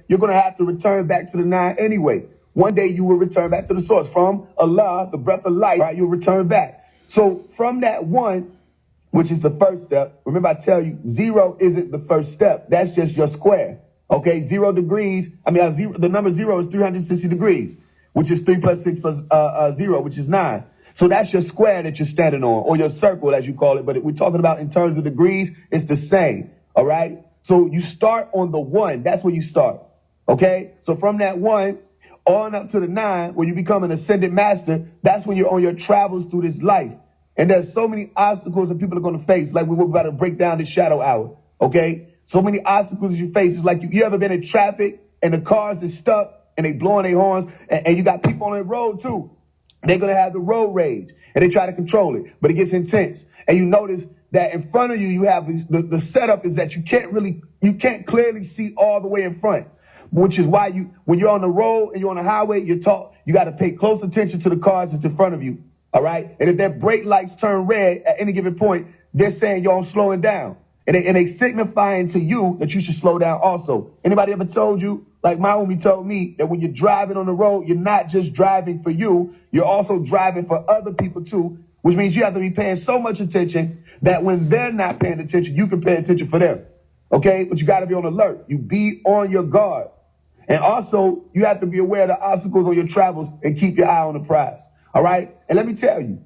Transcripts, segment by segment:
You're going to have to return back to the 9 anyway. One day you will return back to the source. From Allah, the breath of life, right? You'll return back. So from that 1, which is the first step, remember I tell you, 0 isn't the first step. That's just your square. Okay, 0 degrees. The number 0 is 360 degrees, which is 3 plus 6 plus 0, which is 9. So that's your square that you're standing on, or your circle, as you call it. But if we're talking about in terms of degrees, it's the same. All right. So you start on the 1. That's where you start. Okay. So from that 1 on up to the 9, when you become an ascended master, that's when you're on your travels through this life. And there's so many obstacles that people are going to face, like we're about to break down this shadow hour. Okay. So many obstacles you face. It's like you ever been in traffic and the cars is stuck and they blowing their horns and you got people on the road too. They're going to have the road rage and they try to control it, but it gets intense. And you notice that in front of you, you have the setup is that you can't clearly see all the way in front, which is why when you're on the road and you're on the highway, you got to pay close attention to the cars that's in front of you. All right. And if their brake lights turn red at any given point, they're saying, yo, I'm slowing down. And they signifying to you that you should slow down also. Anybody ever told you, like my homie told me, that when you're driving on the road, you're not just driving for you, you're also driving for other people too, which means you have to be paying so much attention that when they're not paying attention, you can pay attention for them. Okay? But you got to be on alert. You be on your guard. And also, you have to be aware of the obstacles on your travels and keep your eye on the prize. All right? And let me tell you,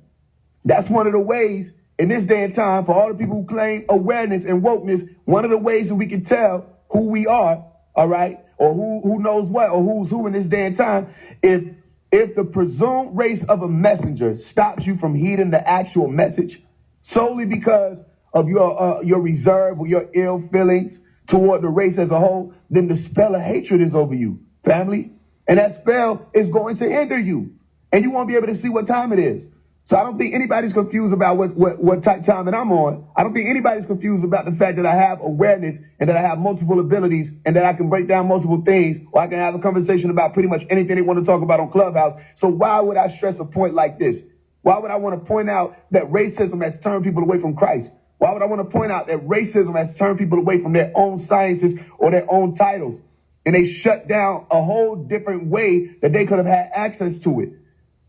that's one of the ways in this day and time, for all the people who claim awareness and wokeness, one of the ways that we can tell who we are, all right, or who knows what, or who's who in this day and time, if the presumed race of a messenger stops you from heeding the actual message solely because of your reserve or your ill feelings toward the race as a whole, then the spell of hatred is over you, family. And that spell is going to hinder you. And you won't be able to see what time it is. So I don't think anybody's confused about what type time that I'm on. I don't think anybody's confused about the fact that I have awareness and that I have multiple abilities and that I can break down multiple things, or I can have a conversation about pretty much anything they want to talk about on Clubhouse. So why would I stress a point like this? Why would I want to point out that racism has turned people away from Christ? Why would I want to point out that racism has turned people away from their own sciences or their own titles? And they shut down a whole different way that they could have had access to it.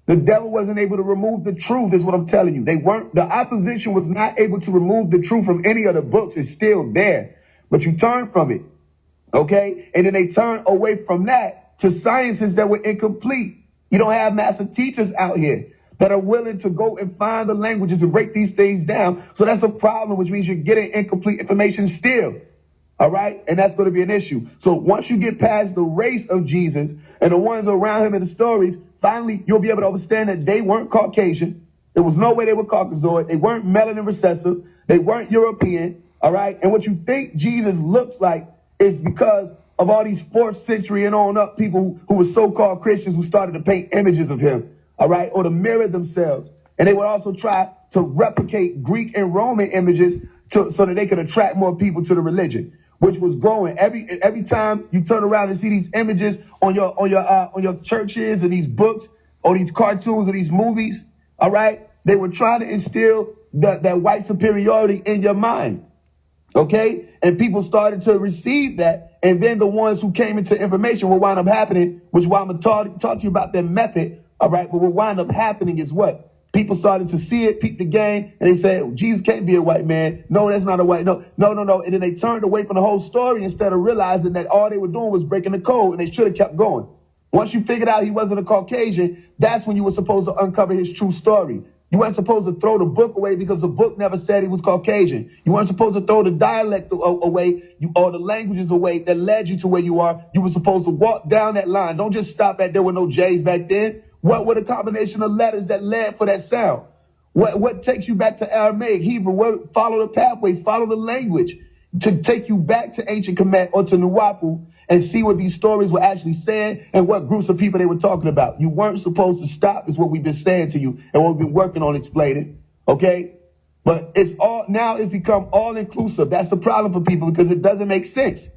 The devil wasn't able to remove the truth, is what I'm telling you. The opposition was not able to remove the truth from any of the books. It's still there, but you turn from it, okay? And then they turn away from that to sciences that were incomplete. You don't have master teachers out here that are willing to go and find the languages and break these things down. So that's a problem, which means you're getting incomplete information still. All right. And that's going to be an issue. So once you get past the race of Jesus and the ones around him in the stories, finally, you'll be able to understand that they weren't Caucasian. There was no way they were Caucasoid. They weren't melanin recessive. They weren't European. All right. And what you think Jesus looks like is because of all these 4th century and on up people who were so-called Christians who started to paint images of him. All right. Or to mirror themselves. And they would also try to replicate Greek and Roman images so that they could attract more people to the religion, which was growing. Every time you turn around and see these images on your churches and these books or these cartoons or these movies, all right, they were trying to instill that white superiority in your mind, okay? And people started to receive that, and then the ones who came into information will wind up happening, which is why I'm going to talk to you about their method, all right? But what wind up happening is what? People started to see it, peep the game, and they said, oh, Jesus can't be a white man. No, that's not a white. No. And then they turned away from the whole story instead of realizing that all they were doing was breaking the code, and they should have kept going. Once you figured out he wasn't a Caucasian, that's when you were supposed to uncover his true story. You weren't supposed to throw the book away because the book never said he was Caucasian. You weren't supposed to throw the dialect away or the languages away that led you to where you are. You were supposed to walk down that line. Don't just stop at there were no J's back then. What were the combination of letters that led for that sound? What takes you back to Aramaic, Hebrew? Follow the pathway, follow the language to take you back to ancient Kemet or to Nuwapu and see what these stories were actually saying and what groups of people they were talking about. You weren't supposed to stop, is what we've been saying to you and what we've been working on explaining, okay? But it's become all inclusive. That's the problem for people because it doesn't make sense,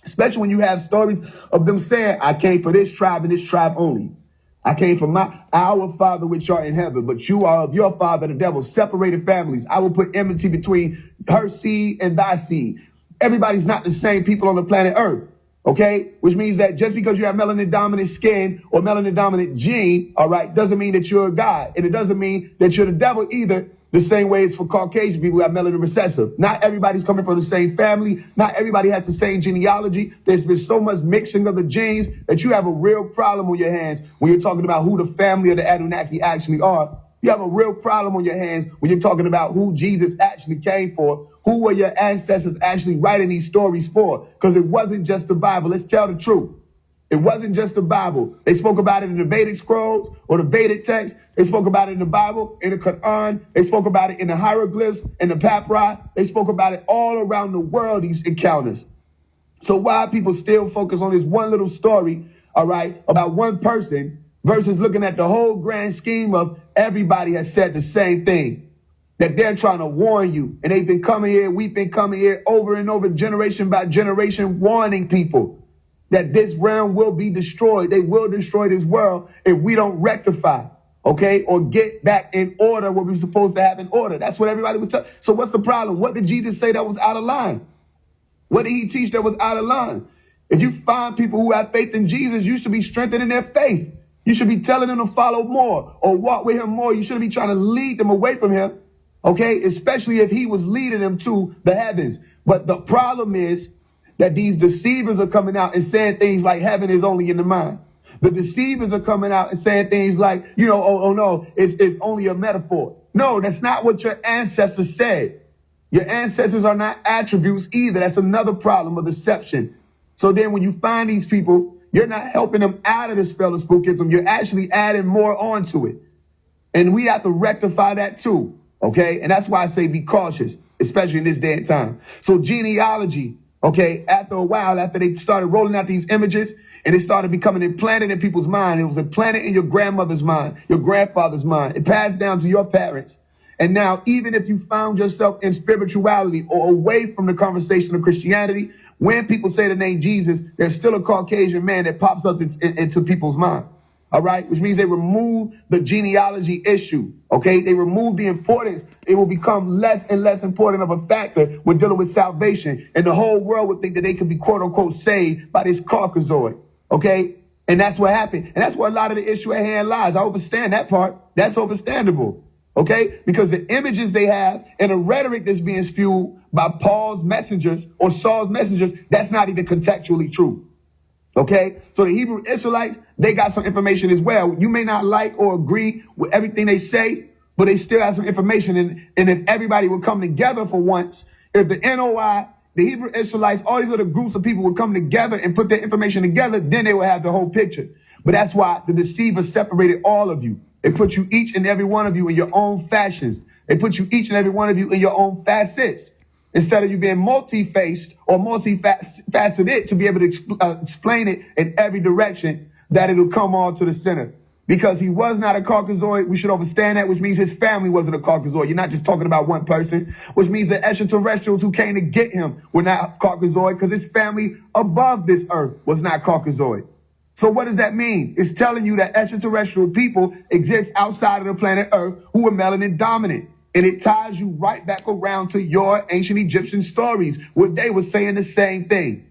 especially when you have stories of them saying, I came for this tribe and this tribe only. I came from our Father which art in heaven, but you are of your father, the devil, separated families. I will put enmity between her seed and thy seed. everybody's not the same people on the planet Earth. Okay? Which means that just because you have melanin dominant skin or melanin dominant gene, all right, doesn't mean that you're a god. And it doesn't mean that you're the devil either. The same way it's for Caucasian people who have melanin recessive. Not everybody's coming from the same family. Not everybody has the same genealogy. There's been so much mixing of the genes that you have a real problem on your hands when you're talking about who the family of the Anunnaki actually are. You have a real problem on your hands when you're talking about who Jesus actually came for. Who were your ancestors actually writing these stories for? Because it wasn't just the Bible. Let's tell the truth. It wasn't just the Bible. They spoke about it in the Vedic scrolls or the Vedic text. They spoke about it in the Bible, in the Quran. They spoke about it in the hieroglyphs, in the papyri. They spoke about it all around the world, these encounters. So why people still focus on this one little story, all right, about one person versus looking at the whole grand scheme of everybody has said the same thing, that they're trying to warn you. And they've been coming here, we've been coming here over and over, generation by generation, warning people that this realm will be destroyed. They will destroy this world if we don't rectify, okay, or get back in order what we're supposed to have in order. That's what everybody was telling. So what's the problem? What did Jesus say that was out of line? What did he teach that was out of line? If you find people who have faith in Jesus, you should be strengthening their faith. You should be telling them to follow more or walk with him more. You shouldn't be trying to lead them away from him, okay, especially if he was leading them to the heavens. But the problem is that these deceivers are coming out and saying things like heaven is only in the mind. The deceivers are coming out and saying things like, you know, oh no, it's only a metaphor. No, that's not what your ancestors said. Your ancestors are not attributes either. That's another problem of deception. So then when you find these people, you're not helping them out of the spell of spookism. You're actually adding more onto it. And we have to rectify that too, okay? And that's why I say be cautious, especially in this day and time. So genealogy, okay, after a while, after they started rolling out these images and it started becoming implanted in people's mind, it was implanted in your grandmother's mind, your grandfather's mind. It passed down to your parents. And now, even if you found yourself in spirituality or away from the conversation of Christianity, when people say the name Jesus, there's still a Caucasian man that pops up into people's mind. All right, which means they remove the genealogy issue. Okay, they remove the importance. It will become less and less important of a factor when dealing with salvation. And the whole world would think that they could be quote unquote saved by this Caucasoid. Okay, and that's what happened. And that's where a lot of the issue at hand lies. I understand that part. That's understandable. Okay, because the images they have and the rhetoric that's being spewed by Paul's messengers or Saul's messengers, that's not even contextually true. Okay, so the Hebrew Israelites, they got some information as well. You may not like or agree with everything they say, but they still have some information. And if everybody would come together for once, if the NOI, the Hebrew Israelites, all these other groups of people would come together and put their information together, then they would have the whole picture. But that's why the deceiver separated all of you. They put you, each and every one of you, in your own fashions. They put you, each and every one of you, in your own facets. Instead of you being multi-faced or multi-faceted to be able to explain it in every direction, that it'll come all to the center. Because he was not a Caucasoid, we should understand that, which means his family wasn't a Caucasoid. You're not just talking about one person, which means the extraterrestrials who came to get him were not Caucasoid because his family above this earth was not Caucasoid. So what does that mean? It's telling you that extraterrestrial people exist outside of the planet Earth who are melanin dominant. And it ties you right back around to your ancient Egyptian stories where they were saying the same thing.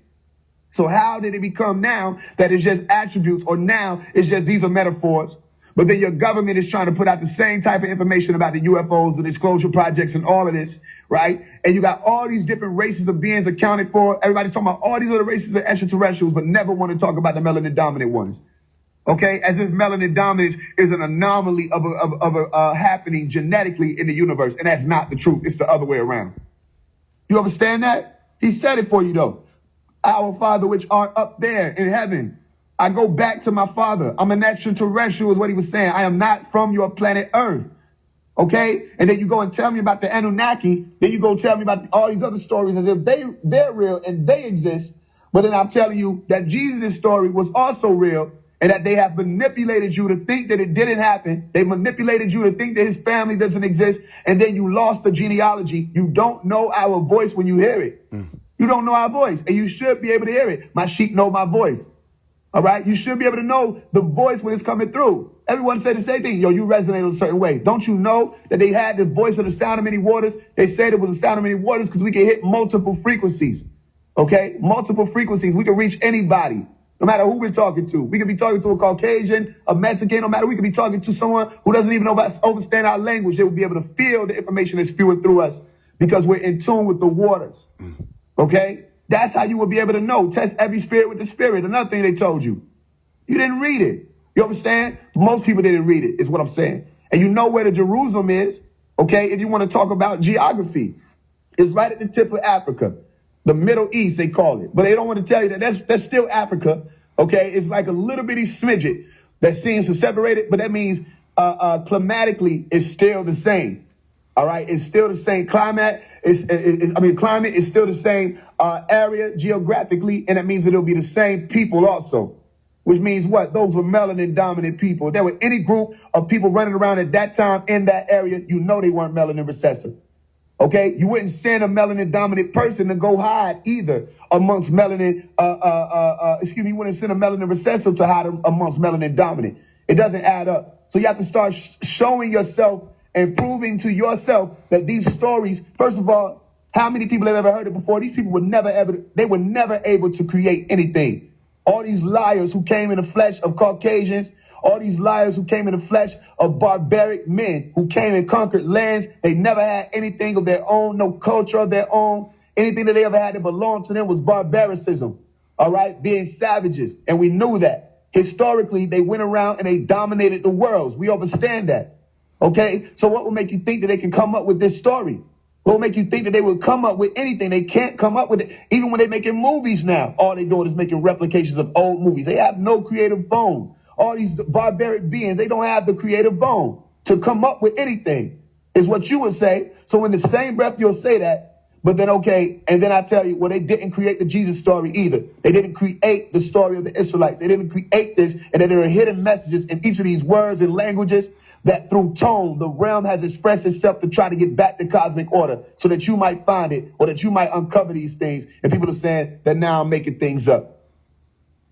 So how did it become now that it's just attributes, or now it's just these are metaphors? But then your government is trying to put out the same type of information about the UFOs, the disclosure projects and all of this, right? And you got all these different races of beings accounted for. Everybody's talking about all these other races of extraterrestrials, but never want to talk about the melanin dominant ones. Okay, as if melanin dominance is an anomaly of a happening genetically in the universe. And that's not the truth. It's the other way around. You understand that? He said it for you, though. Our Father, which art up there in heaven. I go back to my Father. I'm an extraterrestrial is what he was saying. I am not from your planet Earth. Okay? And then you go and tell me about the Anunnaki. Then you go tell me about all these other stories as if they're real and they exist. But then I'm telling you that Jesus' story was also real. And that they have manipulated you to think that it didn't happen. They manipulated you to think that his family doesn't exist. And then you lost the genealogy. You don't know our voice when you hear it. You don't know our voice. And you should be able to hear it. My sheep know my voice. All right? You should be able to know the voice when it's coming through. Everyone said the same thing. Yo, you resonate in a certain way. Don't you know that they had the voice of the sound of many waters? They said it was the sound of many waters because we can hit multiple frequencies. Okay? Multiple frequencies. We can reach anybody, no matter who we're talking to. We could be talking to a Caucasian, a Mexican, no matter. We could be talking to someone who doesn't even understand our language. They will be able to feel the information that's spewing through us because we're in tune with the waters. Okay? That's how you will be able to know. Test every spirit with the spirit. Another thing they told you. You didn't read it. You understand? Most people didn't read it, is what I'm saying. And you know where the Jerusalem is, okay? If you want to talk about geography, it's right at the tip of Africa. The Middle East, they call it. But they don't want to tell you that that's still Africa, okay? It's like a little bitty smidget that seems to separate it, but that means climatically it's still the same. All right, it's still the same climate. Climate is still the same area geographically, and that means that it'll be the same people also. Which means what? Those were melanin dominant people. If there were any group of people running around at that time in that area, you know they weren't melanin recessive. Okay, you wouldn't send a melanin dominant person to go hide either amongst melanin. You wouldn't send a melanin recessive to hide amongst melanin dominant. It doesn't add up. So you have to start showing yourself and proving to yourself that these stories, first of all, how many people have ever heard it before? These people were never able to create anything. All these liars who came in the flesh of Caucasians, all these liars who came in the flesh of barbaric men who came and conquered lands. They never had anything of their own, no culture of their own. Anything that they ever had that belonged to them was barbaricism, all right, being savages. And we knew that. Historically, they went around and they dominated the worlds. We understand that, okay? So what will make you think that they can come up with this story? What will make you think that they will come up with anything? They can't come up with it. Even when they're making movies now, all they're doing is making replications of old movies. They have no creative bone. All these barbaric beings, they don't have the creative bone to come up with anything, is what you would say. So in the same breath, you'll say that, but then, okay, and then I tell you, well, they didn't create the Jesus story either. They didn't create the story of the Israelites. They didn't create this, and that there are hidden messages in each of these words and languages that through tone, the realm has expressed itself to try to get back to cosmic order so that you might find it or that you might uncover these things. And people are saying that now I'm making things up.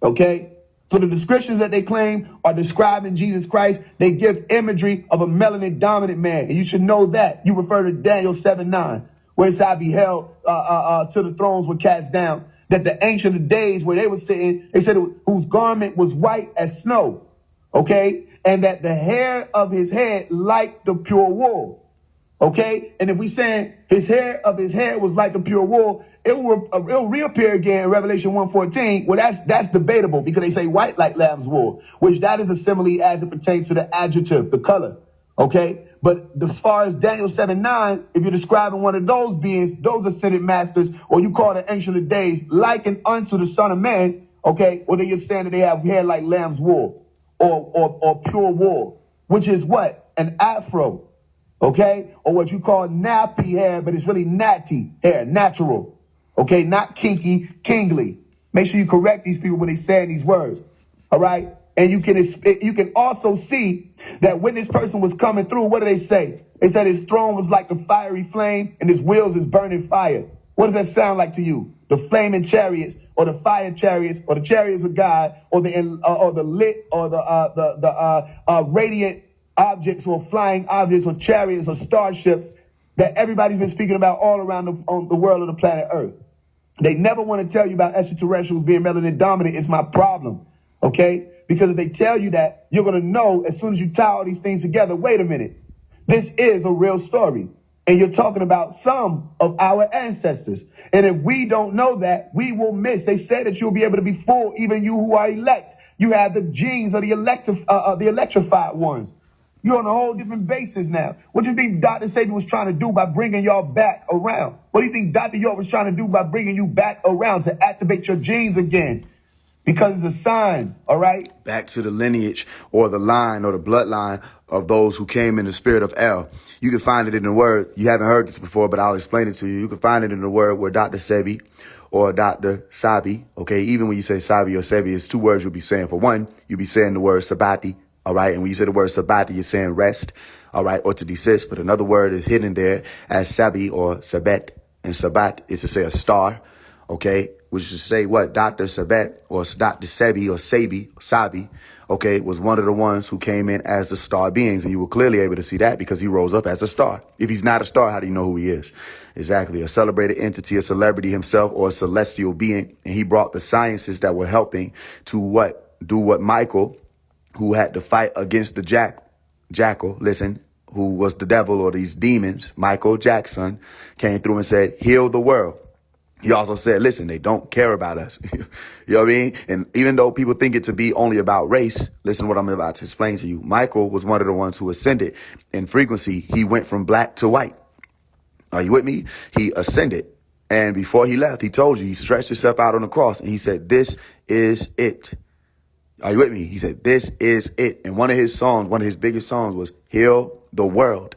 Okay? So the descriptions that they claim are describing Jesus Christ. They give imagery of a melanin dominant man. And you should know that. You refer to Daniel 7:9, where it's I beheld till the thrones were cast down. That the ancient of days where they were sitting, they said whose garment was white as snow. Okay? And that the hair of his head like the pure wool. Okay? And if we saying his hair of his head was like the pure wool, it'll reappear again in Revelation 1:14. Well, that's debatable because they say white like lamb's wool, which that is a simile as it pertains to the adjective, the color. Okay? But as far as Daniel 7:9, if you're describing one of those beings, those ascended masters, or you call the ancient of days, likened unto the Son of Man, okay, well, then you're saying that they have hair like lamb's wool. Or pure wool, which is what? An afro, okay? Or what you call nappy hair, but it's really natty hair, natural, okay? Not kinky, kingly. Make sure you correct these people when they say these words, all right? And you can also see that when this person was coming through, what do they say? They said his throne was like a fiery flame and his wheels is burning fire. What does that sound like to you? The flaming chariots, or the fire chariots, or the chariots of God, or the lit, or the radiant objects, or flying objects, or chariots, or starships that everybody's been speaking about all around the world of the planet Earth. They never want to tell you about extraterrestrials being melanin dominant. It's my problem, okay? Because if they tell you that, you're going to know as soon as you tie all these things together, wait a minute, this is a real story. And you're talking about some of our ancestors. And if we don't know that, we will miss. They say that you'll be able to be full, even you who are elect. You have the genes of the electrified ones. You're on a whole different basis now. What do you think Dr. Sabi was trying to do by bringing y'all back around? What do you think Dr. York was trying to do by bringing you back around to activate your genes again? Because it's a sign, all right? Back to the lineage or the line or the bloodline of those who came in the spirit of El. You can find it in the word. You haven't heard this before, but I'll explain it to you. You can find it in the word where Dr. Sebi or Dr. Sabi, okay, even when you say Sabi or Sebi, it's two words you'll be saying. For one, you'll be saying the word Sabati, all right? And when you say the word Sabati, you're saying rest, all right, or to desist. But another word is hidden there as Sabi or Sabet. And Sabat is to say a star, okay? Which is to say what? Dr. Sabet or Dr. Sebi or Sabi, okay, was one of the ones who came in as the star beings. And you were clearly able to see that because he rose up as a star. If he's not a star, how do you know who he is? Exactly. A celebrated entity, a celebrity himself, or a celestial being. And he brought the sciences that were helping to do what Michael, who had to fight against the jackal, listen, who was the devil or these demons, Michael Jackson, came through and said, heal the world. He also said, listen, they don't care about us. You know what I mean? And even though people think it to be only about race, listen to what I'm about to explain to you. Michael was one of the ones who ascended in frequency. He went from black to white. Are you with me? He ascended. And before he left, he told you, he stretched himself out on the cross and he said, this is it. Are you with me? He said, this is it. And one of his songs, one of his biggest songs was Heal the World.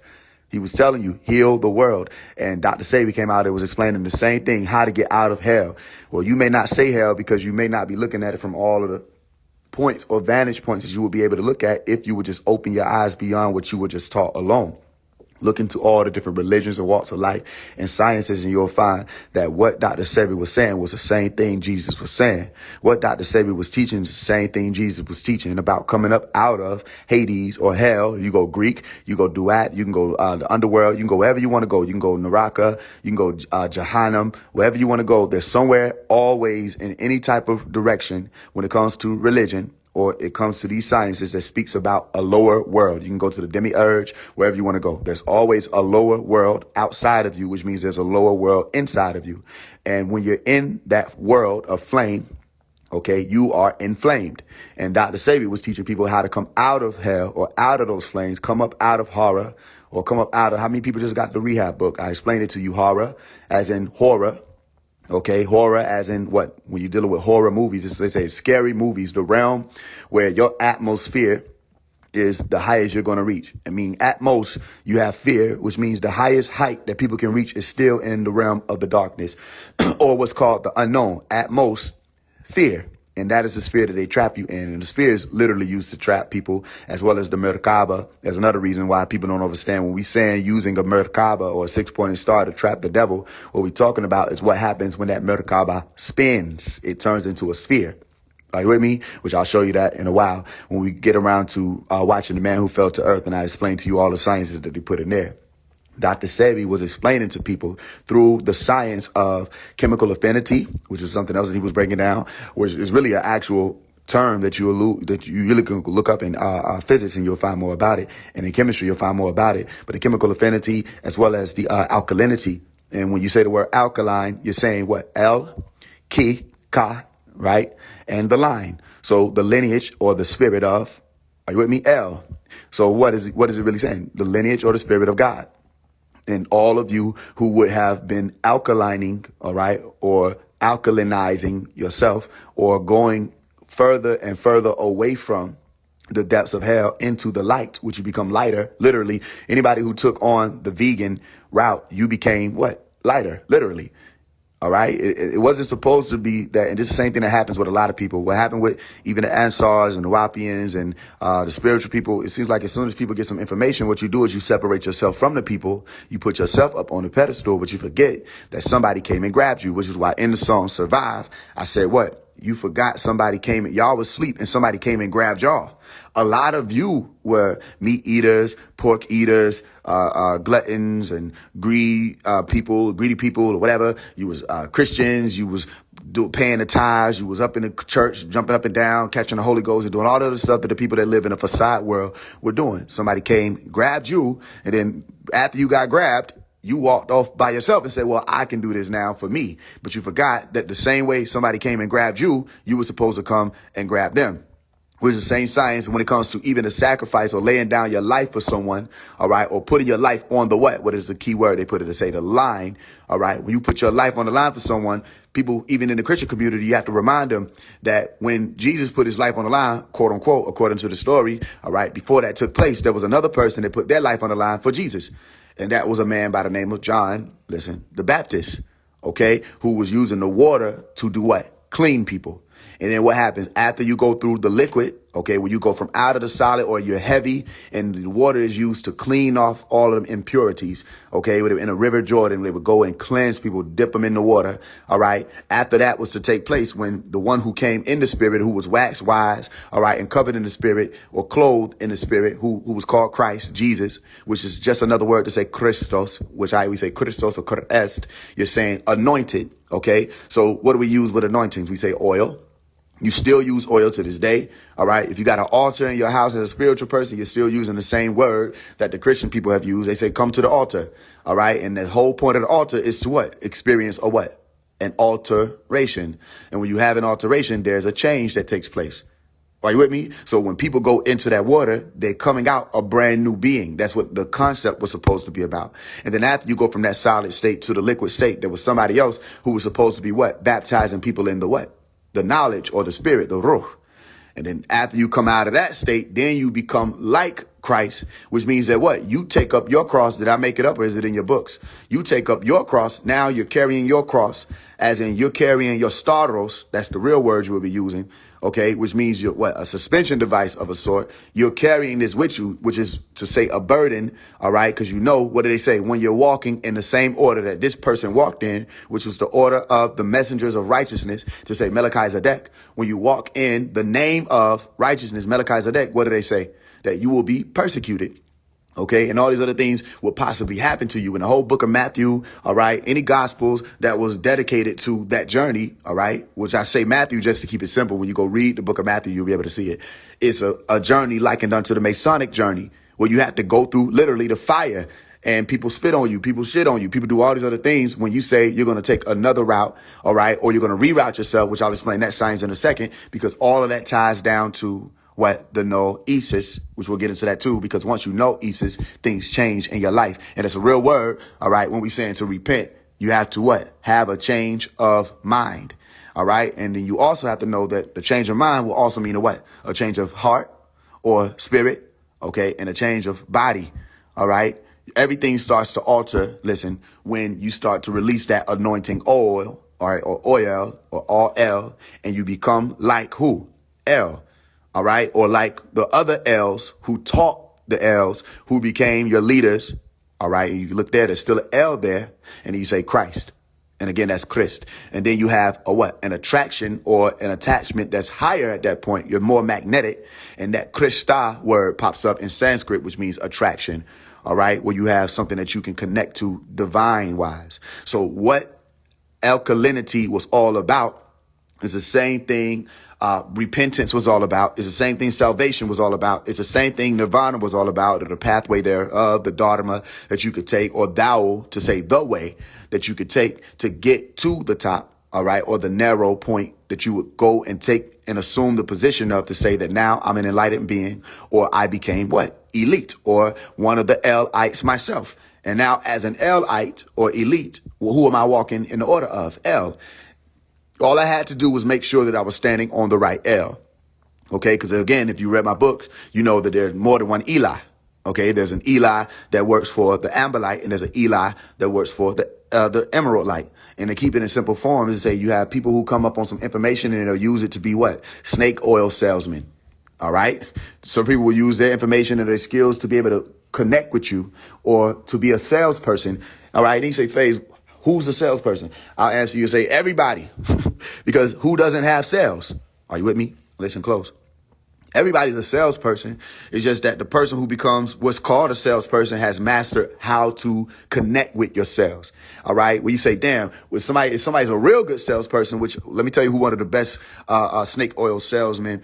He was telling you, heal the world. And Dr. Sebi came out and was explaining the same thing, how to get out of hell. Well, you may not say hell because you may not be looking at it from all of the points or vantage points that you will be able to look at if you would just open your eyes beyond what you were just taught alone. Look into all the different religions and walks of life and sciences, and you'll find that what Dr. Sebi was saying was the same thing Jesus was saying. What Dr. Sebi was teaching is the same thing Jesus was teaching about coming up out of Hades or hell. You go Greek, you go Duat, you can go the underworld, you can go wherever you want to go. You can go Naraka, you can go Jahannam, wherever you want to go. There's somewhere always in any type of direction when it comes to religion, or it comes to these sciences that speaks about a lower world. You can go to the demiurge, wherever you want to go. There's always a lower world outside of you, which means there's a lower world inside of you. And when you're in that world of flame, okay, you are inflamed. And Dr. Sebi was teaching people how to come out of hell or out of those flames, come up out of horror, or come up out of, how many people just got the rehab book? I explained it to you, horror, as in horror. Okay, horror as in what? When you're dealing with horror movies, they say scary movies, the realm where your atmosphere is the highest you're going to reach. I mean, at most, you have fear, which means the highest height that people can reach is still in the realm of the darkness, or what's called the unknown. At most, fear. And that is the sphere that they trap you in. And the sphere is literally used to trap people, as well as the Merkaba. There's another reason why people don't understand when we saying using a Merkaba or a 6-pointed star to trap the devil. What we're talking about is what happens when that Merkaba spins. It turns into a sphere. Are you with me? Which I'll show you that in a while when we get around to watching The Man Who Fell to Earth, and I explain to you all the sciences that they put in there. Dr. Sebi was explaining to people through the science of chemical affinity, which is something else that he was breaking down, which is really an actual term that you really can look up in physics, and you'll find more about it. And in chemistry, you'll find more about it. But the chemical affinity as well as the alkalinity. And when you say the word alkaline, you're saying what? El, ki, ka, right? And the line. So the lineage or the spirit of, are you with me? El. So what is it really saying? The lineage or the spirit of God. And all of you who would have been alkalining, all right, or alkalinizing yourself, or going further and further away from the depths of hell into the light, which you become lighter. Literally, anybody who took on the vegan route, you became what? Lighter, literally. All right. It wasn't supposed to be that. And this is the same thing that happens with a lot of people. What happened with even the Ansars and the Wapians and the spiritual people, it seems like as soon as people get some information, what you do is you separate yourself from the people. You put yourself up on the pedestal, but you forget that somebody came and grabbed you, which is why in the song Survive, I said, what? You forgot somebody came, y'all was asleep and somebody came and grabbed y'all. A lot of you were meat eaters, pork eaters, gluttons and greedy people, or whatever. You was Christians. You was paying the tithes. You was up in the church, jumping up and down, catching the Holy Ghost, and doing all the other stuff that the people that live in a facade world were doing. Somebody came, grabbed you, and then after you got grabbed, you walked off by yourself and said, well, I can do this now for me. But you forgot that the same way somebody came and grabbed you, you were supposed to come and grab them. Which is the same science when it comes to even a sacrifice or laying down your life for someone, all right, or putting your life on the what? What is the key word? They put it to say the line, all right? When you put your life on the line for someone, people, even in the Christian community, you have to remind them that when Jesus put his life on the line, quote unquote, according to the story, all right, before that took place, there was another person that put their life on the line for Jesus. And that was a man by the name of John, listen, the Baptist, okay, who was using the water to do what? clean people. And then what happens after you go through the liquid? Okay, when you go from out of the solid or you're heavy, and the water is used to clean off all of them impurities. Okay, in a river Jordan, they would go and cleanse people, dip them in the water. All right. After that was to take place when the one who came in the spirit, who was waxed wise, all right, and covered in the spirit or clothed in the spirit, who was called Christ, Jesus, which is just another word to say Christos, which I always say Christos or Christ. You're saying anointed. Okay. So what do we use with anointings? We say oil. You still use oil to this day. All right. If you got an altar in your house as a spiritual person, you're still using the same word that the Christian people have used. They say, come to the altar. All right. And the whole point of the altar is to what? Experience a what? An alteration. And when you have an alteration, there's a change that takes place. Are you with me? So when people go into that water, they're coming out a brand new being. That's what the concept was supposed to be about. And then after you go from that solid state to the liquid state, there was somebody else who was supposed to be what? Baptizing people in the what? The knowledge or the spirit, the ruh. And then after you come out of that state, then you become like Christ, which means that what? You take up your cross. Did I make it up or is it in your books? You take up your cross. Now you're carrying your cross, as in you're carrying your staros. That's the real word you will be using. Okay. Which means you're what? A suspension device of a sort. You're carrying this with you, which is to say a burden. All right. Cause you know, what do they say? When you're walking in the same order that this person walked in, which was the order of the messengers of righteousness, to say Melchizedek. When you walk in the name of righteousness, Melchizedek, what do they say? That you will be persecuted. Okay. And all these other things will possibly happen to you in the whole book of Matthew. All right. Any gospels that was dedicated to that journey. All right. Which I say Matthew, just to keep it simple. When you go read the book of Matthew, you'll be able to see it. It's a journey likened unto the Masonic journey, where you have to go through literally the fire, and people spit on you. People shit on you. People do all these other things when you say you're going to take another route. All right. Or you're going to reroute yourself, which I'll explain that science in a second, because all of that ties down to what? The noesis, which we'll get into that too, because once you know Isis, things change in your life. And it's a real word. All right. When we saying to repent, you have to what? Have a change of mind. All right. And then you also have to know that the change of mind will also mean a what? A change of heart or spirit. Okay. And a change of body. All right. Everything starts to alter. Listen, when you start to release that anointing oil, all right, or oil or all, and you become like who? El. All right. Or like the other L's who taught the L's who became your leaders. All right. You look there, there's still an L there. And you say Christ. And again, that's Christ. And then you have a what? An attraction or an attachment that's higher at that point. You're more magnetic. And that Krishta word pops up in Sanskrit, which means attraction. All right. Where you have something that you can connect to divine wise. So what alkalinity was all about is the same thing repentance was all about. It's the same thing salvation was all about. It's the same thing nirvana was all about, or the pathway there of the dharma that you could take, or thou, to say the way that you could take to get to the top. All right. Or the narrow point that you would go and take and assume the position of, to say that now I'm an enlightened being, or I became what? Elite, or one of the L-ites myself. And now as an L-ite or elite, well, who am I walking in the order of? L. All I had to do was make sure that I was standing on the right L. Okay. Because again, if you read my books, you know that there's more than one Eli. Okay. There's an Eli that works for the amber light, and there's an Eli that works for the emerald light. And to keep it in simple form is to say you have people who come up on some information and they'll use it to be what? Snake oil salesmen. All right. Some people will use their information and their skills to be able to connect with you, or to be a salesperson. All right. And you say, Faise, who's a salesperson? I'll answer you and say everybody, because who doesn't have sales? Are you with me? Listen close. Everybody's a salesperson. It's just that the person who becomes what's called a salesperson has mastered how to connect with your sales. All right. When you say, damn, if somebody's a real good salesperson, which let me tell you who one of the best snake oil salesmen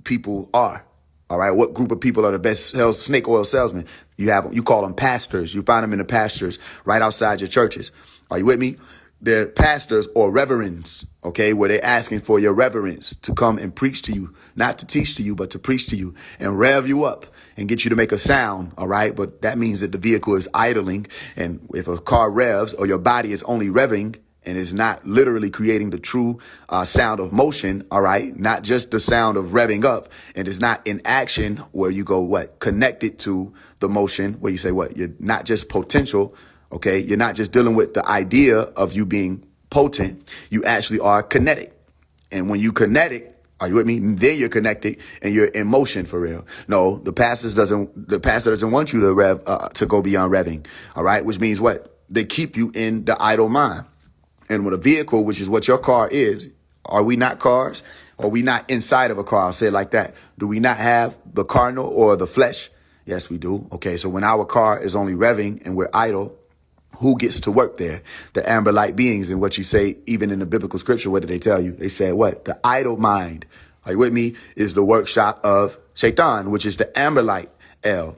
people are. All right. What group of people are the best snake oil salesmen? You call them pastors. You find them in the pastures right outside your churches. Are you with me? They're pastors or reverends, okay, where they're asking for your reverence to come and preach to you, not to teach to you, but to preach to you and rev you up and get you to make a sound. All right. But that means that the vehicle is idling. And if a car revs, or your body is only revving and is not literally creating the true sound of motion. All right. Not just the sound of revving up, and it's not in action where you go, what? Connected to the motion, where you say, what? You're not just potential. OK, you're not just dealing with the idea of you being potent. You actually are kinetic. And when you kinetic, are you with me? Then you're connected and you're in motion for real. No, the pastor doesn't want you to to go beyond revving. All right. Which means what? They keep you in the idle mind. And with a vehicle, which is what your car is, are we not cars? Are we not inside of a car? I'll say it like that. Do we not have the carnal or the flesh? Yes, we do. Okay. So when our car is only revving and we're idle, who gets to work there? The amber light beings. And what you say, even in the biblical scripture, what did they tell you? They said what? The idle mind, are you with me, is the workshop of Shaitan, which is the amber light L.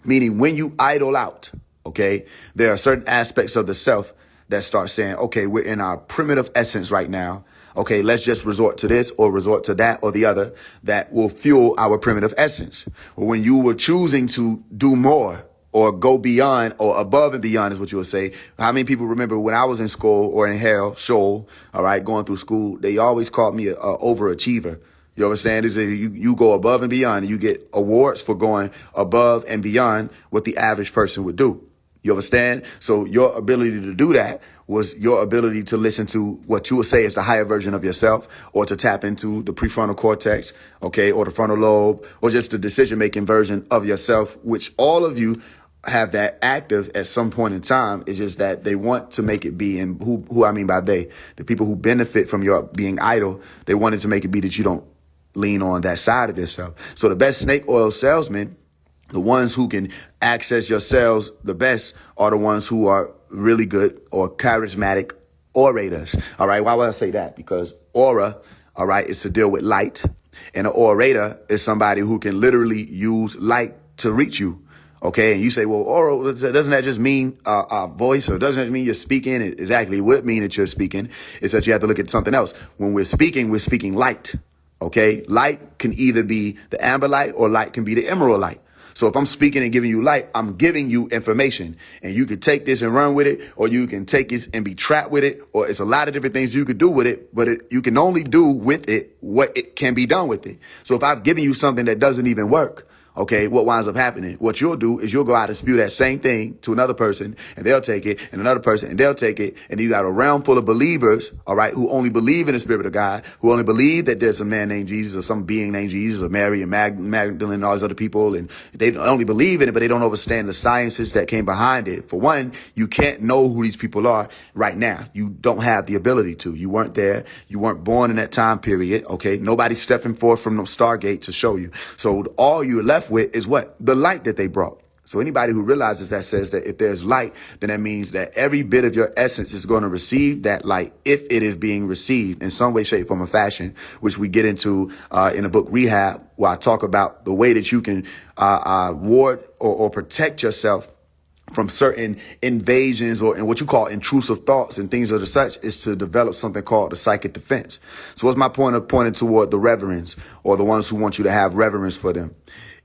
Meaning when you idle out, okay, there are certain aspects of the self that start saying, okay, we're in our primitive essence right now. Okay, let's just resort to this or resort to that or the other that will fuel our primitive essence. When you were choosing to do more, or go beyond or above and beyond is what you would say. How many people remember when I was in school or in hell, Shoal, all right, going through school, they always called me a overachiever. You understand? Is you go above and beyond and you get awards for going above and beyond what the average person would do. You understand? So your ability to do that was your ability to listen to what you would say is the higher version of yourself, or to tap into the prefrontal cortex, okay, or the frontal lobe, or just the decision-making version of yourself, which all of you have that active at some point in time. It's just that they want to make it be, and who I mean by they, the people who benefit from your being idle, they wanted to make it be that you don't lean on that side of yourself. So the best snake oil salesmen, the ones who can access your sales the best, are the ones who are really good or charismatic orators. All right. Why would I say that? Because aura, all right, is to deal with light. And an orator is somebody who can literally use light to reach you. Okay. And you say, well, aura, doesn't that just mean voice, or doesn't it mean you're speaking? Exactly. What it means that you're speaking is that you have to look at something else. When we're speaking light. Okay. Light can either be the amber light or light can be the emerald light. So if I'm speaking and giving you light, I'm giving you information, and you can take this and run with it, or you can take it and be trapped with it, or it's a lot of different things you could do with it, but you can only do with it what it can be done with it. So if I've given you something that doesn't even work, okay, what winds up happening? What you'll do is you'll go out and spew that same thing to another person, and they'll take it, and another person, and they'll take it. And you got a realm full of believers, all right, who only believe in the Spirit of God, who only believe that there's a man named Jesus or some being named Jesus or Mary and Magdalene and all these other people. And they only believe in it, but they don't understand the sciences that came behind it. For one, you can't know who these people are right now. You don't have the ability to. You weren't there. You weren't born in that time period, okay? Nobody's stepping forth from the Stargate to show you. So all you're left with is what? The light that they brought. So anybody who realizes that says that if there's light, then that means that every bit of your essence is going to receive that light if it is being received in some way, shape, form, or fashion, which we get into in the book Rehab, where I talk about the way that you can ward or protect yourself from certain invasions or in what you call intrusive thoughts and things of the such, is to develop something called the psychic defense. So what's my point of pointing toward the reverends, or the ones who want you to have reverence for them?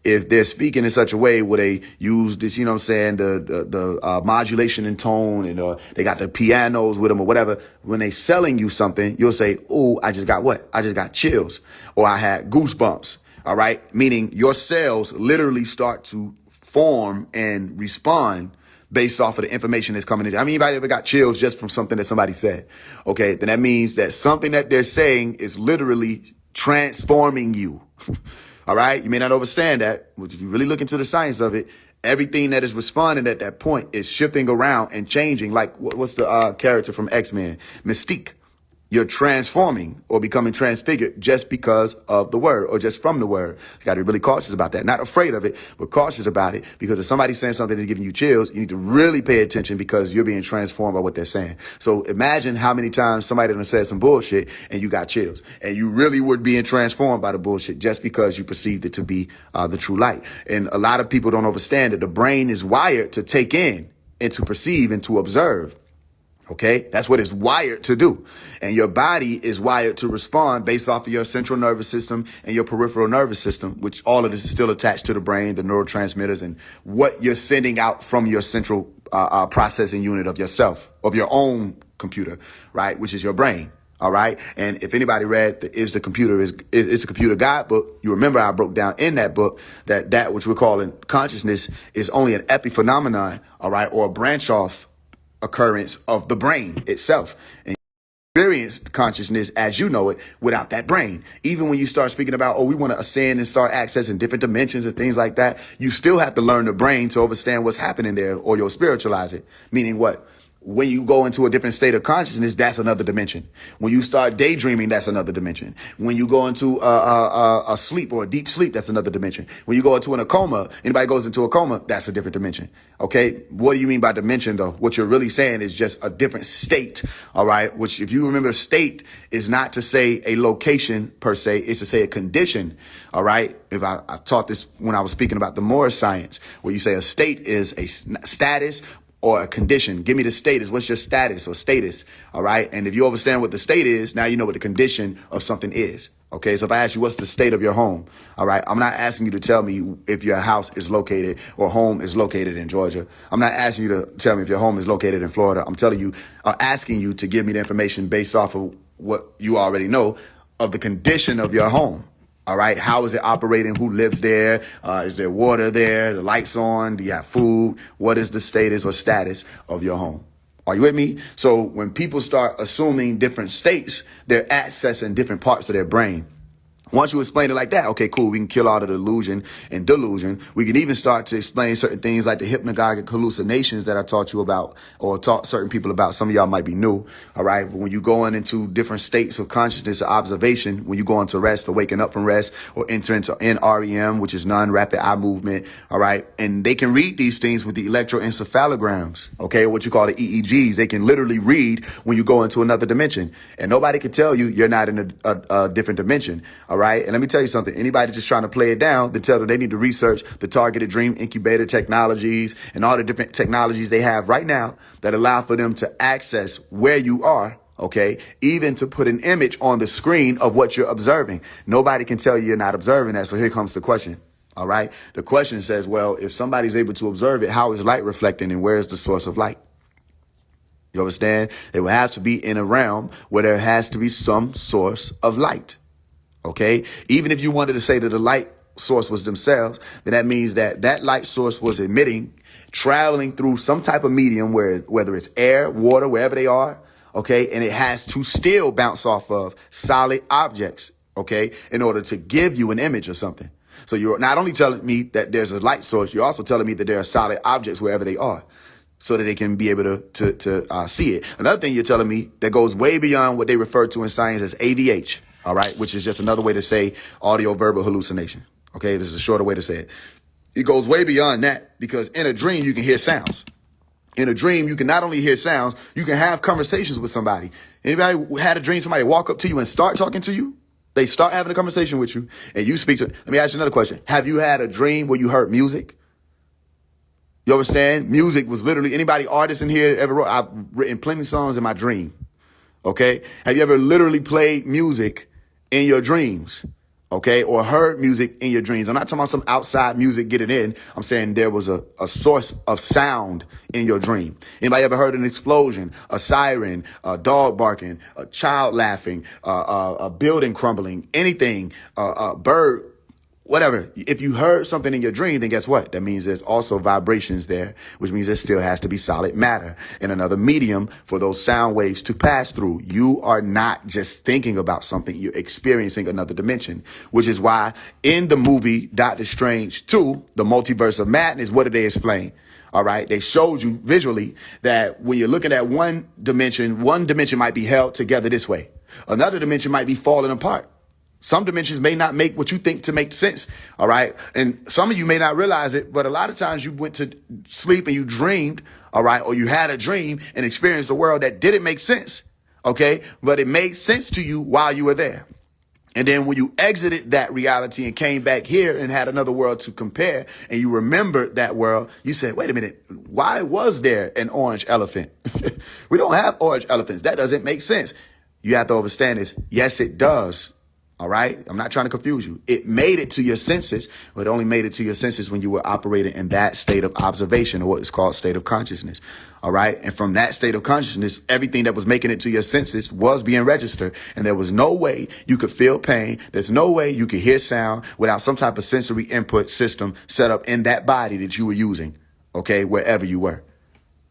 If they're speaking in such a way where they use this, you know what I'm saying, the modulation in tone, and they got the pianos with them or whatever, when they selling you something, you'll say, oh, I just got what? I just got chills, or I had goosebumps. All right. Meaning your cells literally start to form and respond based off of the information that's coming in. I mean, anybody ever got chills just from something that somebody said? Okay. Then that means that something that they're saying is literally transforming you. All right. You may not understand that, but if you really look into the science of it, everything that is responding at that point is shifting around and changing. Like what's the character from X-Men? Mystique. You're transforming or becoming transfigured just because of the word, or just from the word. You got to be really cautious about that. Not afraid of it, but cautious about it, because if somebody's saying something that's giving you chills, you need to really pay attention, because you're being transformed by what they're saying. So imagine how many times somebody done said some bullshit and you got chills, and you really were being transformed by the bullshit just because you perceived it to be the true light. And a lot of people don't understand that the brain is wired to take in and to perceive and to observe. Okay, that's what it's wired to do. And your body is wired to respond based off of your central nervous system and your peripheral nervous system, which all of this is still attached to the brain, the neurotransmitters, and what you're sending out from your central processing unit of yourself, of your own computer, right, which is your brain. All right. And if anybody read the Is the Computer God book, you remember I broke down in that book that which we're calling consciousness is only an epiphenomenon, all right, or a branch off occurrence of the brain itself. And experience consciousness as you know it without that brain. Even when you start speaking about, oh, we want to ascend and start accessing different dimensions and things like that, you still have to learn the brain to understand what's happening there, or you'll spiritualize it. Meaning what? When you go into a different state of consciousness, that's another dimension. When you start daydreaming, that's another dimension. When you go into a sleep or a deep sleep, that's another dimension. When you go into a coma, anybody goes into a coma, that's a different dimension. Okay. What do you mean by dimension though? What you're really saying is just a different state. All right. Which, if you remember, state is not to say a location per se, it's to say a condition. All right. If I taught this when I was speaking about the Moorish science, where you say a state is a status or a condition. Give me the status. What's your status or status? All right. And if you understand what the state is, now you know what the condition of something is. Okay. So if I ask you, what's the state of your home? All right. I'm not asking you to tell me if your house is located or home is located in Georgia. I'm not asking you to tell me if your home is located in Florida. I'm telling you, asking you to give me the information based off of what you already know of the condition of your home. All right. How is it operating? Who lives there? Is there water there? The lights on? Do you have food? What is the status or status of your home? Are you with me? So when people start assuming different states, they're accessing different parts of their brain. Once you explain it like that, okay, cool, we can kill all the illusion and delusion. We can even start to explain certain things like the hypnagogic hallucinations that I taught you about, or taught certain people about. Some of y'all might be new, all right? But when you go into different states of consciousness or observation, when you go into rest or waking up from rest, or enter into NREM, which is non-rapid eye movement, all right? And they can read these things with the electroencephalograms, okay, what you call the EEGs. They can literally read when you go into another dimension. And nobody can tell you you're not in a different dimension, all right. And let me tell you something. Anybody just trying to play it down, then tell them they need to research the targeted dream incubator technologies and all the different technologies they have right now that allow for them to access where you are. OK, even to put an image on the screen of what you're observing. Nobody can tell you you're not observing that. So here comes the question. All right. The question says, well, if somebody's able to observe it, how is light reflecting and where is the source of light? You understand? It will have to be in a realm where there has to be some source of light. OK, even if you wanted to say that the light source was themselves, then that means that that light source was emitting, traveling through some type of medium, whether it's air, water, wherever they are. OK, and it has to still bounce off of solid objects. OK, in order to give you an image or something. So you're not only telling me that there's a light source, you're also telling me that there are solid objects wherever they are, so that they can be able to see it. Another thing you're telling me that goes way beyond what they refer to in science as AVH. All right, which is just another way to say audio verbal hallucination. OK, this is a shorter way to say it. It goes way beyond that, because in a dream, you can hear sounds. In a dream, you can not only hear sounds, you can have conversations with somebody. Anybody had a dream, somebody walk up to you and start talking to you? They start having a conversation with you and you speak to. Let me ask you another question. Have you had a dream where you heard music? You understand? Music was literally, anybody artist in here ever wrote? I've written plenty of songs in my dream. OK, have you ever literally played music in your dreams? OK, or heard music in your dreams? I'm not talking about some outside music, get it in. I'm saying there was a source of sound in your dream. Anybody ever heard an explosion, a siren, a dog barking, a child laughing, a building crumbling, anything, a bird? Whatever. If you heard something in your dream, then guess what? That means there's also vibrations there, which means there still has to be solid matter in another medium for those sound waves to pass through. You are not just thinking about something. You're experiencing another dimension, which is why in the movie Doctor Strange 2, The Multiverse of Madness, what did they explain? All right. They showed you visually that when you're looking at one dimension might be held together this way. Another dimension might be falling apart. Some dimensions may not make what you think to make sense. All right. And some of you may not realize it, but a lot of times you went to sleep and you dreamed. All right. Or you had a dream and experienced a world that didn't make sense. OK, but it made sense to you while you were there. And then when you exited that reality and came back here and had another world to compare, and you remembered that world, you said, wait a minute, why was there an orange elephant? We don't have orange elephants. That doesn't make sense. You have to understand this. Yes, it does. All right. I'm not trying to confuse you. It made it to your senses, but it only made it to your senses when you were operating in that state of observation, or what is called state of consciousness. All right. And from that state of consciousness, everything that was making it to your senses was being registered. And there was no way you could feel pain. There's no way you could hear sound without some type of sensory input system set up in that body that you were using. OK, wherever you were.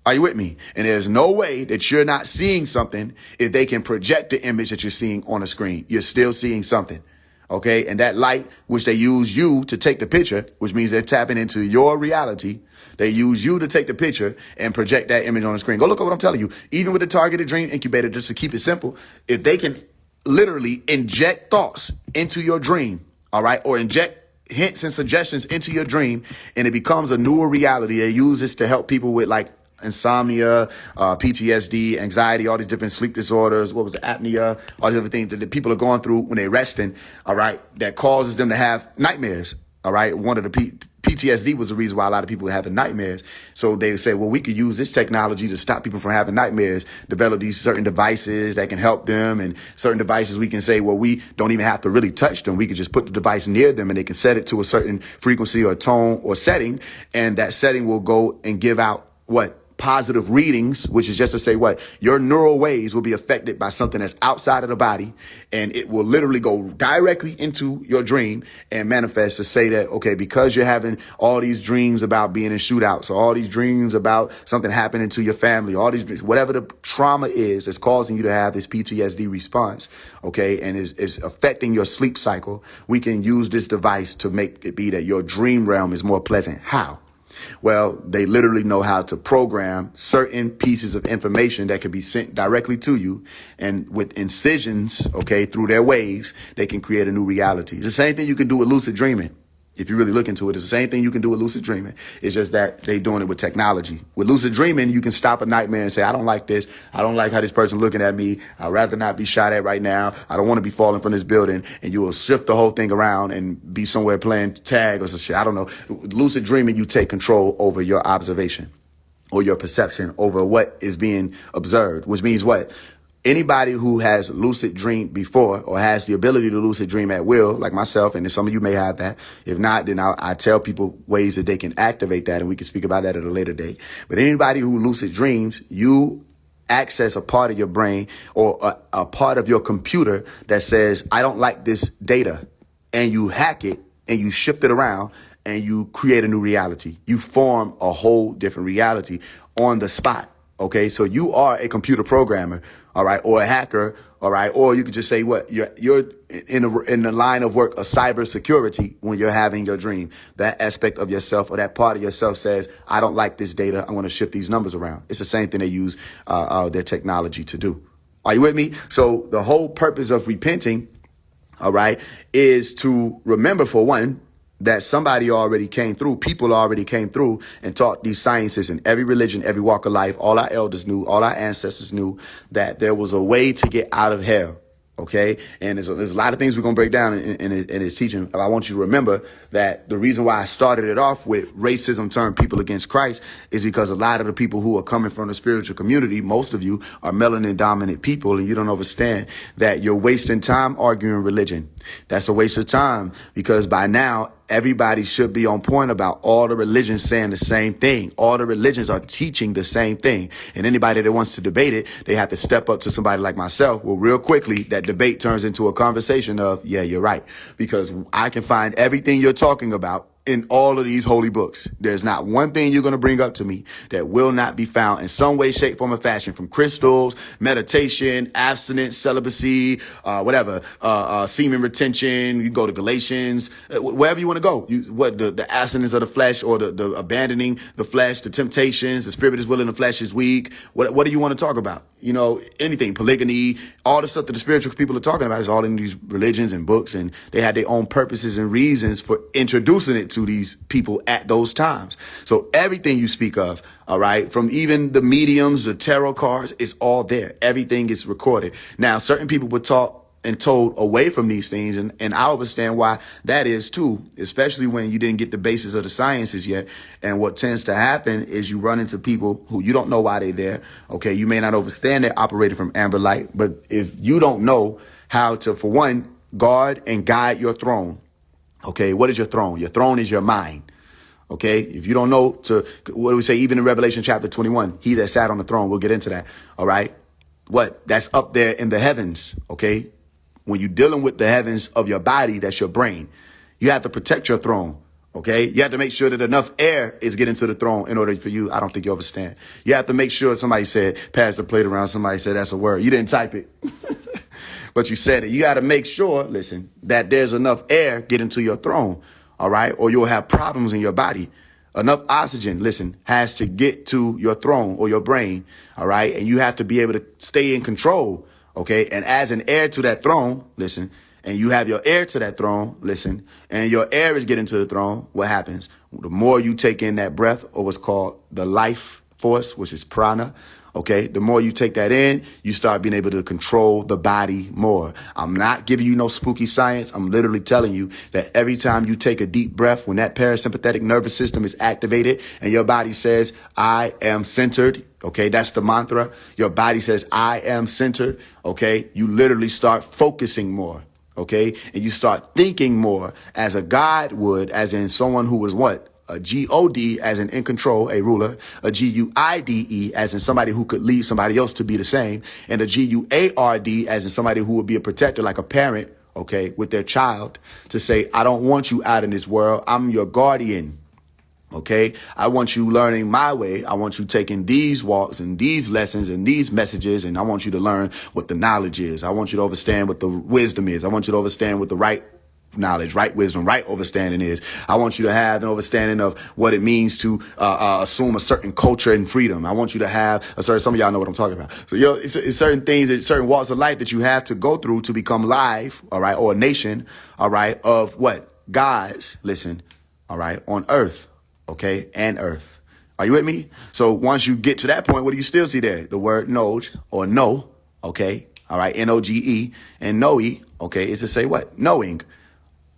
Are you with me? And there's no way that you're not seeing something if they can project the image that you're seeing on a screen. You're still seeing something. Okay. And that light, which they use you to take the picture, which means they're tapping into your reality. They use you to take the picture and project that image on the screen. Go look at what I'm telling you. Even with the targeted dream incubator, just to keep it simple, if they can literally inject thoughts into your dream, all right, or inject hints and suggestions into your dream, and it becomes a newer reality. They use this to help people with like insomnia, PTSD, anxiety, all these different sleep disorders. What was the apnea? All these other things that the people are going through when they're resting. All right. That causes them to have nightmares. All right. One of the PTSD was the reason why a lot of people were having nightmares. So they say, well, we could use this technology to stop people from having nightmares, develop these certain devices that can help them, and certain devices we can say, well, we don't even have to really touch them. We could just put the device near them and they can set it to a certain frequency or tone or setting. And that setting will go and give out what? Positive readings, which is just to say what? Your neural waves will be affected by something that's outside of the body, and it will literally go directly into your dream and manifest to say that, okay, because you're having all these dreams about being in shootouts, or all these dreams about something happening to your family, all these dreams, whatever the trauma is that's causing you to have this PTSD response, okay, and is affecting your sleep cycle, we can use this device to make it be that your dream realm is more pleasant. How? Well, they literally know how to program certain pieces of information that can be sent directly to you. And with incisions, okay, through their waves, they can create a new reality. It's the same thing you can do with lucid dreaming. If you really look into it, it's the same thing you can do with lucid dreaming. It's just that they're doing it with technology. With lucid dreaming, you can stop a nightmare and say, I don't like this. I don't like how this person looking at me. I'd rather not be shot at right now. I don't want to be falling from this building. And you will shift the whole thing around and be somewhere playing tag or some shit. I don't know. With lucid dreaming, you take control over your observation or your perception over what is being observed, which means what? Anybody who has lucid dreamed before or has the ability to lucid dream at will, like myself, and some of you may have that. If not, then I tell people ways that they can activate that, and we can speak about that at a later date. But anybody who lucid dreams, you access a part of your brain or a part of your computer that says, I don't like this data, and you hack it and you shift it around and you create a new reality. You form a whole different reality on the spot. Okay, so you are a computer programmer, all right, or a hacker, all right, or you could just say what you're in the line of work of cybersecurity when you're having your dream. That aspect of yourself or that part of yourself says, I don't like this data. I'm going to shift these numbers around. It's the same thing they use their technology to do. Are you with me? So the whole purpose of repenting, all right, is to remember, for one, that somebody already came through, people already came through and taught these sciences in every religion, every walk of life. All our elders knew, all our ancestors knew that there was a way to get out of hell. Okay. And there's a lot of things we're going to break down in his teaching. I want you to remember that the reason why I started it off with racism turned people against Christ is because a lot of the people who are coming from the spiritual community, most of you are melanin dominant people, and you don't understand that you're wasting time arguing religion. That's a waste of time, because by now everybody should be on point about all the religions saying the same thing. All the religions are teaching the same thing. And anybody that wants to debate it, they have to step up to somebody like myself. Well, real quickly, that debate turns into a conversation of, yeah, you're right. Because I can find everything you're talking about in all of these holy books. There's not one thing you're going to bring up to me that will not be found in some way, shape, form, or fashion, from crystals, meditation, abstinence, celibacy, whatever, semen retention. You go to Galatians, wherever you want to go. The abstinence of the flesh, or the abandoning the flesh, the temptations, the spirit is willing, the flesh is weak. What do you want to talk about? You know, anything, polygamy, all the stuff that the spiritual people are talking about is all in these religions and books, and they had their own purposes and reasons for introducing it to these people at those times. So everything you speak of, all right, from even the mediums, the tarot cards, it's all there. Everything is recorded. Now, certain people were taught and told away from these things, and I understand why that is too, especially when you didn't get the basis of the sciences yet. And what tends to happen is you run into people who you don't know why they're there. Okay, you may not understand they're operating from amber light, but if you don't know how to, for one, guard and guide your throne. Okay, what is your throne? Your throne is your mind. Okay, if you don't know what do we say, even in Revelation chapter 21, he that sat on the throne, we'll get into that. All right, that's up there in the heavens. Okay, when you're dealing with the heavens of your body, that's your brain. You have to protect your throne. Okay, you have to make sure that enough air is getting to the throne in order for you. I don't think you understand. You have to make sure somebody said, pass the plate around. Somebody said that's a word. You didn't type it, but you said it. You got to make sure, listen, that there's enough air getting to your throne. All right. Or you'll have problems in your body. Enough oxygen, listen, has to get to your throne or your brain. All right. And you have to be able to stay in control. Okay. And as an heir to that throne, listen, and you have your heir to that throne, listen, and your heir is getting to the throne, what happens? The more you take in that breath, or what's called the life force, which is prana, okay, the more you take that in, you start being able to control the body more. I'm not giving you no spooky science. I'm literally telling you that every time you take a deep breath, when that parasympathetic nervous system is activated and your body says, I am centered, okay, that's the mantra. Your body says, I am centered, okay, you literally start focusing more. Okay. And you start thinking more as a God would, as in someone who was what? A G-O-D as in control, a ruler, a G-U-I-D-E as in somebody who could lead somebody else to be the same, and a G-U-A-R-D as in somebody who would be a protector, like a parent, okay, with their child, to say, I don't want you out in this world. I'm your guardian. Okay, I want you learning my way. I want you taking these walks and these lessons and these messages, and I want you to learn what the knowledge is. I want you to understand what the wisdom is. I want you to understand what the right knowledge, right wisdom, right understanding is. I want you to have an understanding of what it means to assume a certain culture and freedom. I want you to have a certain, some of y'all know what I'm talking about. So, it's certain things, certain walks of life that you have to go through to become live, all right, or a nation, all right, of what? Gods, listen, all right, on earth. Okay, and earth. Are you with me? So once you get to that point, what do you still see there? The word node or know. Okay, all right, N-O-G-E and know. Okay, is to say what? Knowing.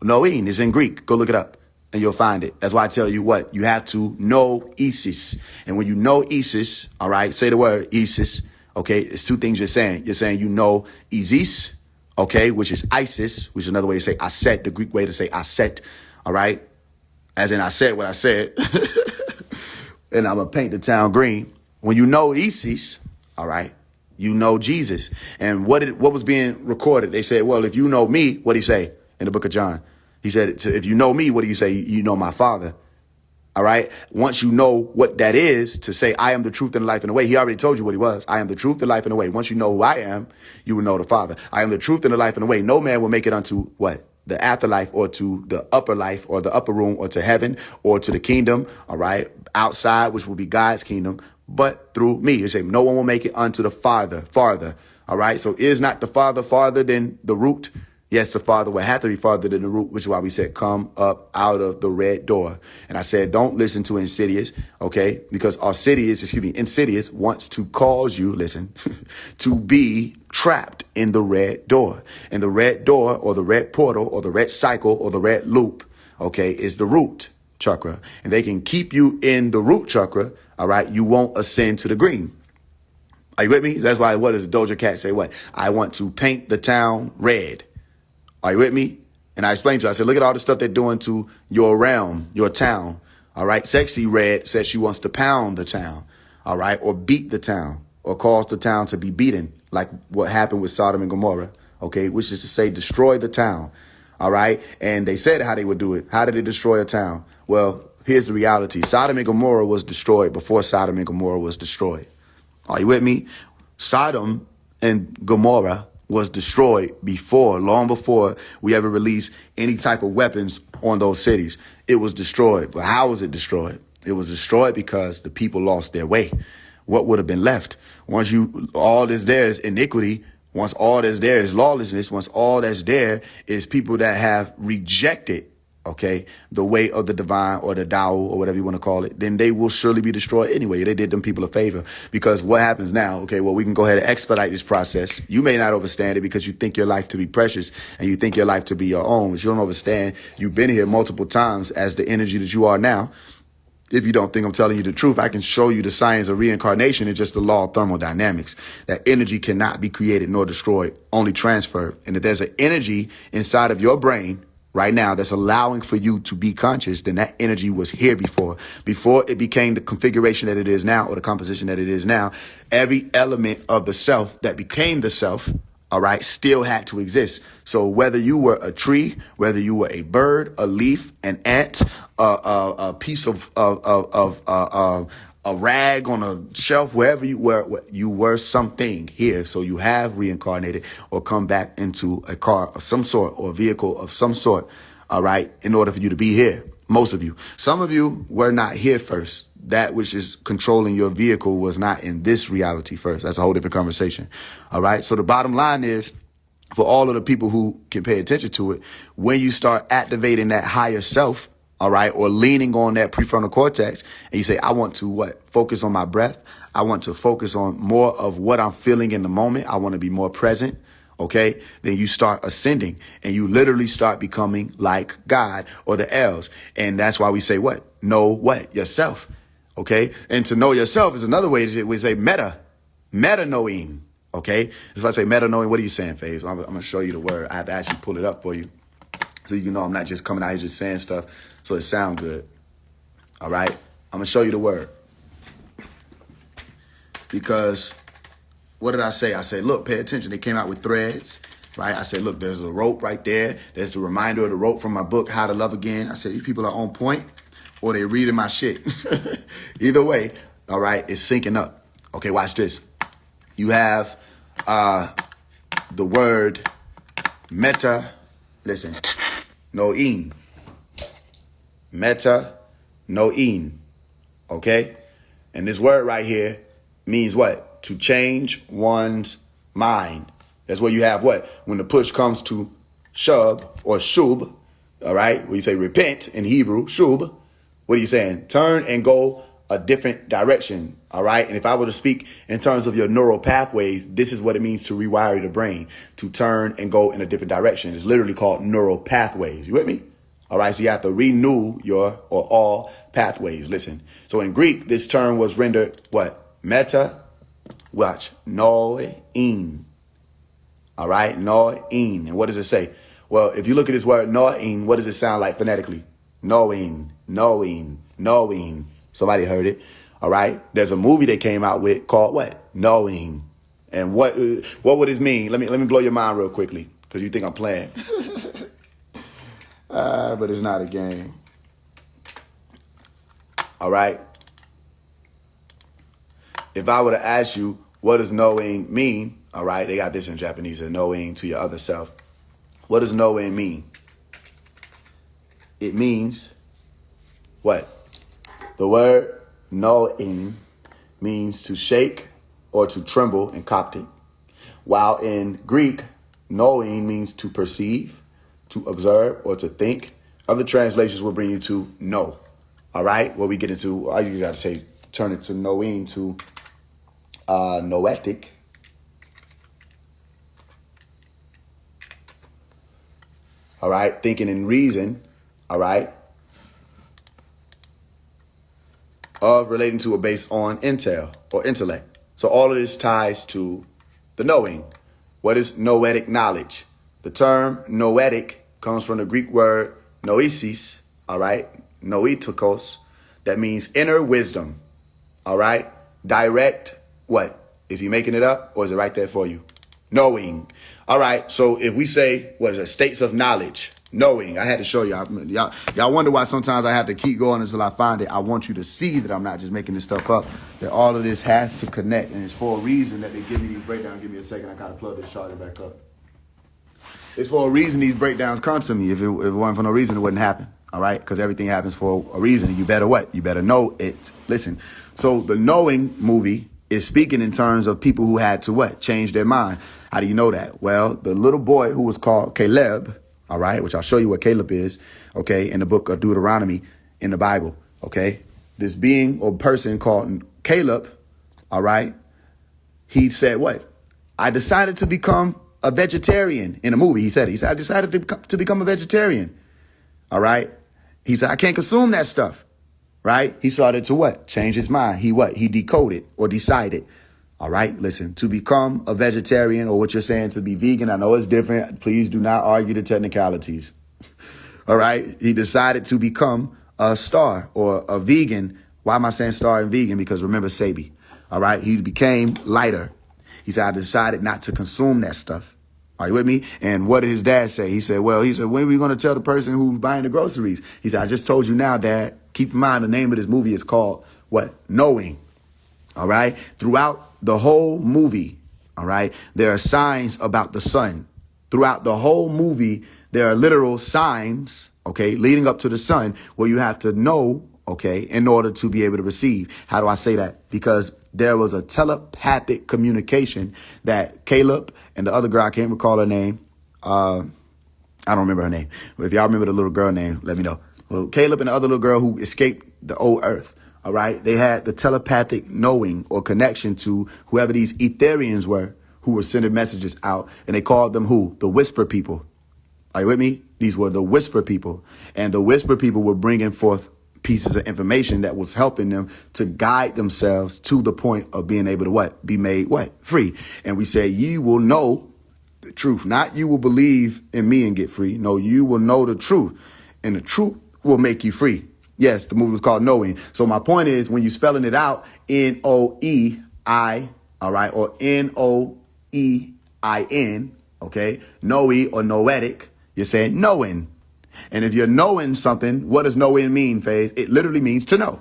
Knowing is in Greek. Go look it up and you'll find it. That's why I tell you what, you have to know Isis. And when you know Isis, all right, say the word Isis. Okay, it's two things you're saying. You're saying you know Isis, okay, which is Isis, which is another way to say Aset, the Greek way to say Aset, all right. As in, I said what I said, and I'm going to paint the town green. When you know Isis, all right, you know Jesus. And what was being recorded? They said, well, if you know me, what did he say in the book of John? He said, if you know me, what do you say? You know my Father. All right. Once you know what that is, to say, I am the truth and the life and the way. He already told you what he was. I am the truth, the life, and the way. Once you know who I am, you will know the Father. I am the truth and the life and the way. No man will make it unto what? The afterlife, or to the upper life, or the upper room, or to heaven, or to the kingdom, all right, outside, which will be God's kingdom, but through me. You say, no one will make it unto the farther, all right? So is not the Father farther than the root? Yes, the Father will have to be farther than the root, which is why we said, come up out of the red door. And I said, don't listen to Insidious, okay? Because Insidious wants to cause you, listen, to be trapped in the red door. And the red door, or the red portal, or the red cycle, or the red loop, okay, is the root chakra. And they can keep you in the root chakra, all right? You won't ascend to the green. Are you with me? That's why, what does Doja Cat say? What? I want to paint the town red. Are you with me? And I explained to her, I said, look at all the stuff they're doing to your realm, your town. All right. Sexy Red says she wants to pound the town. All right. Or beat the town, or cause the town to be beaten, like what happened with Sodom and Gomorrah. OK, which is to say, destroy the town. All right. And they said how they would do it. How did they destroy a town? Well, here's the reality. Sodom and Gomorrah was destroyed before Sodom and Gomorrah was destroyed. Are you with me? Sodom and Gomorrah was destroyed long before we ever released any type of weapons on those cities. It was destroyed. But how was it destroyed? It was destroyed because the people lost their way. What would have been left? Once all that's there is iniquity, once all that's there is lawlessness, once all that's there is people that have rejected, okay, the way of the divine, or the Tao, or whatever you want to call it, then they will surely be destroyed anyway. They did them people a favor, because what happens now? Okay, well, we can go ahead and expedite this process. You may not understand it because you think your life to be precious and you think your life to be your own, but you don't understand. You've been here multiple times as the energy that you are now. If you don't think I'm telling you the truth, I can show you the science of reincarnation and just the law of thermodynamics. That energy cannot be created nor destroyed, only transferred. And if there's an energy inside of your brain right now that's allowing for you to be conscious, then that energy was here before it became the configuration that it is now, or the composition that it is now. Every element of the self that became the self, all right, still had to exist. So whether you were a tree, whether you were a bird, a leaf, an ant, a piece of a rag on a shelf, wherever you were something here. So you have reincarnated or come back into a car of some sort or a vehicle of some sort, all right, in order for you to be here. Most of you. Some of you were not here first. That which is controlling your vehicle was not in this reality first. That's a whole different conversation. All right. So the bottom line is, for all of the people who can pay attention to it, when you start activating that higher self, all right, or leaning on that prefrontal cortex, and you say, I want to focus on my breath. I want to focus on more of what I'm feeling in the moment. I want to be more present. Okay, then you start ascending and you literally start becoming like God or the elves. And that's why we say know yourself. Okay. And to know yourself is another way we say meta knowing. Okay. If I say meta knowing, what are you saying, Faise? I'm going to show you the word. I have to actually pull it up for you so you know I'm not just coming out here just saying stuff so it sounds good. All right. I'm going to show you the word because what did I say? I said, look, pay attention. They came out with threads, right? I said, look, there's a rope right there. There's the reminder of the rope from my book, How to Love Again. I said, these people are on point or they reading my shit. Either way, all right, it's syncing up. Okay, watch this. You have the word meta, listen, noin. Meta, noin, okay? And this word right here means what? To change one's mind. That's where you have when the push comes to shove or shub, all right? When you say repent in Hebrew, shub, what are you saying? Turn and go a different direction, all right? And if I were to speak in terms of your neural pathways, this is what it means to rewire the brain, to turn and go in a different direction. It's literally called neural pathways. You with me? All right, so you have to renew all pathways. Listen, so in Greek, this term was rendered Meta. Watch, noin. All right, noin. And what does it say? Well, if you look at this word noin, what does it sound like phonetically? Knowing. Somebody heard it. All right. There's a movie they came out with called Knowing. And what would this mean? Let me blow your mind real quickly because you think I'm playing. But it's not a game. All right. If I were to ask you, what does knowing mean? All right, they got this in Japanese, knowing to your other self. What does knowing mean? It means what? The word knowing means to shake or to tremble in Coptic, while in Greek, knowing means to perceive, to observe, or to think. Other translations will bring you to know. All right, what we get into, all you got to say, turn it to knowing to noetic. All right, thinking and reason. All right, of relating to or based on intel or intellect. So all of this ties to the knowing. What is noetic knowledge? The term noetic comes from the Greek word noesis. All right, noetikos. That means inner wisdom. All right, direct. What? Is he making it up or is it right there for you? Knowing. All right. So if we say, what is it? States of knowledge. Knowing. I had to show y'all wonder why sometimes I have to keep going until I find it. I want you to see that I'm not just making this stuff up, that all of this has to connect. And it's for a reason that they give me these breakdowns. Give me a second. I got to plug this charger back up. It's for a reason these breakdowns come to me. If it wasn't for no reason, it wouldn't happen. All right. Because everything happens for a reason. You better what? You better know it. Listen. So the Knowing movie is speaking in terms of people who had to change their mind. How do you know that? Well, the little boy who was called Caleb, all right, which I'll show you what Caleb is, okay, in the book of Deuteronomy in the Bible, okay? This being or person called Caleb, all right, he said what? I decided to become a vegetarian. In a movie, he said, I decided to become a vegetarian, all right? He said, I can't consume that stuff. Right? He started to what? Change his mind. He decoded or decided. All right. Listen, to become a vegetarian or what you're saying to be vegan. I know it's different. Please do not argue the technicalities. All right. He decided to become a star or a vegan. Why am I saying star and vegan? Because remember Sabi. All right. He became lighter. He said, I decided not to consume that stuff. Are you with me? And what did his dad say? He said, when are we going to tell the person who's buying the groceries? He said, I just told you now, Dad. Keep in mind, the name of this movie is called what? Knowing. All right. Throughout the whole movie, all right, there are signs about the sun. Throughout the whole movie, there are literal signs, okay, leading up to the sun where you have to know, okay, in order to be able to receive. How do I say that? Because there was a telepathic communication that Caleb and the other girl, I can't recall her name. I don't remember her name. If y'all remember the little girl name, let me know. Well, Caleb and the other little girl who escaped the old earth. All right. They had the telepathic knowing or connection to whoever these Etherians were who were sending messages out. And they called them who? The whisper people. Are you with me? These were the whisper people. And the whisper people were bringing forth pieces of information that was helping them to guide themselves to the point of being able to what? Be made what? Free. And we say, you will know the truth. Not you will believe in me and get free. No, you will know the truth. And the truth will make you free. Yes, the movie was called Knowing. So my point is, when you're spelling it out, N-O-E-I, all right, or N-O-E-I-N, okay, Noe or noetic, you're saying knowing. And if you're knowing something, what does knowing mean, Faise? It literally means to know.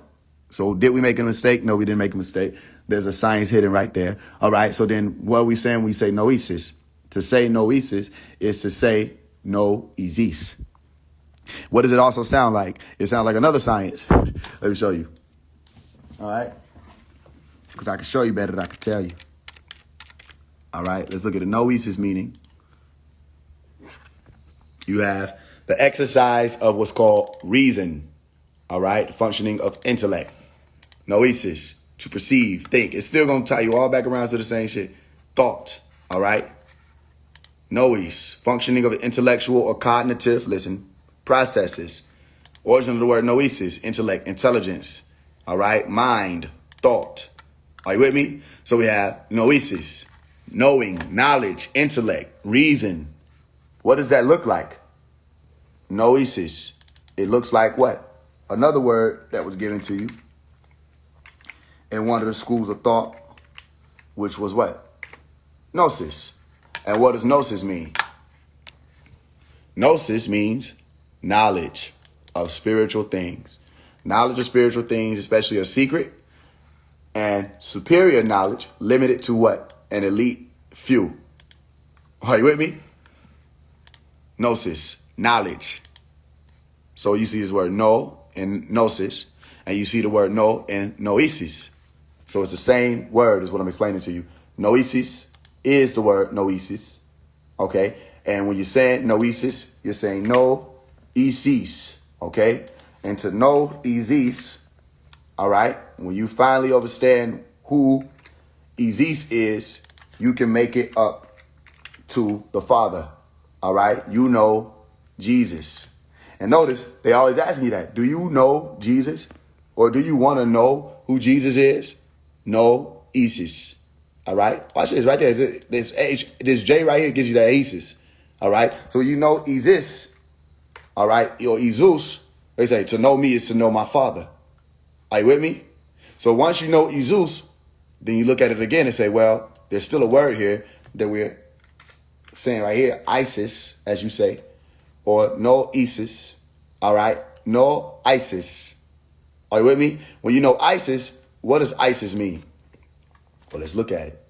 So did we make a mistake? No, we didn't make a mistake. There's a science hidden right there. All right, so then what are we saying? We say noesis. To say noesis is to say noesis. What does it also sound like? It sounds like another science. Let me show you. All right. Because I can show you better than I can tell you. All right. Let's look at the noesis meaning. You have the exercise of what's called reason. All right. Functioning of intellect. Noesis. To perceive, think. It's still going to tie you all back around to the same shit. Thought. All right. Noes. Functioning of intellectual or cognitive. Listen. Processes. Origin of the word noesis, intellect, intelligence. All right. Mind, thought. Are you with me? So we have noesis, knowing, knowledge, intellect, reason. What does that look like? Noesis. It looks like what? Another word that was given to you in one of the schools of thought, which was what? Gnosis. And what does gnosis mean? Gnosis means knowledge of spiritual things. Knowledge of spiritual things, especially a secret, and superior knowledge limited to what? An elite few. Are you with me? Gnosis, knowledge. So you see this word no in gnosis, and you see the word no in noesis. So it's the same word is what I'm explaining to you. Noesis is the word noesis. Okay? And when you're saying noesis, you're saying no Isis, okay? And to know Isis, all right, when you finally understand who Isis is, you can make it up to the Father, all right? You know Jesus. And notice, they always ask me that. Do you know Jesus? Or do you want to know who Jesus is? No Isis, all right? Watch this right there. This J right here gives you that Isis, all right? So you know Isis. All right, or Isus, they say to know me is to know my Father. Are you with me? So once you know Isus, then you look at it again and say, well, there's still a word here that we're saying right here, Isis, as you say, or no Isis. All right, no Isis. Are you with me? When you know Isis, what does Isis mean? Well, let's look at it.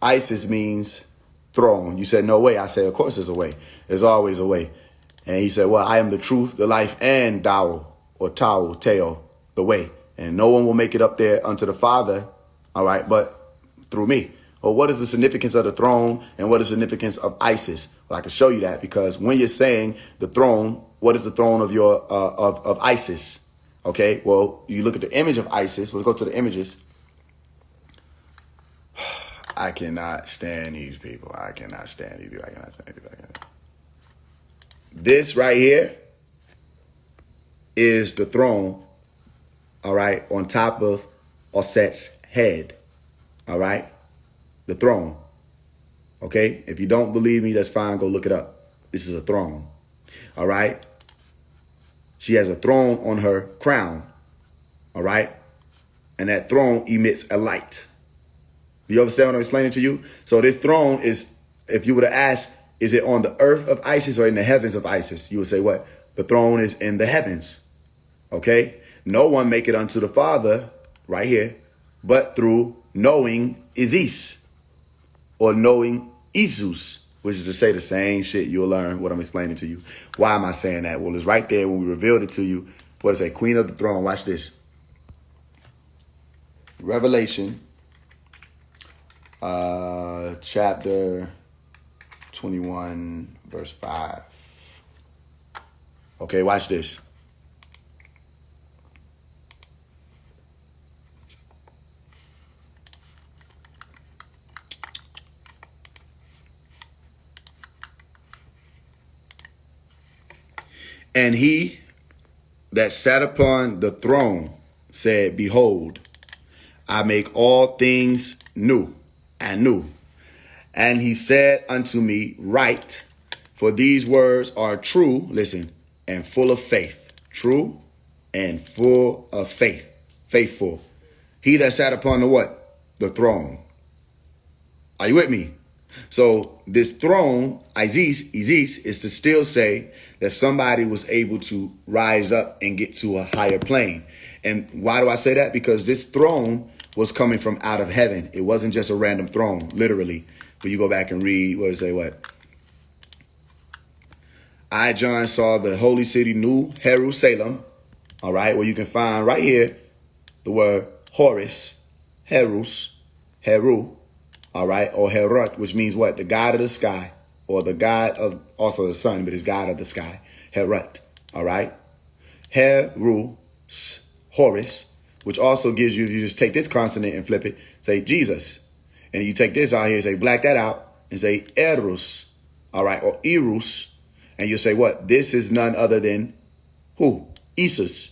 Isis means throne. You said no way. I said, of course there's a way. There's always a way. And he said, well, I am the truth, the life, and Tao, or Tao, Teo, the way. And no one will make it up there unto the Father, all right, but through me. Well, what is the significance of the throne, and what is the significance of Isis? Well, I can show you that, because when you're saying the throne, what is the throne of your of Isis? Okay, well, you look at the image of Isis. Let's go to the images. I cannot stand these people. I cannot stand these people. I cannot stand these people. This right here is the throne, all right, on top of Oset's head, all right, the throne, okay? If you don't believe me, that's fine. Go look it up. This is a throne, all right? She has a throne on her crown, all right? And that throne emits a light. Do you understand what I'm explaining to you? So this throne is if you were to ask, is it on the earth of Isis or in the heavens of Isis? You would say what? The throne is in the heavens. Okay? No one make it unto the Father, right here, but through knowing Isis or knowing Isus, which is to say the same shit. You'll learn what I'm explaining to you. Why am I saying that? Well, it's right there when we revealed it to you. What does it say? Queen of the throne. Watch this. Revelation, chapter 21, verse 5. Okay, watch this. And he that sat upon the throne said, behold, I make all things new and new. And he said unto me, write, for these words are true, listen, and full of faith. True and full of faith. Faithful. He that sat upon the what? The throne. Are you with me? So this throne, Isis, is to still say that somebody was able to rise up and get to a higher plane. And why do I say that? Because this throne was coming from out of heaven. It wasn't just a random throne, literally. But you go back and read, what does it say, what? I, John, saw the holy city, New Jerusalem, all right, where you can find right here the word Horus, Herus, Heru, all right, or Herut, which means what? The God of the sky, or the God of also the sun, but it's God of the sky, Herut, all right? Heru, Horus, which also gives you, you just take this consonant and flip it, say Jesus. And you take this out here, say black that out, and say Erus, all right, or Erus, and you say what? This is none other than who? Isis.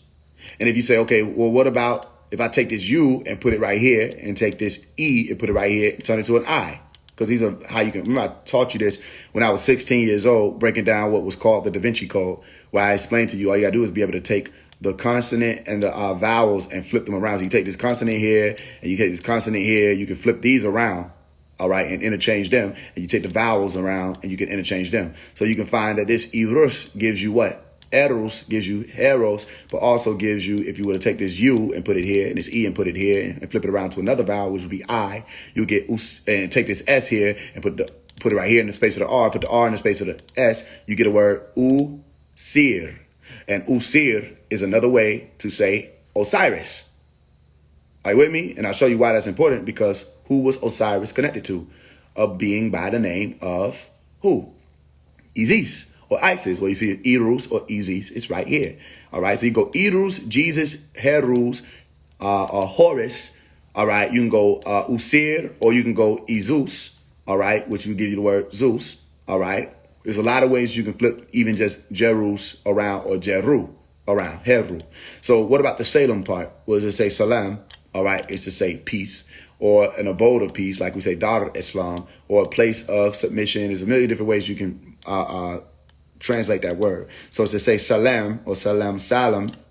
And if you say, okay, well, what about if I take this U and put it right here and take this E and put it right here and turn it to an I? Because these are how you can, remember I taught you this when I was 16 years old, breaking down what was called the Da Vinci Code, where I explained to you, all you gotta do is be able to take the consonant and the vowels and flip them around. So you take this consonant here and you take this consonant here, you can flip these around, all right, and interchange them. And you take the vowels around and you can interchange them. So you can find that this Erus gives you what? Eros gives you Eros, but also gives you, if you were to take this U and put it here and this E and put it here and flip it around to another vowel, which would be I, you get us, and take this S here and put it right here in the space of the R, put the R in the space of the S, you get a word Usir. And Usir is another way to say Osiris. Are you with me? And I'll show you why that's important, because who was Osiris connected to? A being by the name of who? Isis. Or Isis, where you see it, Erus or Isis, it's right here. All right, so you go Erus, Jesus, Herus, Horus. All right, you can go Usir, or you can go Isus. All right, which will give you the word Zeus. All right, there's a lot of ways you can flip even just Jerus around or Jeru around, Heru. So what about the Salem part? What does it say? Salam. All right, it's to say peace, or an abode of peace, like we say Dar Islam, or a place of submission. There's a million different ways you can translate that word. So to say salam or salam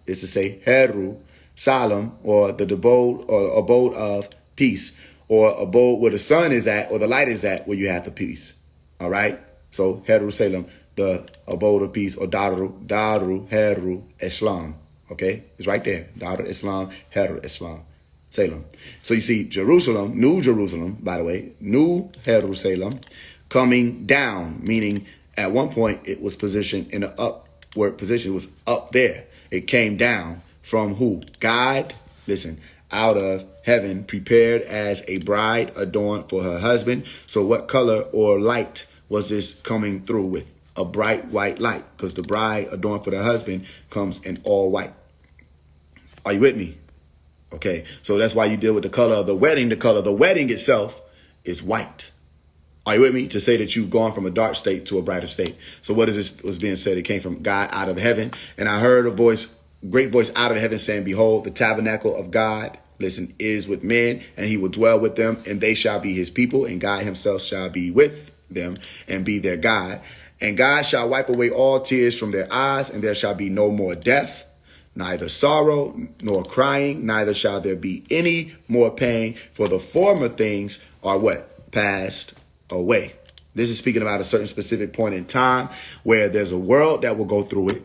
is to say Heru Salam, or the abode or abode of peace, or abode where the sun is at or the light is at, where you have the peace. All right. So Heru Salam, the abode of peace, or Daru Heru Islam. Okay, it's right there. Daru Islam, Heru Islam, Salem. So you see Jerusalem, New Jerusalem, by the way, New Jerusalem, coming down, meaning at one point, it was positioned in an upward position. It was up there. It came down from who? God, listen, out of heaven, prepared as a bride adorned for her husband. So what color or light was this coming through with? A bright white light, because the bride adorned for the husband comes in all white. Are you with me? Okay, so that's why you deal with the color of the wedding. The color of the wedding itself is white. Are you with me? To say that you've gone from a dark state to a brighter state. So what is this was being said? It came from God out of heaven. And I heard a voice, great voice out of heaven saying, behold, the tabernacle of God, listen, is with men, and he will dwell with them, and they shall be his people, and God himself shall be with them and be their God. And God shall wipe away all tears from their eyes, and there shall be no more death, neither sorrow nor crying, neither shall there be any more pain, for the former things are what? Passed away. This is speaking about a certain specific point in time where there's a world that will go through it,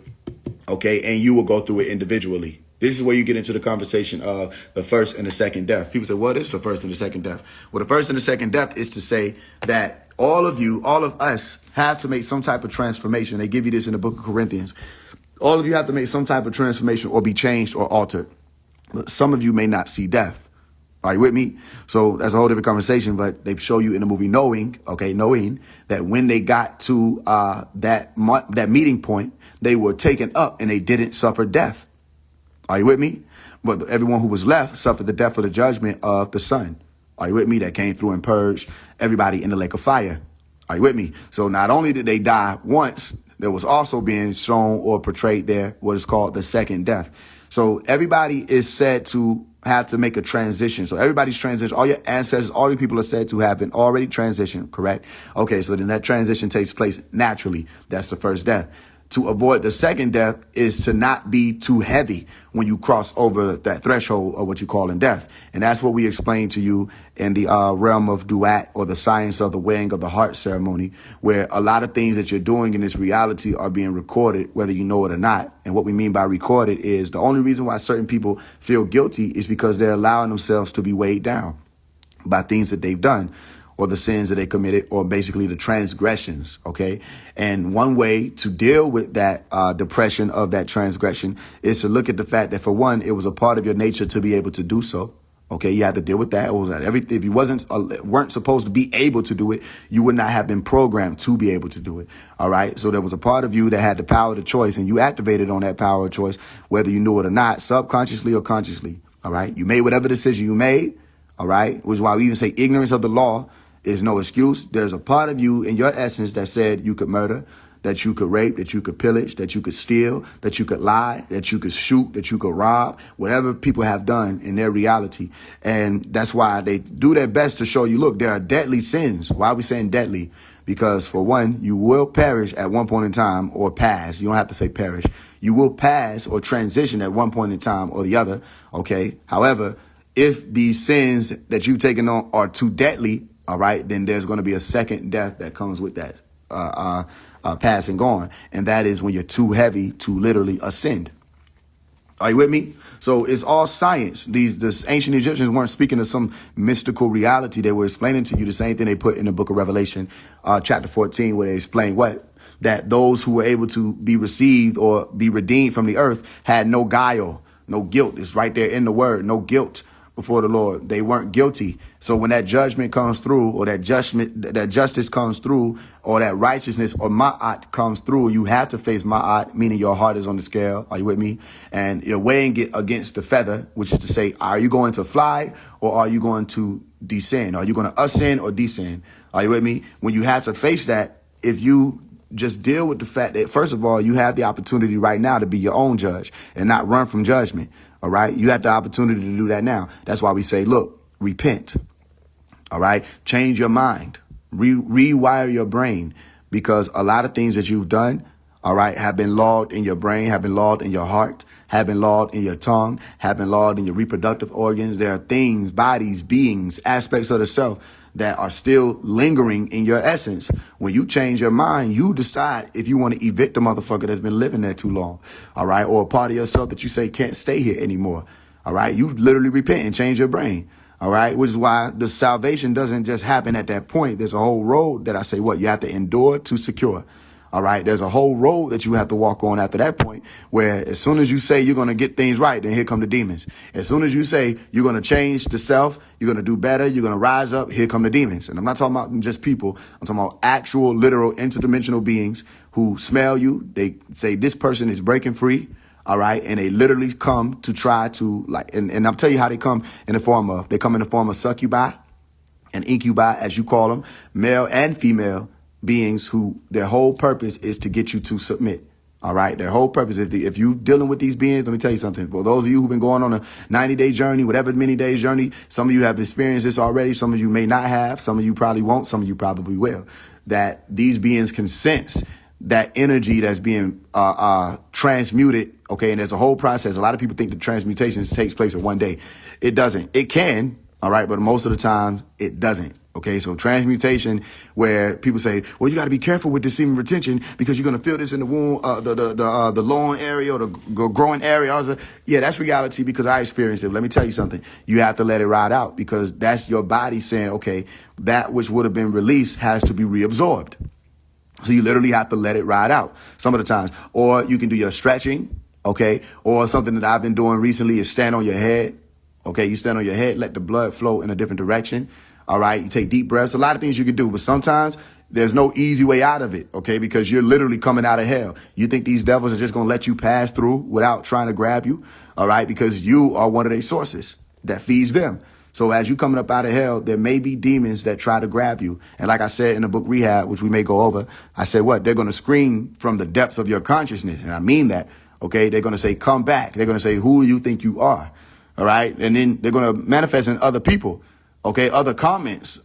okay, and you will go through it individually. This is where you get into the conversation of the first and the second death. People say, what is the first and the second death? Well, the first and the second death is to say that all of us have to make some type of transformation. They give you this in the book of Corinthians. All of you have to make some type of transformation or be changed or altered. But some of you may not see death. Are you with me? So that's a whole different conversation, but they show you in the movie knowing that when they got to that meeting point, they were taken up and they didn't suffer death. Are you with me? But everyone who was left suffered the death of the judgment of the Son. Are you with me? That came through and purged everybody in the lake of fire. Are you with me? So not only did they die once, there was also being shown or portrayed there what is called the second death. So everybody is said to have to make a transition. So everybody's transition, all your ancestors, all the people are said to have been already transitioned, correct? Okay, so then that transition takes place naturally. That's the first death. To avoid the second death is to not be too heavy when you cross over that threshold of what you call in death. And that's what we explained to you in the realm of duat, or the science of the weighing of the heart ceremony, where a lot of things that you're doing in this reality are being recorded, whether you know it or not. And what we mean by recorded is the only reason why certain people feel guilty is because they're allowing themselves to be weighed down by things that they've done, or the sins that they committed, or basically the transgressions, okay? And one way to deal with that depression of that transgression is to look at the fact that, for one, it was a part of your nature to be able to do so, okay? You had to deal with that. If you weren't supposed to be able to do it, you would not have been programmed to be able to do it, all right? So there was a part of you that had the power of choice, and you activated on that power of choice, whether you knew it or not, subconsciously or consciously, all right? You made whatever decision you made, all right? Which is why we even say ignorance of the law is no excuse. There's a part of you in your essence that said you could murder, that you could rape, that you could pillage, that you could steal, that you could lie, that you could shoot, that you could rob, whatever people have done in their reality. And that's why they do their best to show you, look, there are deadly sins. Why are we saying deadly? Because, for one, you will perish at one point in time, or pass. You don't have to say perish. You will pass or transition at one point in time or the other, okay? However, if these sins that you've taken on are too deadly, all right, then there's going to be a second death that comes with that passing on. And that is when you're too heavy to literally ascend. Are you with me? So it's all science. The ancient Egyptians weren't speaking of some mystical reality. They were explaining to you the same thing they put in the book of Revelation, chapter 14, where they explain what? That those who were able to be received or be redeemed from the earth had no guile, no guilt. It's right there in the word, no guilt before the Lord. They weren't guilty. So when that judgment comes through, or that justice comes through, or that righteousness or ma'at comes through, you have to face ma'at, meaning your heart is on the scale. Are you with me? And you're weighing it against the feather, which is to say, are you going to fly or are you going to descend? Are you going to ascend or descend? Are you with me? When you have to face that, if you just deal with the fact that, first of all, you have the opportunity right now to be your own judge and not run from judgment. All right. You have the opportunity to do that now. That's why we say, look, repent. All right. Change your mind. Rewire your brain, because a lot of things that you've done, all right, have been logged in your brain, have been logged in your heart, have been logged in your tongue, have been logged in your reproductive organs. There are things, bodies, beings, aspects of the self that are still lingering in your essence. When you change your mind, you decide if you want to evict a motherfucker that's been living there too long, all right, or a part of yourself that you say can't stay here anymore, all right. You literally repent and change your brain, all right, which is why the salvation doesn't just happen at that point. There's a whole road that I say what you have to endure to secure. All right. There's a whole road that you have to walk on after that point, where as soon as you say you're going to get things right, then here come the demons. As soon as you say you're going to change the self, you're going to do better, you're going to rise up, here come the demons. And I'm not talking about just people. I'm talking about actual, literal, interdimensional beings who smell you. They say this person is breaking free. All right. And they literally come to try to and I'll tell you how they come in the form of succubi and incubi, as you call them, male and female beings who their whole purpose is to get you to submit. All right. Their whole purpose. If you're dealing with these beings, let me tell you something. For those of you who've been going on a 90-day journey, whatever many days journey, some of you have experienced this already. Some of you may not have. Some of you probably won't. Some of you probably will. That these beings can sense that energy that's being transmuted. OK, and there's a whole process. A lot of people think the transmutation takes place in one day. It doesn't. It can. All right. But most of the time it doesn't. Okay, so transmutation, where people say, well, you got to be careful with the semen retention because you're going to feel this in the womb, the lower area or the growing area. I was like, yeah, that's reality because I experienced it. Let me tell you something. You have to let it ride out because that's your body saying, okay, that which would have been released has to be reabsorbed. So you literally have to let it ride out some of the times. Or you can do your stretching, okay? Or something that I've been doing recently is stand on your head. Okay, you stand on your head, let the blood flow in a different direction. All right, you take deep breaths. A lot of things you can do, but sometimes there's no easy way out of it, okay? Because you're literally coming out of hell. You think these devils are just going to let you pass through without trying to grab you, all right? Because you are one of their sources that feeds them. So as you coming up out of hell, there may be demons that try to grab you. And like I said in the book Rehab, which we may go over, I said what? They're going to scream from the depths of your consciousness. And I mean that, okay? They're going to say, come back. They're going to say, who do you think you are? All right? And then they're going to manifest in other people. Okay, other comments,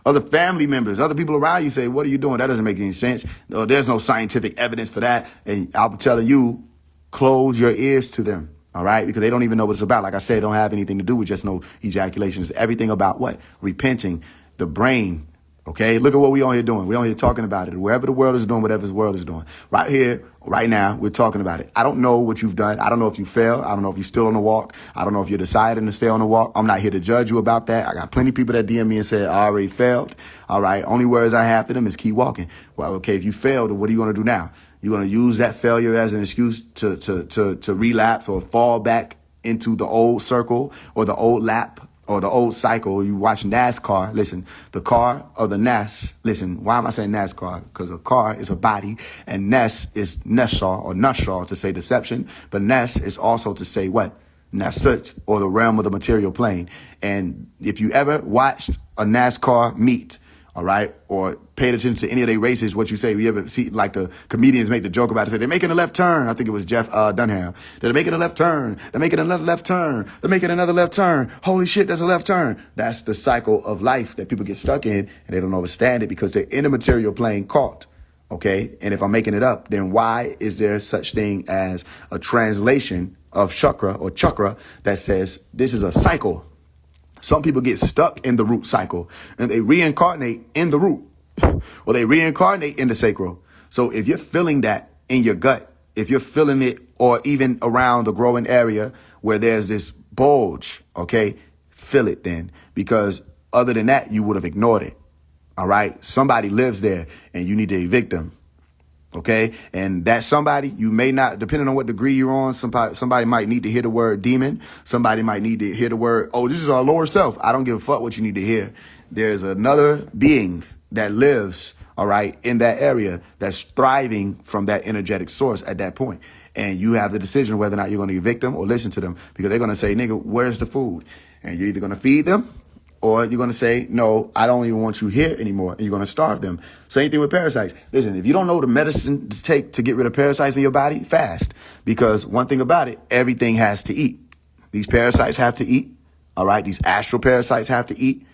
other family members, other people around you say, what are you doing? That doesn't make any sense. No, there's no scientific evidence for that. And I'm telling you, close your ears to them. All right, because they don't even know what it's about. Like I said, it don't have anything to do with just no ejaculation. It's everything about what? Repenting, the brain. Okay, look at what we on here doing. We're on here talking about it. Wherever the world is doing, whatever the world is doing. Right here, right now, we're talking about it. I don't know what you've done. I don't know if you failed. I don't know if you're still on the walk. I don't know if you're deciding to stay on the walk. I'm not here to judge you about that. I got plenty of people that DM me and said, I already failed. All right, only words I have for them is keep walking. Well, okay, if you failed, what are you going to do now? You're going to use that failure as an excuse to relapse or fall back into the old circle or the old lap or the old cycle. You watch NASCAR. Listen, the car of the NAS. Listen, why am I saying NASCAR? Because a car is a body and NES is Neshar or Nushar to say deception. But NES is also to say what? Nasut, or the realm of the material plane. And if you ever watched a NASCAR meet, all right, or paid attention to any of their races, what you say, we ever see, like the comedians make the joke about it, say, they're making a left turn. I think it was Jeff Dunham. They're making a left turn. They're making another left turn. They're making another left turn. Holy shit, there's a left turn. That's the cycle of life that people get stuck in, and they don't understand it because they're in the material plane caught. Okay, and if I'm making it up, then why is there such thing as a translation of chakra or chakra that says this is a cycle? Some people get stuck in the root cycle and they reincarnate in the root or they reincarnate in the sacral. So if you're feeling that in your gut, if you're feeling it or even around the growing area where there's this bulge, okay, feel it then, because other than that, you would have ignored it. All right. Somebody lives there and you need to evict them. Okay. And that somebody, you may not, depending on what degree you're on, somebody might need to hear the word demon. Somebody might need to hear the word, oh, this is our lower self. I don't give a fuck what you need to hear. There's another being that lives, all right, in that area that's thriving from that energetic source at that point. And you have the decision whether or not you're going to evict them or listen to them, because they're going to say, nigga, where's the food? And you're either going to feed them or you're going to say, no, I don't even want you here anymore. And you're going to starve them. Same thing with parasites. Listen, if you don't know the medicine to take to get rid of parasites in your body, fast. Because one thing about it, everything has to eat. These parasites have to eat. All right. These astral parasites have to eat.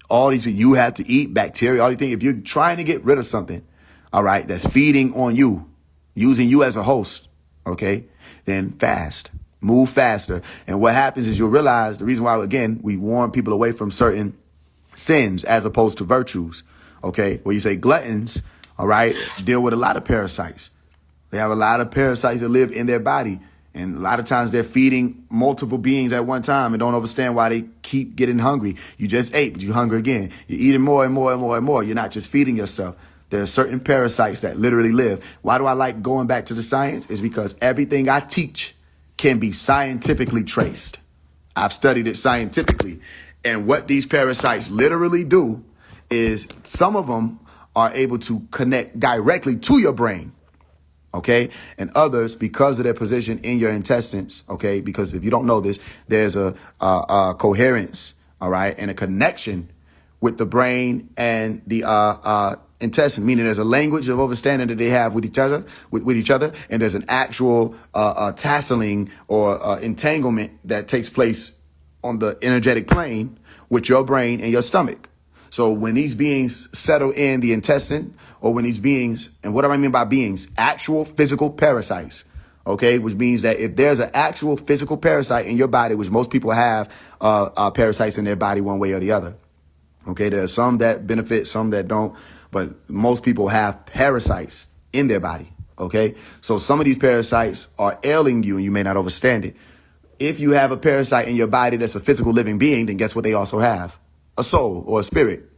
All these, you have to eat bacteria, all these things. If you're trying to get rid of something, all right, that's feeding on you, using you as a host, okay, then fast. Move faster. And what happens is you'll realize the reason why, again, we warn people away from certain sins as opposed to virtues. Okay. Where you say gluttons, all right, deal with a lot of parasites. They have a lot of parasites that live in their body. And a lot of times they're feeding multiple beings at one time and don't understand why they keep getting hungry. You just ate, but you're hungry again. You're eating more and more and more and more. You're not just feeding yourself. There are certain parasites that literally live. Why do I like going back to the science? Is because everything I teach can be scientifically traced. I've studied it scientifically. And what these parasites literally do is some of them are able to connect directly to your brain. Okay. And others, because of their position in your intestines. Okay. Because if you don't know this, there's a coherence. All right. And a connection with the brain and the intestine, meaning there's a language of understanding that they have with each other, with each other. And there's an actual tasseling or entanglement that takes place on the energetic plane with your brain and your stomach. So when these beings settle in the intestine, or when these beings, and what do I mean by beings? Actual physical parasites. Okay, which means that if there's an actual physical parasite in your body, which most people have parasites in their body one way or the other. Okay, there are some that benefit, some that don't, but most people have parasites in their body. Okay, so some of these parasites are ailing you and you may not understand it. If you have a parasite in your body that's a physical living being, then guess what they also have? A soul or a spirit.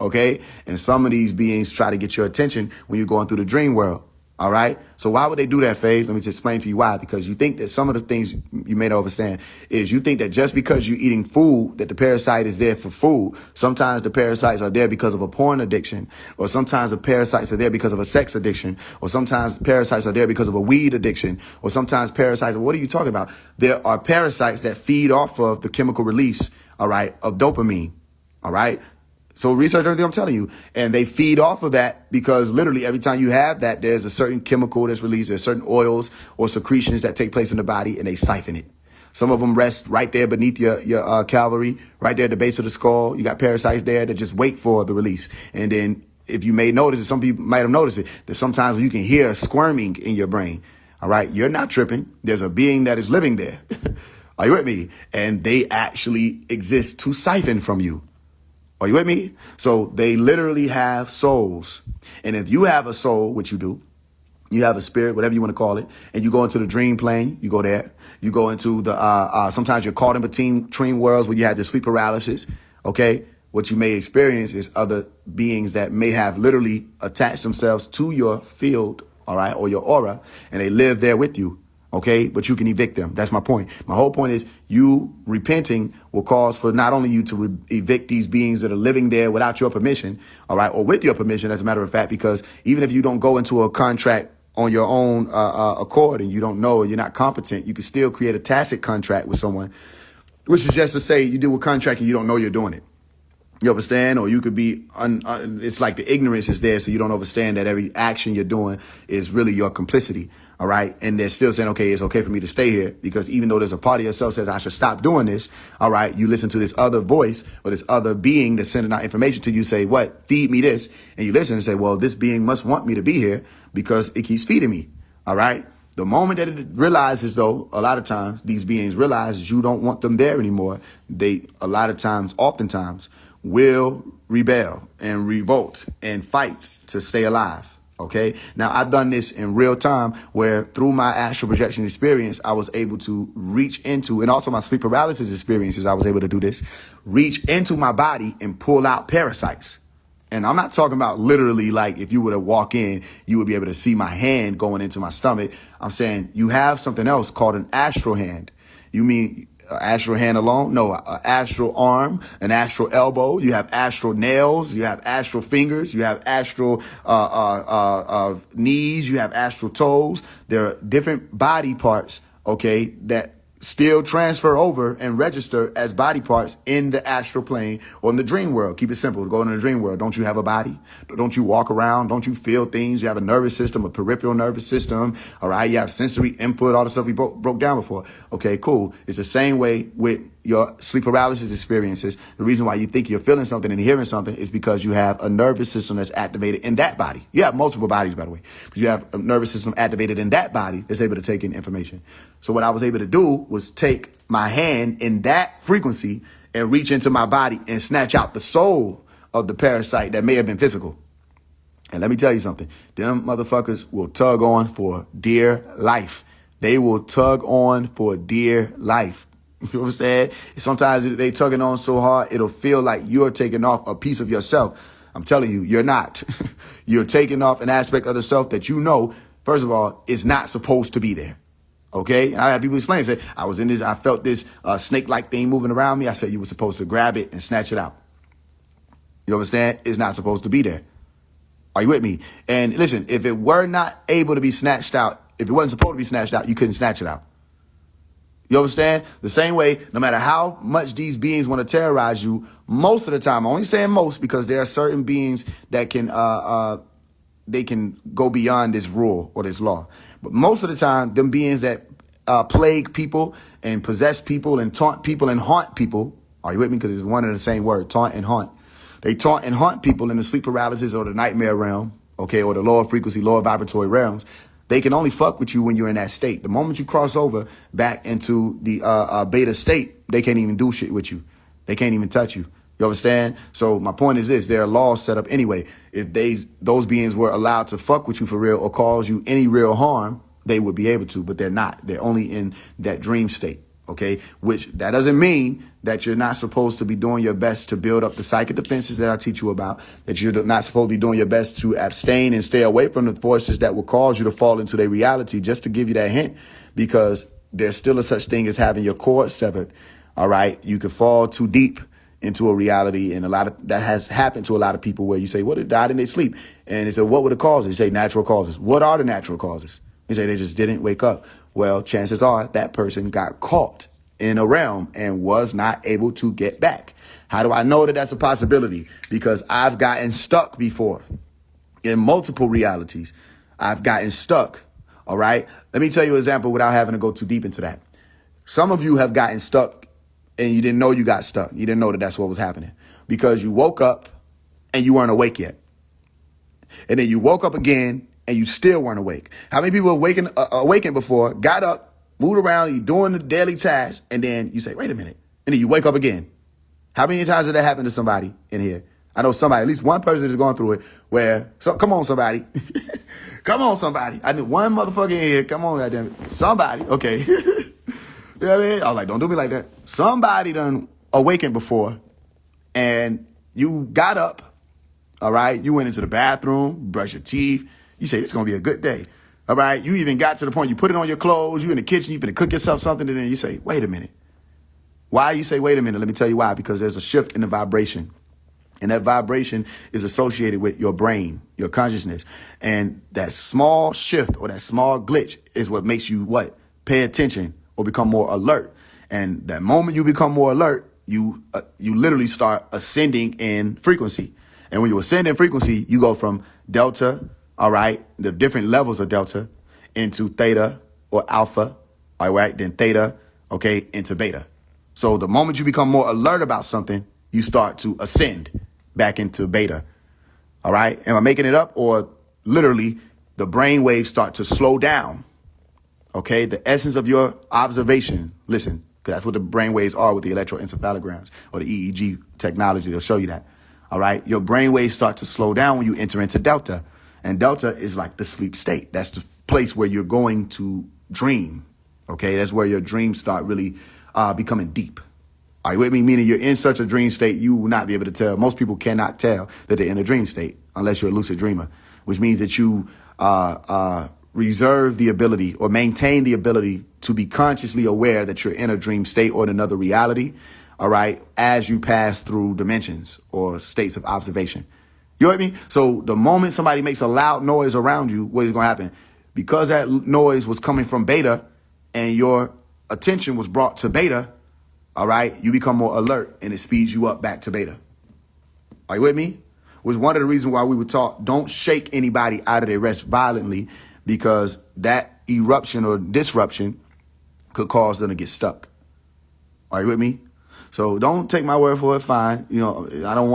Okay, and some of these beings try to get your attention when you're going through the dream world. All right. So why would they do that, Faise? Let me just explain to you why. Because you think that some of the things you may not understand is you think that just because you're eating food, that the parasite is there for food. Sometimes the parasites are there because of a porn addiction, or sometimes the parasites are there because of a sex addiction, or sometimes parasites are there because of a weed addiction, or sometimes parasites. What are you talking about? There are parasites that feed off of the chemical release, all right, of dopamine. All right. So research everything I'm telling you. And they feed off of that because literally every time you have that, there's a certain chemical that's released. There's certain oils or secretions that take place in the body and they siphon it. Some of them rest right there beneath your calvary, right there at the base of the skull. You got parasites there that just wait for the release. And then if you may notice it, some people might have noticed it, that sometimes you can hear squirming in your brain. All right. You're not tripping. There's a being that is living there. Are you with me? And they actually exist to siphon from you. Are you with me? So they literally have souls. And if you have a soul, which you do, you have a spirit, whatever you want to call it, and you go into the dream plane, you go there. You go into the, sometimes you're caught in between dream worlds where you have the sleep paralysis. Okay. What you may experience is other beings that may have literally attached themselves to your field, all right, or your aura, and they live there with you. Okay, but you can evict them. That's my point. My whole point is you repenting will cause for not only you to evict these beings that are living there without your permission, all right, or with your permission, as a matter of fact, because even if you don't go into a contract on your own accord and you don't know, or you're not competent, you can still create a tacit contract with someone, which is just to say you do a contract and you don't know you're doing it. You understand? Or you could be, it's like the ignorance is there, so you don't understand that every action you're doing is really your complicity. All right. And they're still saying, okay, it's okay for me to stay here, because even though there's a part of yourself says I should stop doing this. All right. You listen to this other voice or this other being that's sending out information to you, say, what? Feed me this. And you listen and say, well, this being must want me to be here because it keeps feeding me. All right. The moment that it realizes, though, a lot of times these beings realize you don't want them there anymore. They a lot of times, oftentimes, will rebel and revolt and fight to stay alive. OK, now I've done this in real time where through my astral projection experience, I was able to reach into, and also my sleep paralysis experiences, I was able to do this, reach into my body and pull out parasites. And I'm not talking about literally like if you were to walk in, you would be able to see my hand going into my stomach. I'm saying you have something else called an astral hand. You mean astral hand alone? No, an astral arm, an astral elbow. You have astral nails. You have astral fingers. You have astral knees. You have astral toes. There are different body parts, okay, that still transfer over and register as body parts in the astral plane or in the dream world. Keep it simple. Go into the dream world. Don't you have a body? Don't you walk around? Don't you feel things? You have a nervous system, a peripheral nervous system. All right. You have sensory input, all the stuff we broke down before. Okay, cool. It's the same way with your sleep paralysis experiences. The reason why you think you're feeling something and hearing something is because you have a nervous system that's activated in that body. You have multiple bodies, by the way, but you have a nervous system activated in that body that's able to take in information. So what I was able to do was take my hand in that frequency and reach into my body and snatch out the soul of the parasite that may have been physical. And let me tell you something. Them motherfuckers will tug on for dear life. They will tug on for dear life. You understand? Sometimes they tugging on so hard, it'll feel like you're taking off a piece of yourself. I'm telling you, you're not. You're taking off an aspect of the self that you know, first of all, is not supposed to be there. Okay? And I have people explain, say, I was in this, I felt this snake-like thing moving around me. I said, you were supposed to grab it and snatch it out. You understand? It's not supposed to be there. Are you with me? And listen, if it were not able to be snatched out, if it wasn't supposed to be snatched out, you couldn't snatch it out. You understand? The same way, no matter how much these beings want to terrorize you, most of the time, I'm only saying most because there are certain beings that can, they can go beyond this rule or this law. But most of the time, them beings that plague people and possess people and taunt people and haunt people, are you with me? Because it's one and the same word, taunt and haunt. They taunt and haunt people in the sleep paralysis or the nightmare realm, okay, or the lower frequency, lower vibratory realms. They can only fuck with you when you're in that state. The moment you cross over back into the beta state, they can't even do shit with you. They can't even touch you. You understand? So my point is this: there are laws set up anyway. If those beings were allowed to fuck with you for real or cause you any real harm, they would be able to, but they're not. They're only in that dream state. Okay, which that doesn't mean that you're not supposed to be doing your best to build up the psychic defenses that I teach you about, that you're not supposed to be doing your best to abstain and stay away from the forces that will cause you to fall into their reality, just to give you that hint, because there's still a such thing as having your cord severed. All right, you could fall too deep into a reality, and a lot of that has happened to a lot of people where you say, well, they died in their sleep, and they say, what were the causes? They say natural causes. What are the natural causes? They say they just didn't wake up. Well, chances are that person got caught in a realm and was not able to get back. How do I know that that's a possibility? Because I've gotten stuck before in multiple realities. I've gotten stuck. All right. Let me tell you an example without having to go too deep into that. Some of you have gotten stuck and you didn't know you got stuck. You didn't know that that's what was happening because you woke up and you weren't awake yet. And then you woke up again and you still weren't awake. How many people awakened before, got up, moved around, you're doing the daily tasks, and then you say, wait a minute. And then you wake up again. How many times did that happen to somebody in here? I know somebody, at least one person is going through it where, so come on, somebody. Come on, somebody. I need one motherfucker in here. Come on, goddamn it. Somebody. Okay. You know what I mean? I was like, don't do me like that. Somebody done awakened before and you got up. All right. You went into the bathroom, brushed your teeth. You say, it's going to be a good day. All right. You even got to the point you put it on your clothes. You in the kitchen. You finna cook yourself something. And then you say, wait a minute. Why you say, wait a minute? Let me tell you why. Because there's a shift in the vibration. And that vibration is associated with your brain, your consciousness. And that small shift or that small glitch is what makes you what? Pay attention or become more alert. And that moment you become more alert, you literally start ascending in frequency. And when you ascend in frequency, you go from delta, all right, the different levels of delta into theta or alpha, all right, then theta, okay, into beta. So the moment you become more alert about something, you start to ascend back into beta. All right. Am I making it up? Or literally the brain waves start to slow down. OK, the essence of your observation. Listen, because that's what the brain waves are with the electroencephalograms or the EEG technology. They'll show you that. All right. Your brain waves start to slow down when you enter into delta. And delta is like the sleep state. That's the place where you're going to dream. OK, that's where your dreams start really becoming deep. Are you with me? Meaning you're in such a dream state, you will not be able to tell. Most people cannot tell that they're in a dream state unless you're a lucid dreamer, which means that you reserve the ability or maintain the ability to be consciously aware that you're in a dream state or in another reality. All right. As you pass through dimensions or states of observation. You know what I mean? So the moment somebody makes a loud noise around you, what is going to happen? Because that noise was coming from beta and your attention was brought to beta. All right. You become more alert and it speeds you up back to beta. Are you with me? Was one of the reasons why we were taught don't shake anybody out of their rest violently, because that eruption or disruption could cause them to get stuck. Are you with me? So don't take my word for it. Fine. You know, I don't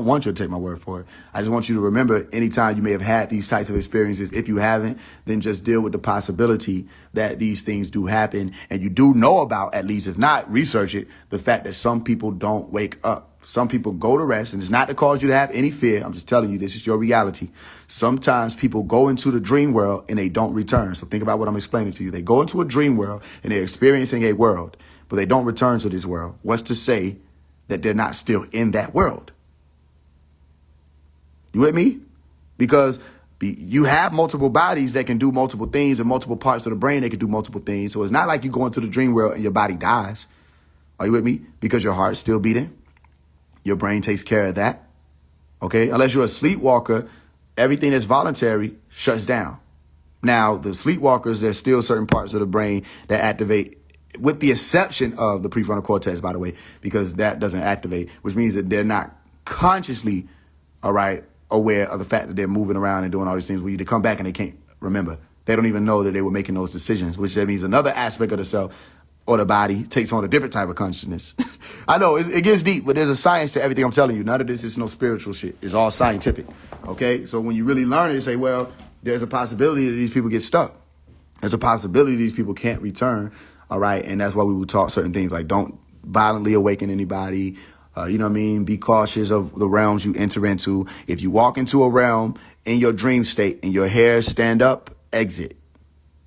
want you to take my word for it. I just want you to remember anytime you may have had these types of experiences. If you haven't, then just deal with the possibility that these things do happen. And you do know about, at least if not, research it, the fact that some people don't wake up. Some people go to rest, and it's not to cause you to have any fear. I'm just telling you, this is your reality. Sometimes people go into the dream world and they don't return. So think about what I'm explaining to you. They go into a dream world and they're experiencing a world, but they don't return to this world. What's to say that they're not still in that world? You with me? Because you have multiple bodies that can do multiple things, and multiple parts of the brain that can do multiple things. So it's not like you go into the dream world and your body dies. Are you with me? Because your heart's still beating. Your brain takes care of that. Okay. Unless you're a sleepwalker, everything that's voluntary shuts down. Now, the sleepwalkers, there's still certain parts of the brain that activate, with the exception of the prefrontal cortex, by the way, because that doesn't activate, which means that they're not consciously, all right, aware of the fact that they're moving around and doing all these things. When they come back and they can't remember. They don't even know that they were making those decisions, which that means another aspect of the self or the body takes on a different type of consciousness. I know it gets deep, but there's a science to everything I'm telling you. None of this is no spiritual shit. It's all scientific. Okay. So when you really learn it, you say, well, there's a possibility that these people get stuck. There's a possibility these people can't return. All right. And that's why we would talk certain things like don't violently awaken anybody. You know what I mean? Be cautious of the realms you enter into. If you walk into a realm in your dream state and your hair stand up, exit.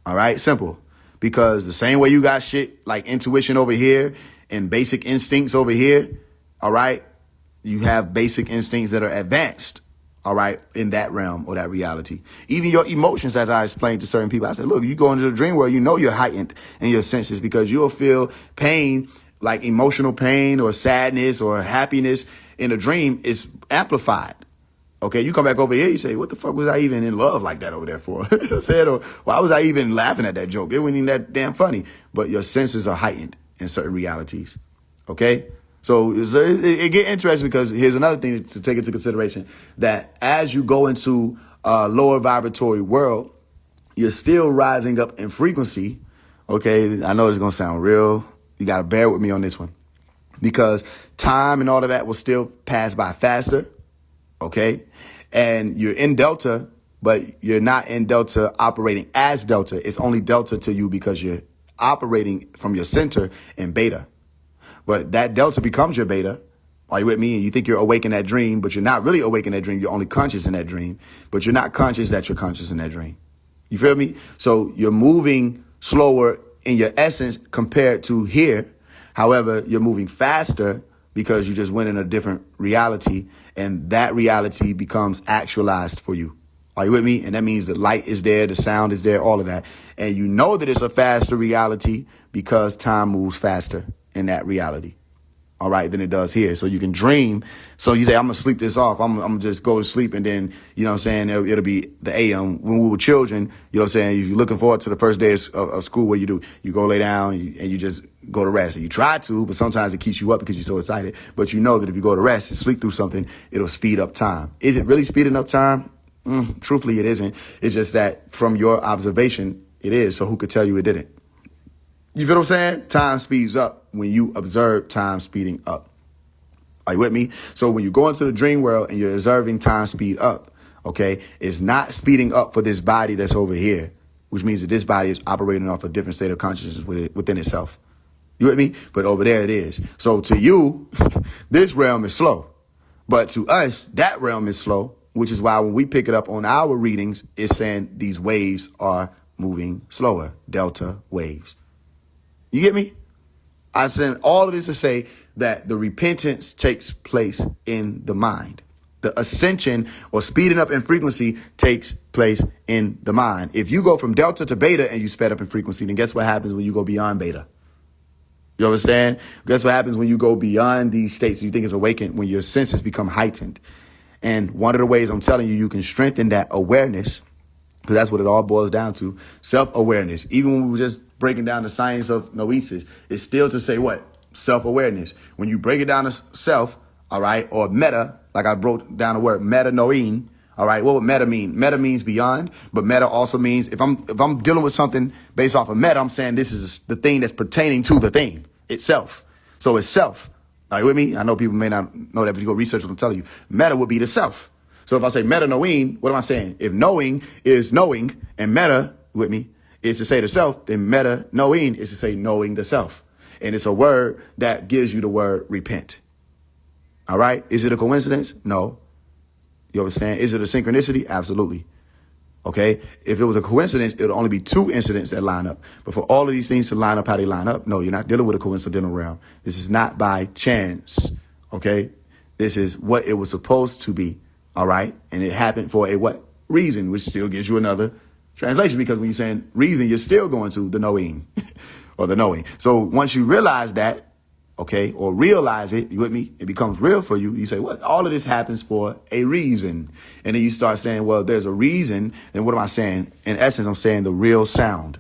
All right? Simple. Because the same way you got shit like intuition over here and basic instincts over here, all right? You have basic instincts that are advanced, all right, in that realm or that reality. Even your emotions, as I explained to certain people, I said, look, you go into the dream world, you know you're heightened in your senses because you'll feel pain, like emotional pain or sadness or happiness in a dream is amplified. Okay, you come back over here, you say, what the fuck was I even in love like that over there for? Or why was I even laughing at that joke? It wasn't even that damn funny. But your senses are heightened in certain realities. Okay? So it get interesting because here's another thing to take into consideration, that as you go into a lower vibratory world, you're still rising up in frequency. Okay, I know it's going to sound real. You got to bear with me on this one. Because time and all of that will still pass by faster. Okay, and you're in Delta, but you're not in Delta operating as Delta. It's only Delta to you because you're operating from your center in Beta. But that Delta becomes your Beta. Are you with me? And you think you're awake in that dream, but you're not really awake in that dream. You're only conscious in that dream, but you're not conscious that you're conscious in that dream. You feel me? So you're moving slower in your essence compared to here. However, you're moving faster because you just went in a different reality, and that reality becomes actualized for you. Are you with me? And that means the light is there, the sound is there, all of that. And you know that it's a faster reality because time moves faster in that reality. All right, than it does here. So you can dream. So you say, I'm going to sleep this off. I'm going to just go to sleep. And then, you know what I'm saying, it'll be the AM. When we were children, you know what I'm saying, if you're looking forward to the first day of school, what you do, you go lay down and you just go to rest. And you try to, but sometimes it keeps you up because you're so excited. But you know that if you go to rest and sleep through something, it'll speed up time. Is it really speeding up time? Truthfully, it isn't. It's just that from your observation, it is. So who could tell you it didn't? You feel what I'm saying? Time speeds up when you observe time speeding up. Are you with me? So when you go into the dream world and you're observing time speed up, okay, it's not speeding up for this body that's over here, which means that this body is operating off a different state of consciousness within itself. You with me? But over there it is. So to you, this realm is slow. But to us, that realm is slow, which is why when we pick it up on our readings, it's saying these waves are moving slower, delta waves. You get me? I send all of this to say that the repentance takes place in the mind. The ascension or speeding up in frequency takes place in the mind. If you go from delta to beta and you sped up in frequency, then guess what happens when you go beyond beta? You understand? Guess what happens when you go beyond these states you think is awakened, when your senses become heightened. And one of the ways I'm telling you can strengthen that awareness, because that's what it all boils down to, self-awareness. Even when we were just breaking down the science of noesis, it's still to say what? Self-awareness. When you break it down to self, all right, or meta, like I broke down the word meta-noein, all right, what would meta mean? Meta means beyond, but meta also means if I'm dealing with something based off of meta, I'm saying this is the thing that's pertaining to the thing itself. So it's self. Are you with me? I know people may not know that, but you go research what I'm telling you. Meta would be the self. So if I say meta-noein, what am I saying? If knowing is knowing and meta, with me, is to say the self, then meta-noein is to say knowing the self. And it's a word that gives you the word repent. All right? Is it a coincidence? No. You understand? Is it a synchronicity? Absolutely. Okay? If it was a coincidence, it would only be two incidents that line up. But for all of these things to line up how they line up, no, you're not dealing with a coincidental realm. This is not by chance. Okay? This is what it was supposed to be. All right? And it happened for a what? Reason, which still gives you another translation, because when you're saying reason, you're still going to the knowing or the knowing. So once you realize that, okay, or realize it, you with me, it becomes real for you. You say, what? All of this happens for a reason. And then you start saying, well, there's a reason. Then what am I saying? In essence, I'm saying the real sound.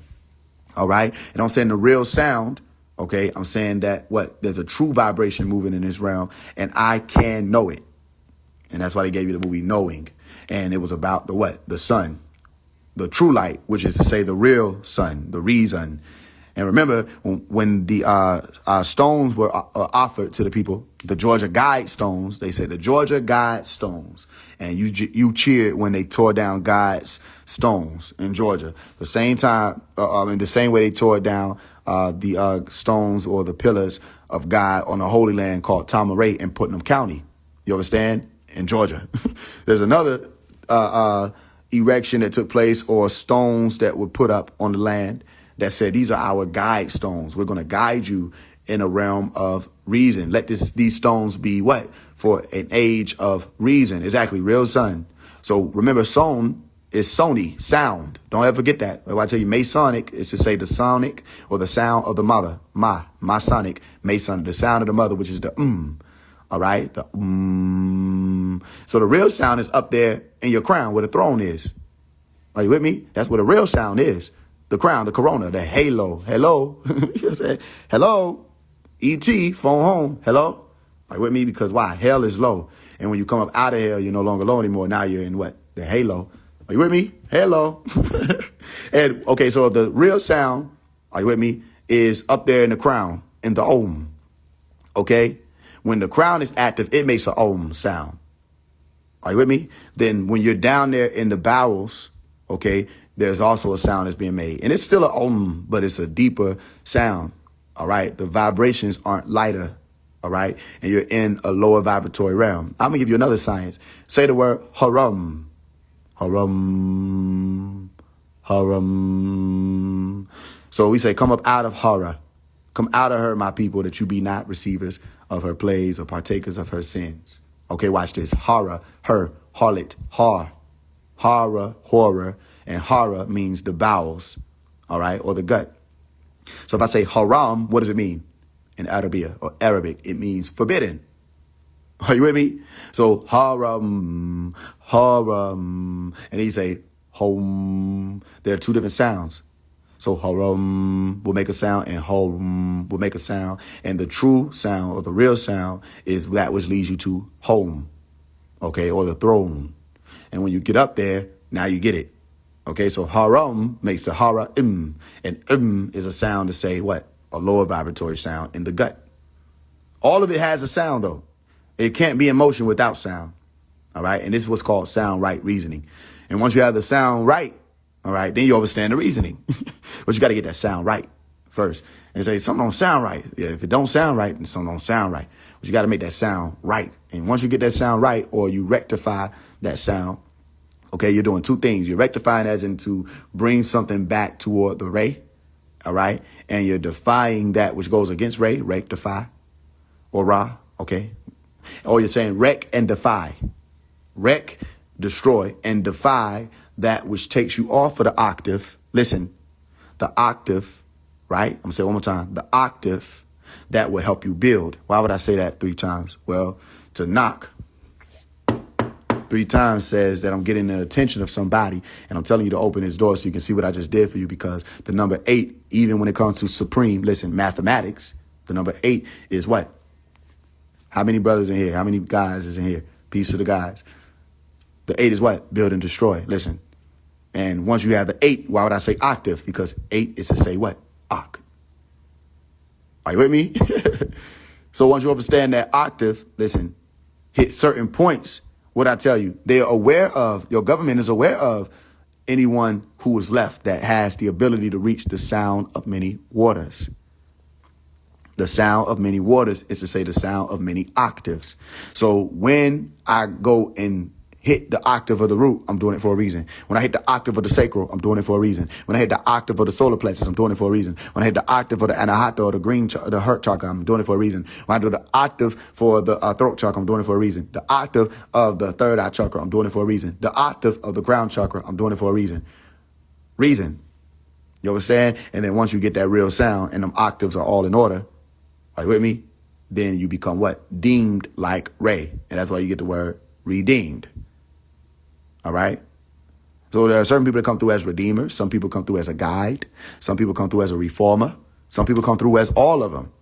All right. And I'm saying the real sound. Okay. I'm saying that what? There's a true vibration moving in this realm, and I can know it. And that's why they gave you the movie Knowing. And it was about the what? The sun. The true light, which is to say the real sun, the reason. And remember, when the stones were offered to the people, the Georgia Guide stones, they said the Georgia Guide stones. And you cheered when they tore down Guide's stones in Georgia. The same time, in the same way they tore down the stones or the pillars of God on the Holy Land called Tamaray in Putnam County. You understand? In Georgia. There's another erection that took place, or stones that were put up on the land that said, these are our guide stones. We're going to guide you in a realm of reason. Let these stones be what? For an age of reason. Exactly. Real son. So remember, son is Sony, sound. Don't ever forget that. When I tell you Masonic, it's to say the sonic or the sound of the mother. Masonic, Mason, the sound of the mother, which is the All right. The So the real sound is up there in your crown where the throne is. Are you with me? That's where the real sound is. The crown, the corona, the halo. Hello. You know what I'm saying? Hello. E.T. phone home. Hello. Are you with me? Because why? Hell is low. And when you come up out of hell, you're no longer low anymore. Now you're in what? The halo. Are you with me? Hello. And okay, so the real sound, are you with me, is up there in the crown, in the Om. Okay? When the crown is active, it makes an Om sound. Are you with me? Then when you're down there in the bowels, okay, there's also a sound that's being made. And it's still an Om, but it's a deeper sound. All right? The vibrations aren't lighter. All right? And you're in a lower vibratory realm. I'm going to give you another science. Say the word haram. Haram. Haram. So we say, come up out of horror. Come out of her, my people, that you be not receivers of her plagues or partakers of her sins. Okay, watch this. Horror, her, harlot, horror, and horror means the bowels, all right, or the gut. So if I say haram, what does it mean in Arabia or Arabic? It means forbidden. Are you with me? So haram, and then you say home. There are two different sounds. So haram will make a sound and home will make a sound. And the true sound or the real sound is that which leads you to home, okay, or the throne. And when you get up there, now you get it. Okay, so haram makes the hara and is a sound to say what? A lower vibratory sound in the gut. All of it has a sound though. It can't be in motion without sound. All right. And this is what's called sound right reasoning. And once you have the sound right, all right, then you understand the reasoning. But you got to get that sound right first. And say something don't sound right. Yeah, if it don't sound right, then something don't sound right. But you got to make that sound right. And once you get that sound right, or you rectify that sound, okay, you're doing two things. You're rectifying as in to bring something back toward the ray. All right. And you're defying that which goes against ray, rectify, or ra. Okay. Or you're saying wreck and defy. Wreck, destroy, and defy that which takes you off of the octave. Listen, the octave, right? I'm going to say it one more time. The octave that will help you build. Why would I say that 3 times? Well, to knock 3 times says that I'm getting the attention of somebody, and I'm telling you to open this door so you can see what I just did for you, because the number 8, even when it comes to supreme, listen, mathematics, the number 8 is what? How many brothers in here? How many guys is in here? Peace to the guys. The 8 is what? Build and destroy. Listen. And once you have the 8, why would I say octave? Because 8 is to say what? Oct. Are you with me? So once you understand that octave, listen, hit certain points. What I tell you, they're aware of, your government is aware of anyone who is left that has the ability to reach the sound of many waters. The sound of many waters is to say the sound of many octaves. So when I go and hit the octave of the root, I'm doing it for a reason. When I hit the octave of the sacral, I'm doing it for a reason. When I hit the octave of the solar plexus, I'm doing it for a reason. When I hit the octave of the anahata or the the heart chakra, I'm doing it for a reason. When I do the octave for the throat chakra, I'm doing it for a reason. The octave of the third eye chakra, I'm doing it for a reason. The octave of the crown chakra, I'm doing it for a reason. Reason. You understand? And then once you get that real sound and them octaves are all in order, are you with me? Then you become what? Deemed like Ray. And that's why you get the word redeemed. All right? So there are certain people that come through as redeemers. Some people come through as a guide. Some people come through as a reformer. Some people come through as all of them.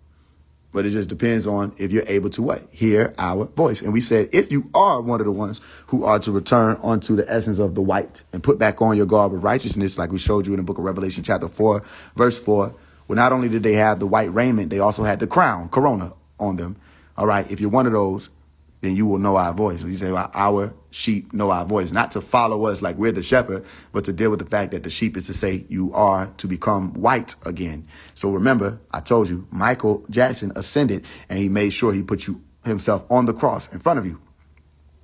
But it just depends on if you're able to what? Hear our voice. And we said, if you are one of the ones who are to return unto the essence of the white and put back on your garb of righteousness, like we showed you in the book of Revelation, chapter 4, verse 4, well, not only did they have the white raiment, they also had the crown, corona, on them. All right. If you're one of those, then you will know our voice. When you say, well, our sheep know our voice, not to follow us like we're the shepherd, but to deal with the fact that the sheep is to say you are to become white again. So remember, I told you, Michael Jackson ascended and he made sure he put himself on the cross in front of you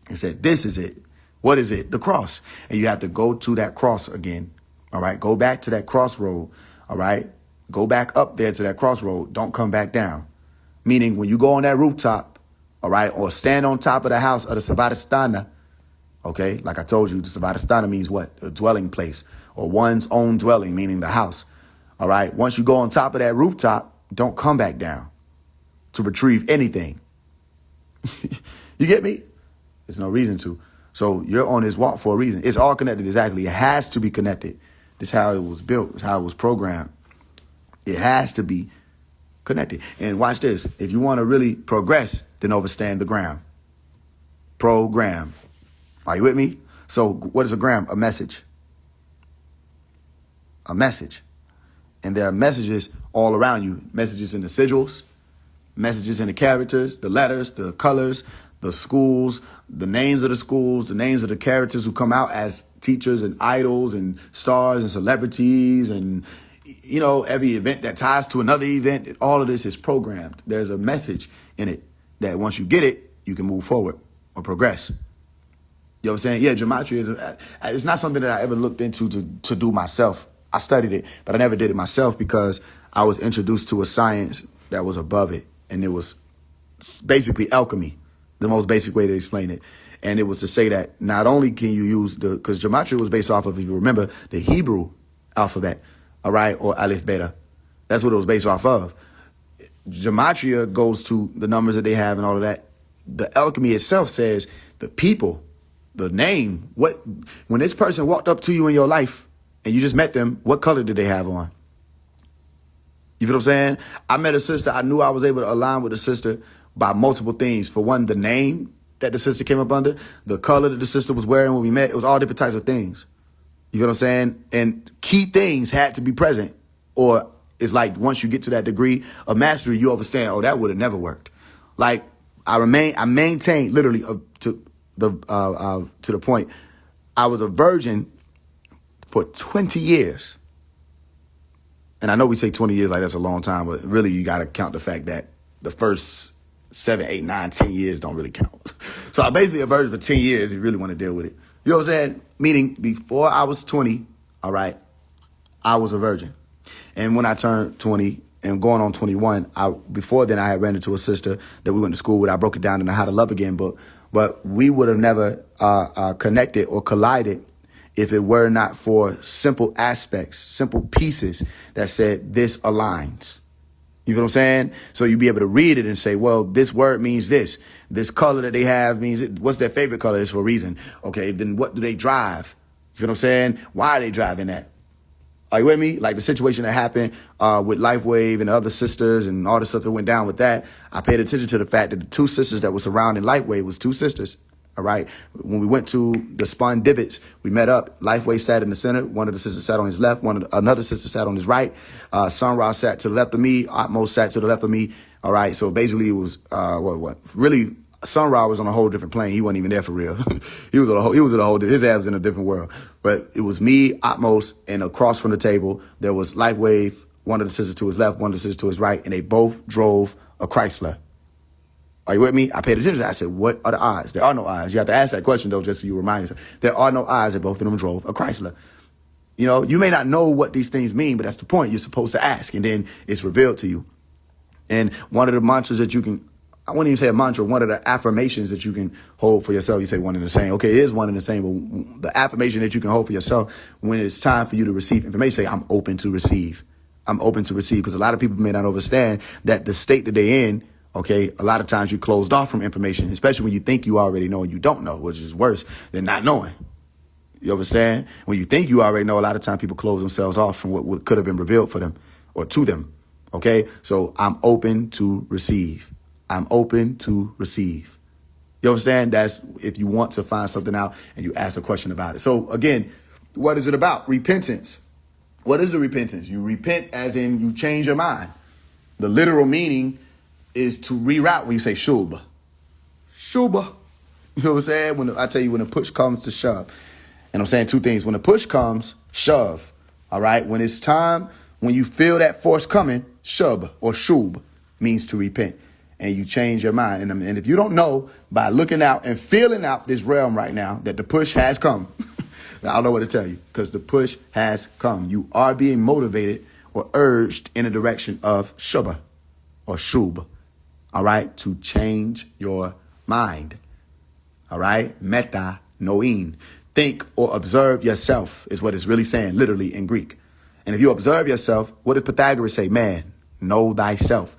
and said, this is it. What is it? The cross. And you have to go to that cross again. All right. Go back to that crossroad. All right. Go back up there to that crossroad. Don't come back down. Meaning when you go on that rooftop, all right, or stand on top of the house of the Savadistana, okay, like I told you, the Savadistana means what? A dwelling place or one's own dwelling, meaning the house. All right. Once you go on top of that rooftop, don't come back down to retrieve anything. You get me? There's no reason to. So you're on this walk for a reason. It's all connected. Exactly. It has to be connected. This is how it was built. It's how it was programmed. It has to be connected. And watch this. If you want to really progress, then overstand the gram. Program. Are you with me? So what is a gram? A message. A message. And there are messages all around you. Messages in the sigils, messages in the characters, the letters, the colors, the schools, the names of the schools, the names of the characters who come out as teachers and idols and stars and celebrities and, you know, every event that ties to another event. All of this is programmed. There's a message in it that once you get it, you can move forward or progress. You know what I'm saying? Yeah, gematria it's not something that I ever looked into to do myself. I studied it, but I never did it myself because I was introduced to a science that was above it. And it was basically alchemy, the most basic way to explain it. And it was to say that not only can you use because gematria was based off of, if you remember, the Hebrew alphabet, all right, or Aleph Beta. That's what it was based off of. Gematria goes to the numbers that they have and all of that. The alchemy itself says the people, the name, when this person walked up to you in your life and you just met them, what color did they have on? You feel what I'm saying? I met a sister. I knew I was able to align with a sister by multiple things. For one, the name that the sister came up under, the color that the sister was wearing when we met, it was all different types of things. You feel what I'm saying? And key things had to be present. Or it's like once you get to that degree of mastery, you understand, oh, that would have never worked. Like I maintained literally to the point, I was a virgin for 20 years. And I know we say 20 years like that's a long time, but really you got to count the fact that the first 7, 8, 9, 10 years don't really count. So I'm basically a virgin for 10 years if you really want to deal with it. You know what I'm saying? Meaning before I was 20, all right, I was a virgin. And when I turned 20 and going on 21, before then I had ran into a sister that we went to school with. I broke it down in the How to Love Again book. But we would have never connected or collided if it were not for simple aspects, simple pieces that said this aligns. You feel what I'm saying? So you'd be able to read it and say, well, this word means this. This color that they have means it. What's their favorite color? It's for a reason. Okay, then what do they drive? You feel what I'm saying? Why are they driving that? Are you with me? Like the situation that happened with LifeWave and the other sisters and all the stuff that went down with that. I paid attention to the fact that the two sisters that were surrounding LifeWave was two sisters. All right. When we went to the spun divots, we met up. LifeWave sat in the center. One of the sisters sat on his left. Another sister sat on his right. Sun Ra sat to the left of me. Atmos sat to the left of me. All right. So basically it was really Sun Ra was on a whole different plane. He wasn't even there for real. He was in a whole his ass was in a different world. But it was me, Atmos, and across from the table there was LifeWave, one of the sisters to his left, one of the sisters to his right, and they both drove a Chrysler. Are you with me? I paid attention. I said, what are the odds? There are no odds. You have to ask that question, though, just so you remind yourself. There are no odds that both of them drove a Chrysler. You know, you may not know what these things mean, but that's the point. You're supposed to ask, and then it's revealed to you. And one of the mantras that you can, I wouldn't even say a mantra, one of the affirmations that you can hold for yourself, you say one and the same. Okay, it is one and the same, but the affirmation that you can hold for yourself when it's time for you to receive information, say, I'm open to receive. I'm open to receive, because a lot of people may not understand that the state that they're in, okay, a lot of times you're closed off from information, especially when you think you already know and you don't know, which is worse than not knowing. You understand? When you think you already know, a lot of times people close themselves off from what could have been revealed for them or to them. Okay, so I'm open to receive. I'm open to receive. You understand? That's if you want to find something out and you ask a question about it. So again, what is it about? Repentance. What is the repentance? You repent as in you change your mind. The literal meaning is to reroute when you say shub. Shuba. You know what I'm saying? When I tell you, when the push comes to shove. And I'm saying two things. When the push comes, shove. All right? When it's time, when you feel that force coming, shub or shub means to repent. And you change your mind. And if you don't know, by looking out and feeling out this realm right now, that the push has come, I don't know what to tell you, because the push has come. You are being motivated or urged in a direction of shubba or shub, all right, to change your mind, all right? Meta noin. Think or observe yourself is what it's really saying, literally in Greek. And if you observe yourself, what did Pythagoras say? Man, know thyself.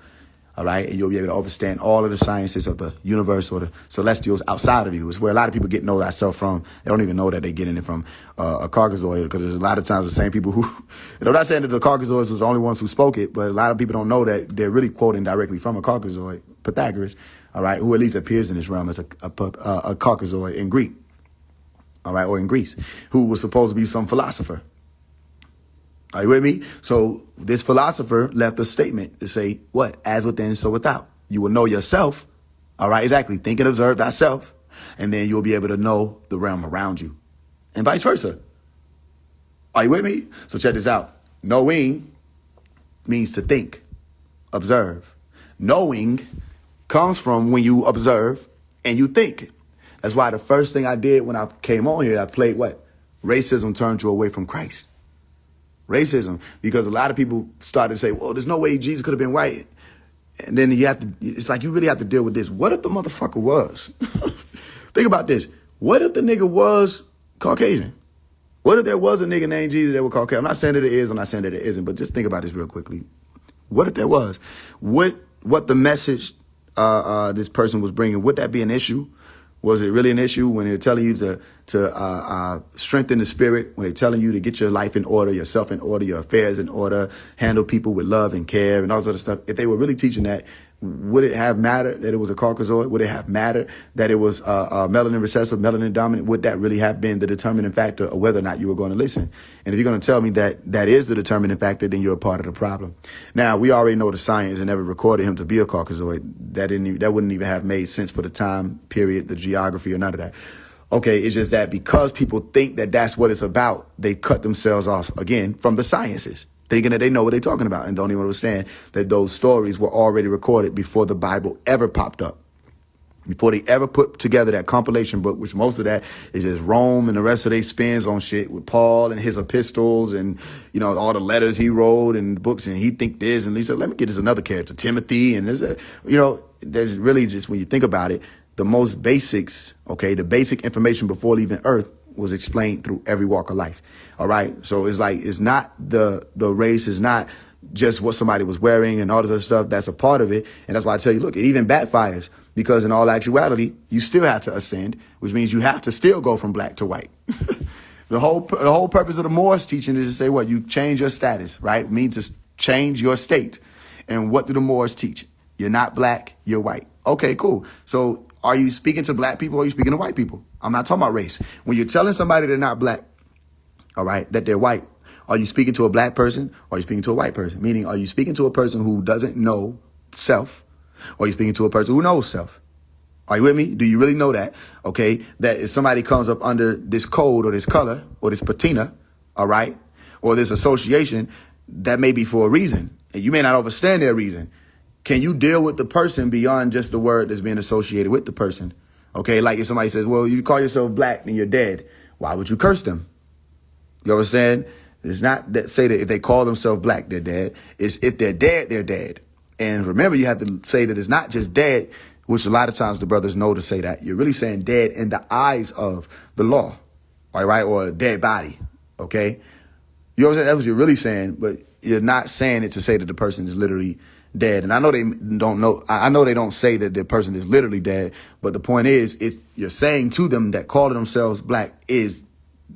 All right. And you'll be able to understand all of the sciences of the universe or the celestials outside of you. It's where a lot of people get know thyself from. They don't even know that they're getting it from a Caucasoid, because there's a lot of times the same people who, I'm not saying that the Caucasoids was the only ones who spoke it, but a lot of people don't know that they're really quoting directly from a Caucasoid, Pythagoras, all right, who at least appears in this realm as a Caucasoid in Greek, all right, or in Greece, who was supposed to be some philosopher. Are you with me? So this philosopher left a statement to say, what? As within, so without. You will know yourself. All right, exactly. Think and observe thyself. And then you'll be able to know the realm around you. And vice versa. Are you with me? So check this out. Knowing means to think, observe. Knowing comes from when you observe and you think. That's why the first thing I did when I came on here, I played what? Racism turned you away from Christ. Racism, because a lot of people started to say, well, there's no way Jesus could have been white. And then you have to, it's like you really have to deal with this. What if the motherfucker was? Think about this. What if the nigga was Caucasian? What if there was a nigga named Jesus that was Caucasian? I'm not saying that it is, I'm not saying that it isn't, but just think about this real quickly. What if there was? What the message this person was bringing, would that be an issue? Was it really an issue when they're telling you to strengthen the spirit, when they're telling you to get your life in order, yourself in order, your affairs in order, handle people with love and care and all this other stuff? If they were really teaching that, would it have mattered that it was a Caucasoid? Would it have mattered that it was melanin recessive, melanin dominant? Would that really have been the determining factor of whether or not you were going to listen? And if you're going to tell me that that is the determining factor, then you're a part of the problem. Now, we already know the science and never recorded him to be a Caucasoid. That wouldn't even have made sense for the time period, the geography, or none of that. Okay, it's just that because people think that that's what it's about, they cut themselves off, again, from the sciences, thinking that they know what they're talking about and don't even understand that those stories were already recorded before the Bible ever popped up, before they ever put together that compilation book, which most of that is just Rome and the rest of their spins on shit with Paul and his epistles and, you know, all the letters he wrote and books, and he think this and he said, let me get this another character, Timothy, and there's there's really just, when you think about it, the most basics, okay, the basic information before leaving Earth was explained through every walk of life. All right. So it's like, it's not the race is not just what somebody was wearing and all this other stuff. That's a part of it. And that's why I tell you, look, it even backfires, because in all actuality, you still have to ascend, which means you have to still go from black to white. The whole purpose of the Moors teaching is to say what? You change your status, right? It means to change your state. And what do the Moors teach? You're not black, you're white. Okay, cool. So are you speaking to black people or are you speaking to white people? I'm not talking about race. When you're telling somebody they're not black, all right, that they're white, are you speaking to a black person or are you speaking to a white person? Meaning, are you speaking to a person who doesn't know self, or are you speaking to a person who knows self? Are you with me? Do you really know that? Okay, that if somebody comes up under this code or this color or this patina, all right, or this association, that may be for a reason, and you may not understand their reason. Can you deal with the person beyond just the word that's being associated with the person? Okay, like if somebody says, well, you call yourself black and you're dead, why would you curse them? You understand? It's not that say that if they call themselves black, they're dead. It's if they're dead, they're dead. And remember, you have to say that it's not just dead, which a lot of times the brothers know to say that. You're really saying dead in the eyes of the law, all right, or a dead body, okay? You know what I'm saying? That's what you're really saying, but you're not saying it to say that the person is literally dead. And I know they don't know. I know they don't say that the person is literally dead. But the point is, you're saying to them that calling themselves black is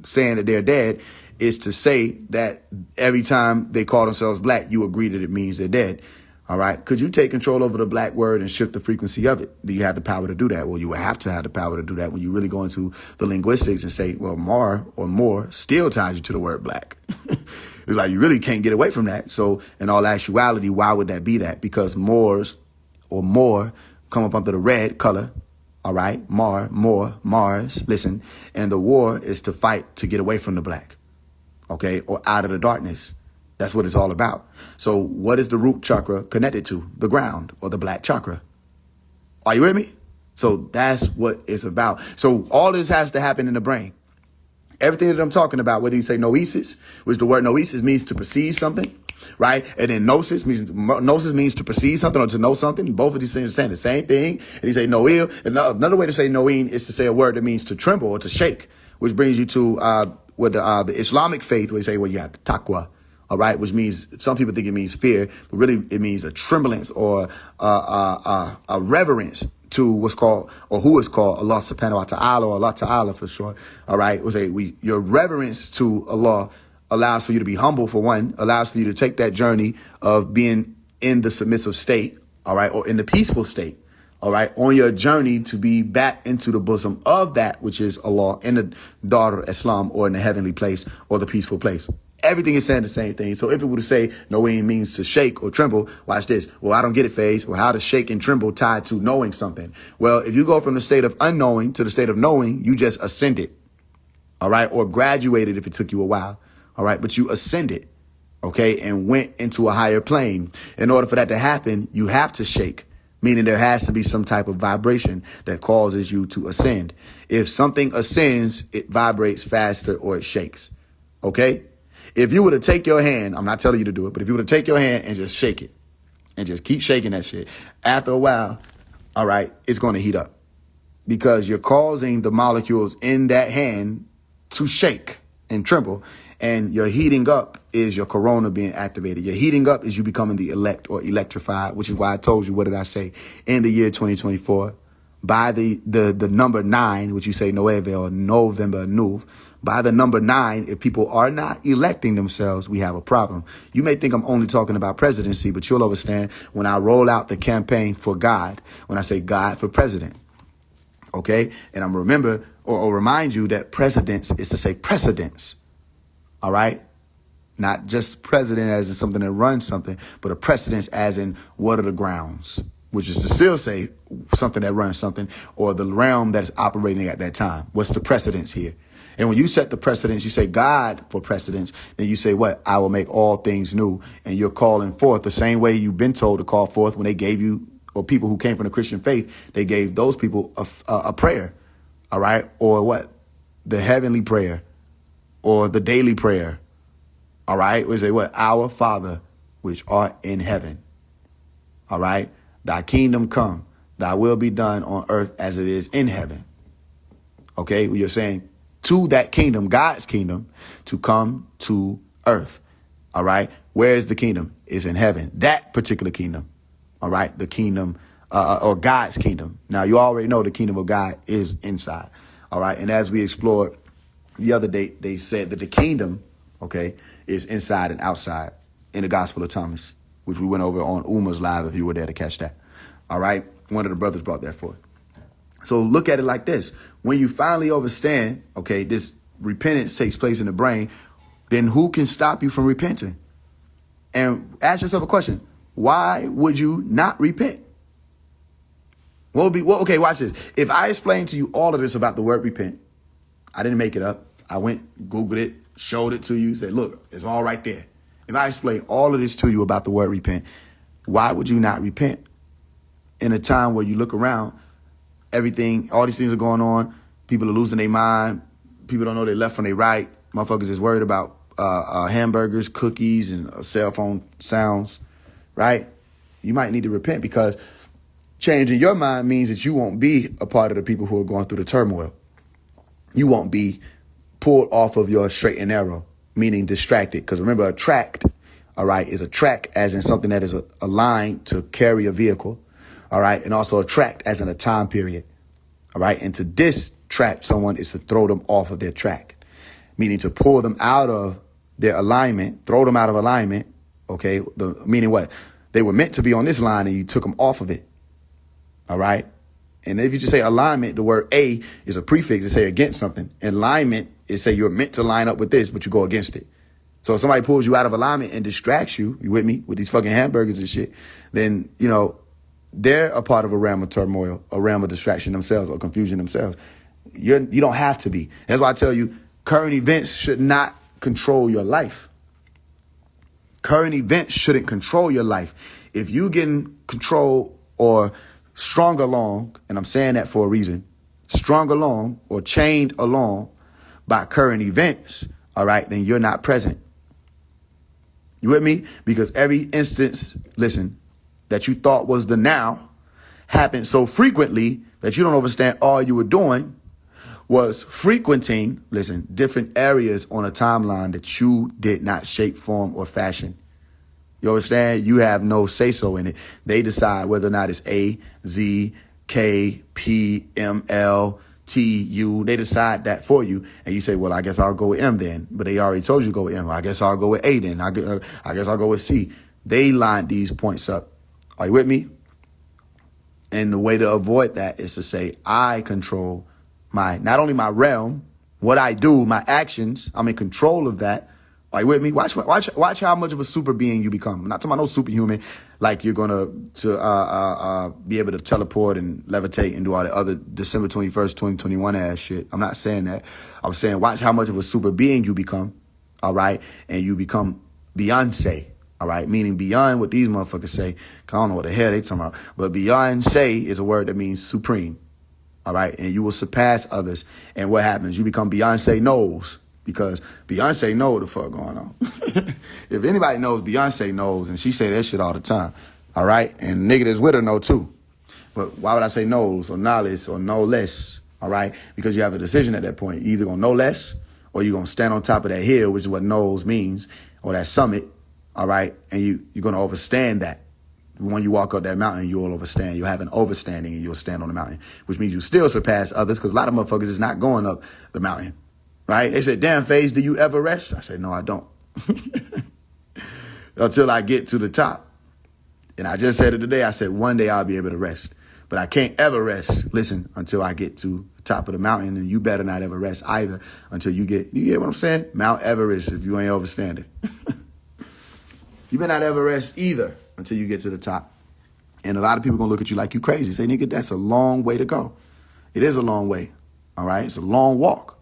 saying that they're dead, is to say that every time they call themselves black, you agree that it means they're dead. All right. Could you take control over the black word and shift the frequency of it? Do you have the power to do that? Well, you would have to have the power to do that when you really go into the linguistics and say, well, mar or more still ties you to the word black. It's like you really can't get away from that. So in all actuality, why would that be that? Because Moors or more come up under the red color, All right. Mars. Listen. And the war is to fight to get away from the black. Okay. Or out of the darkness. That's what it's all about. So what is the root chakra connected to? The ground, or the black chakra. Are you with me? So that's what it's about. So all this has to happen in the brain. Everything that I'm talking about, whether you say noesis, which the word noesis means to perceive something, right? And then gnosis means to perceive something or to know something. Both of these things are saying the same thing. And you say noel. Another way to say noeen is to say a word that means to tremble or to shake, which brings you to with the Islamic faith, where you say, well, you have the taqwa. All right, which means some people think it means fear, but really it means a tremblance or a reverence to what's called, or who is called, Allah subhanahu wa ta'ala, or Allah ta'ala for short. All right, your reverence to Allah allows for you to be humble, for one, allows for you to take that journey of being in the submissive state, all right, or in the peaceful state, all right, on your journey to be back into the bosom of that which is Allah, in the daughter of Islam, or in the heavenly place, or the peaceful place. Everything is saying the same thing. So if it were to say knowing means to shake or tremble, watch this. Well, I don't get it, Faise. Well, how does shake and tremble tied to knowing something? Well, if you go from the state of unknowing to the state of knowing, you just ascended, all right, or graduated if it took you a while, all right, but you ascended, okay, and went into a higher plane. In order for that to happen, you have to shake, meaning there has to be some type of vibration that causes you to ascend. If something ascends, it vibrates faster or it shakes, okay? If you were to take your hand, I'm not telling you to do it, but if you were to take your hand and just shake it and just keep shaking that shit, after a while, all right, it's going to heat up because you're causing the molecules in that hand to shake and tremble. And your heating up is your corona being activated. Your heating up is you becoming the elect or electrified, which is why I told you, what did I say? In the year 2024, by the number 9, which you say Nueve or November Nuv, by the number 9, if people are not electing themselves, we have a problem. You may think I'm only talking about presidency, but you'll understand when I roll out the campaign for God, when I say God for president. Okay. And I'm remember or remind you that precedence is to say precedence. All right. Not just president as in something that runs something, but a precedence as in what are the grounds, which is to still say something that runs something, or the realm that is operating at that time. What's the precedence here? And when you set the precedence, you say God for precedence, then you say what? I will make all things new. And you're calling forth the same way you've been told to call forth when they gave you, or people who came from the Christian faith, they gave those people a prayer. All right. Or what? The heavenly prayer or the daily prayer. All right. We say what? Our Father, which art in heaven. All right. Thy kingdom come, thy will be done on earth as it is in heaven. Okay. Well, you're saying to that kingdom, God's kingdom, to come to earth. All right. Where is the kingdom? It's in heaven. That particular kingdom. All right. The kingdom or God's kingdom. Now, you already know the kingdom of God is inside. All right. And as we explored the other day, they said that the kingdom, okay, is inside and outside in the Gospel of Thomas, which we went over on Uma's Live if you were there to catch that. All right. One of the brothers brought that forth. So look at it like this. When you finally understand, okay, this repentance takes place in the brain, then who can stop you from repenting? And ask yourself a question. Why would you not repent? Okay, watch this. If I explain to you all of this about the word repent, I didn't make it up. I went, Googled it, showed it to you, said, look, it's all right there. If I explain all of this to you about the word repent, why would you not repent? In a time where you look around, everything, all these things are going on. People are losing their mind. People don't know their left from their right. Motherfuckers is worried about hamburgers, cookies, and cell phone sounds, right? You might need to repent, because changing your mind means that you won't be a part of the people who are going through the turmoil. You won't be pulled off of your straight and narrow, meaning distracted. Because remember, attract, all right, is a track as in something that is aligned to carry a vehicle. All right. And also attract as in a time period. All right. And to distract someone is to throw them off of their track, meaning to pull them out of their alignment, throw them out of alignment. OK, meaning what? They were meant to be on this line and you took them off of it. All right. And if you just say alignment, the word a is a prefix to say against something. Alignment is say you're meant to line up with this, but you go against it. So if somebody pulls you out of alignment and distracts you, you with me, with these fucking hamburgers and shit, then, you know, They're a part of a realm of turmoil, a realm of distraction themselves or confusion themselves. You don't have to be. That's why I tell you, current events should not control your life. Current events shouldn't control your life. If you get in control or strung along, and I'm saying that for a reason, strung along or chained along by current events, all right, then you're not present. You with me? Because every instance, listen, that you thought was the now happened so frequently that you don't understand all you were doing was frequenting, listen, different areas on a timeline that you did not shape, form, or fashion. You understand? You have no say-so in it. They decide whether or not it's A, Z, K, P, M, L, T, U. They decide that for you. And you say, well, I guess I'll go with M then. But they already told you to go with M. I guess I'll go with A then. I guess I'll go with C. They lined these points up. Are you with me? And the way to avoid that is to say, I control not only my realm, what I do, my actions. I'm in control of that. Are you with me? Watch how much of a super being you become. I'm not talking about no superhuman, like you're gonna be able to teleport and levitate and do all the other December 21st, 2021 ass shit. I'm not saying that. I'm saying watch how much of a super being you become. All right, and you become Beyonce. All right, meaning beyond what these motherfuckers say. I don't know what the hell they talking about, but Beyonce is a word that means supreme. All right, and you will surpass others. And what happens? You become Beyonce knows. Because Beyonce know what the fuck going on. If anybody knows, Beyonce knows, and she say that shit all the time. All right? And nigga that's with her know too. But why would I say knows or knowledge or know less? All right? Because you have a decision at that point. You're either going to know less or you're going to stand on top of that hill, which is what knows means, or that summit. All right? And you're going to overstand that. When you walk up that mountain, you'll overstand. You'll have an overstanding and you'll stand on the mountain, which means you still surpass others because a lot of motherfuckers is not going up the mountain. Right? They said, damn, Faise, do you ever rest? I said, no, I don't. Until I get to the top. And I just said it today. I said, one day I'll be able to rest. But I can't ever rest, listen, until I get to the top of the mountain. And you better not ever rest either until you get what I'm saying? Mount Everest, if you ain't overstanding. You better not ever rest either until you get to the top. And a lot of people going to look at you like you crazy. Say, nigga, that's a long way to go. It is a long way. All right? It's a long walk.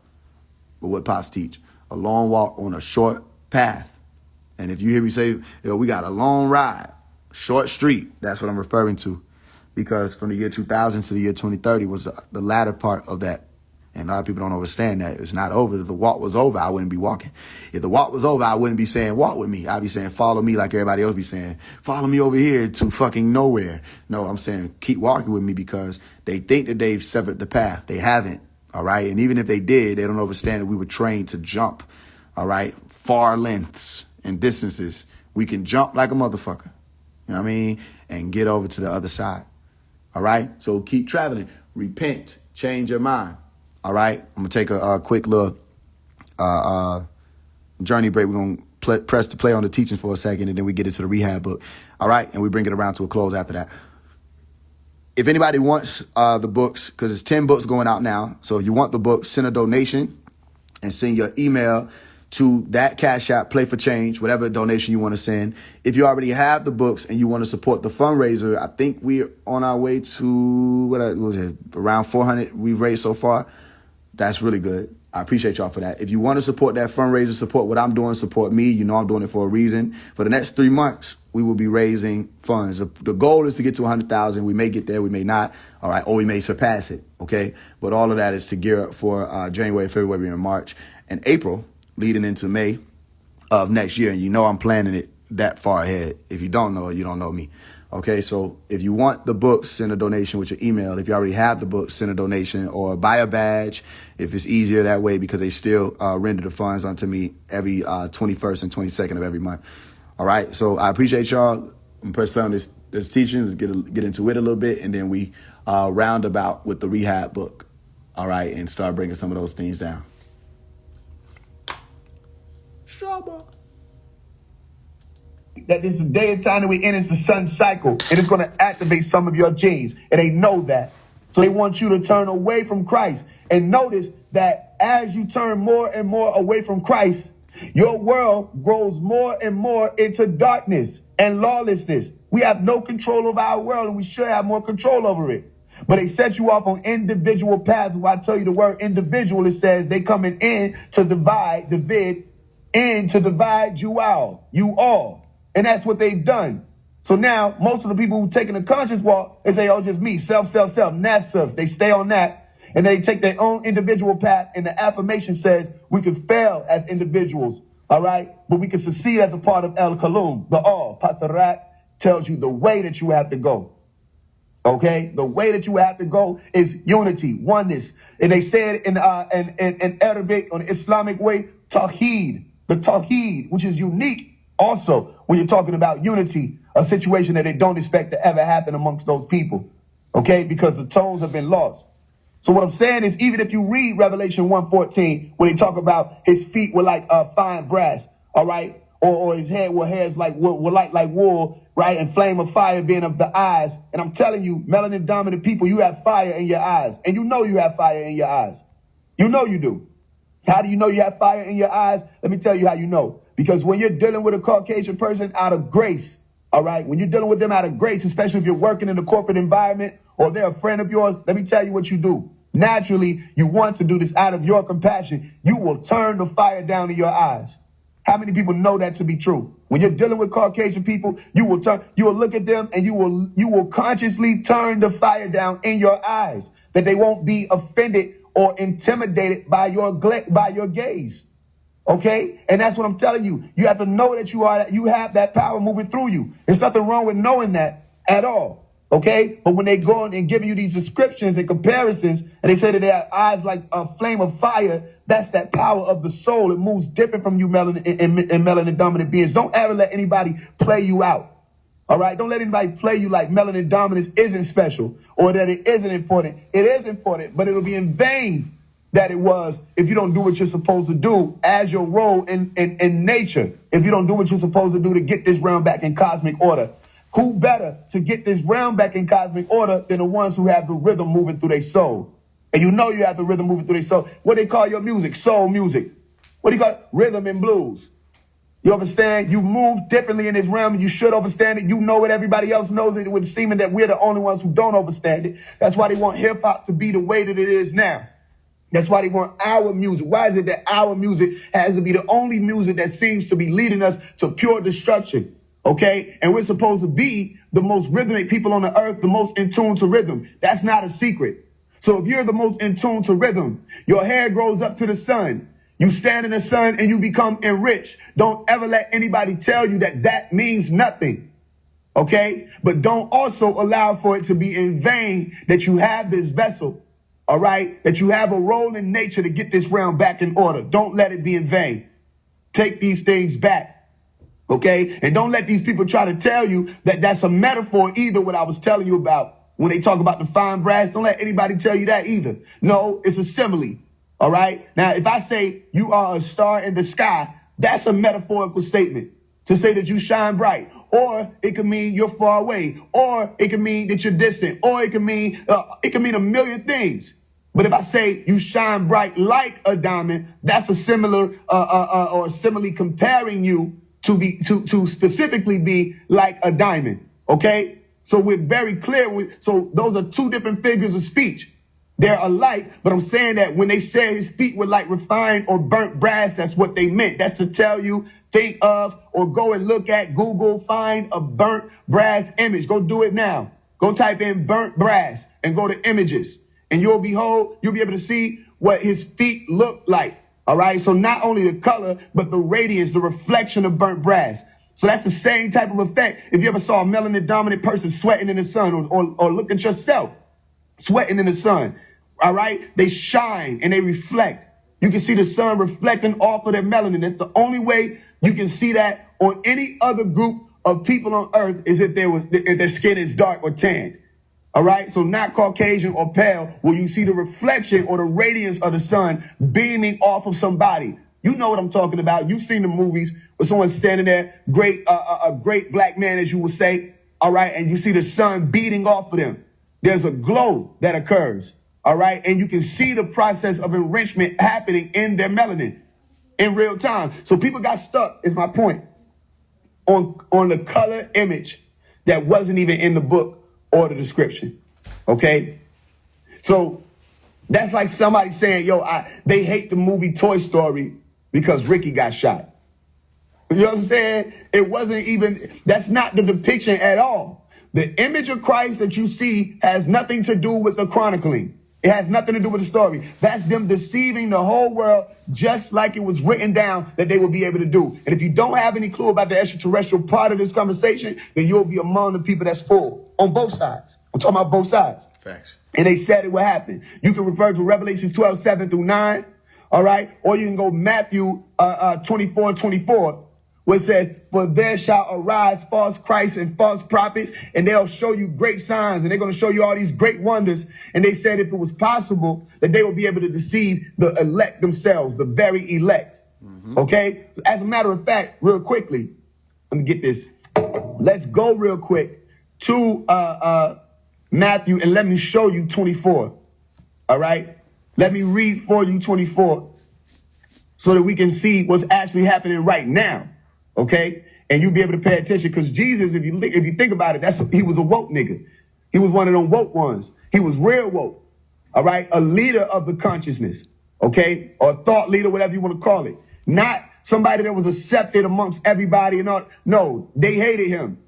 But what Pops teach, a long walk on a short path. And if you hear me say, yo, we got a long ride, short street, that's what I'm referring to. Because from the year 2000 to the year 2030 was the latter part of that. And a lot of people don't understand that. It's not over. If the walk was over, I wouldn't be walking. If the walk was over, I wouldn't be saying walk with me. I'd be saying follow me like everybody else be saying. Follow me over here to fucking nowhere. No, I'm saying keep walking with me because they think that they've severed the path. They haven't. All right. And even if they did, they don't understand that we were trained to jump. All right. Far lengths and distances. We can jump like a motherfucker. You know what I mean? And get over to the other side. All right. So keep traveling. Repent. Change your mind. All right. I'm going to take a quick little journey break. We're going to press the play on the teaching for a second and then we get into the rehab book. All right. And we bring it around to a close after that. If anybody wants the books, because it's 10 books going out now. So if you want the book, send a donation and send your email to that Cash App, Play for Change, whatever donation you want to send. If you already have the books and you want to support the fundraiser, I think we're on our way to, what was it, around 400 we've raised so far. That's really good. I appreciate y'all for that. If you want to support that fundraiser, support what I'm doing, support me. You know I'm doing it for a reason. For the next 3 months, we will be raising funds. The goal is to get to 100,000. We may get there, we may not. All right, or we may surpass it. Okay, but all of that is to gear up for January, February, and March, and April, leading into May of next year. And you know I'm planning it that far ahead. If you don't know it, you don't know me. Okay, so if you want the books, send a donation with your email. If you already have the books, send a donation or buy a badge if it's easier that way because they still render the funds onto me every 21st and 22nd of every month. All right, so I appreciate y'all. I'm going to press play on this teaching. Let's get into it a little bit, and then we round about with the rehab book. All right, and start bringing some of those things down. Strawberry. That there's a day and time that we enter the sun cycle, and it's going to activate some of your genes, and they know that. So they want you to turn away from Christ. And notice that as you turn more and more away from Christ, Your world grows more and more into darkness and lawlessness. We have no control over our world, and we should have more control over it. But they set you off on individual paths. When I tell you the word individual, it says they coming in to divide, in to divide you all. And that's what they've done. So now, most of the people who taking the conscious walk, they say, oh, just me, self, and that's self. They stay on that. And they take their own individual path, and the affirmation says we can fail as individuals, all right? But we can succeed as a part of El Kalum, the all. Patarat tells you the way that you have to go, okay? The way that you have to go is unity, oneness. And they say it in Arabic, or the Islamic way, Tawheed, the Tawheed, which is unique also when you're talking about unity, a situation that they don't expect to ever happen amongst those people, okay? Because the tones have been lost. So what I'm saying is, even if you read Revelation 1:14, where they talk about his feet were like fine brass, all right, or his head were hairs like wool, right, and flame of fire being of the eyes. And I'm telling you, melanin dominant people, you have fire in your eyes, and you know you have fire in your eyes. You know you do. How do you know you have fire in your eyes? Let me tell you how you know. Because when you're dealing with a Caucasian person out of grace, all right, when you're dealing with them out of grace, especially if you're working in the corporate environment or they're a friend of yours, let me tell you what you do. Naturally, you want to do this out of your compassion. You will turn the fire down in your eyes. How many people know that to be true? When you're dealing with Caucasian people, you will look at them and you will consciously turn the fire down in your eyes, that they won't be offended or intimidated by your gaze. Okay? And that's what I'm telling you. You have to know that you have that power moving through you. There's nothing wrong with knowing that at all. Okay? But when they go and give you these descriptions and comparisons, and they say that they have eyes like a flame of fire, that's that power of the soul. It moves different from you melanin dominant beings. Don't ever let anybody play you out. All right? Don't let anybody play you like melanin dominance isn't special or that it isn't important. It is important, but it'll be in vain that it was if you don't do what you're supposed to do as your role in nature. If you don't do what you're supposed to do to get this realm back in cosmic order. Who better to get this realm back in cosmic order than the ones who have the rhythm moving through their soul? And you know you have the rhythm moving through their soul. What they call your music? Soul music. What do you call it? Rhythm and blues. You understand? You move differently in this realm, and you should understand it. You know it. Everybody else knows it. It would seem that we're the only ones who don't understand it. That's why they want hip-hop to be the way that it is now. That's why they want our music. Why is it that our music has to be the only music that seems to be leading us to pure destruction? Okay? And we're supposed to be the most rhythmic people on the earth, the most in tune to rhythm. That's not a secret. So if you're the most in tune to rhythm, your hair grows up to the sun. You stand in the sun and you become enriched. Don't ever let anybody tell you that that means nothing. Okay? But don't also allow for it to be in vain that you have this vessel. All right? That you have a role in nature to get this realm back in order. Don't let it be in vain. Take these things back. Okay? And don't let these people try to tell you that that's a metaphor either, what I was telling you about when they talk about the fine brass. Don't let anybody tell you that either. No, it's a simile. All right? Now, if I say you are a star in the sky, that's a metaphorical statement to say that you shine bright. Or it could mean you're far away. Or it can mean that you're distant. Or it can mean a million things. But if I say you shine bright like a diamond, that's a similar or simile comparing you to specifically be like a diamond. Okay? So we're very clear. So those are two different figures of speech. They're alike, but I'm saying that when they say his feet were like refined or burnt brass, that's what they meant. That's to tell you, think of, or go and look at Google, find a burnt brass image. Go do it now. Go type in burnt brass and go to images. And you'll be able to see what his feet look like. All right. So not only the color, but the radiance, the reflection of burnt brass. So that's the same type of effect. If you ever saw a melanin dominant person sweating in the sun, or look at yourself sweating in the sun. All right. They shine and they reflect. You can see the sun reflecting off of their melanin. That's the only way you can see that on any other group of people on earth is if their skin is dark or tanned. All right. So not Caucasian or pale, where you see the reflection or the radiance of the sun beaming off of somebody. You know what I'm talking about. You've seen the movies where someone's standing there, a great black man, as you would say. All right. And you see the sun beating off of them. There's a glow that occurs. All right. And you can see the process of enrichment happening in their melanin. in real time. So people got stuck, is my point, on the color image that wasn't even in the book or the description. Okay? So that's like somebody saying, yo, they hate the movie Toy Story because Ricky got shot. You know what I'm saying? It wasn't even, that's not the depiction at all. The image of Christ that you see has nothing to do with the chronicling. It has nothing to do with the story. That's them deceiving the whole world just like it was written down that they will be able to do. And if you don't have any clue about the extraterrestrial part of this conversation, then you'll be among the people that's full on both sides. I'm talking about both sides. Facts. And they said it would happen. You can refer to Revelations 12:7-9, all right? Or you can go Matthew 24:24, where it says, for there shall arise false Christs and false prophets, and they'll show you great signs, and they're going to show you all these great wonders. And they said if it was possible, that they would be able to deceive the elect themselves, the very elect. Okay? As a matter of fact, real quickly, let me get this. Let's go real quick to Matthew, and let me show you 24. All right? Let me read for you 24 so that we can see what's actually happening right now. Okay? And you'll be able to pay attention, because Jesus, if you think about it, he was a woke nigga. He was one of them woke ones. He was real woke. All right? A leader of the consciousness. Okay? Or a thought leader, whatever you want to call it. Not somebody that was accepted amongst everybody and all. No, they hated him.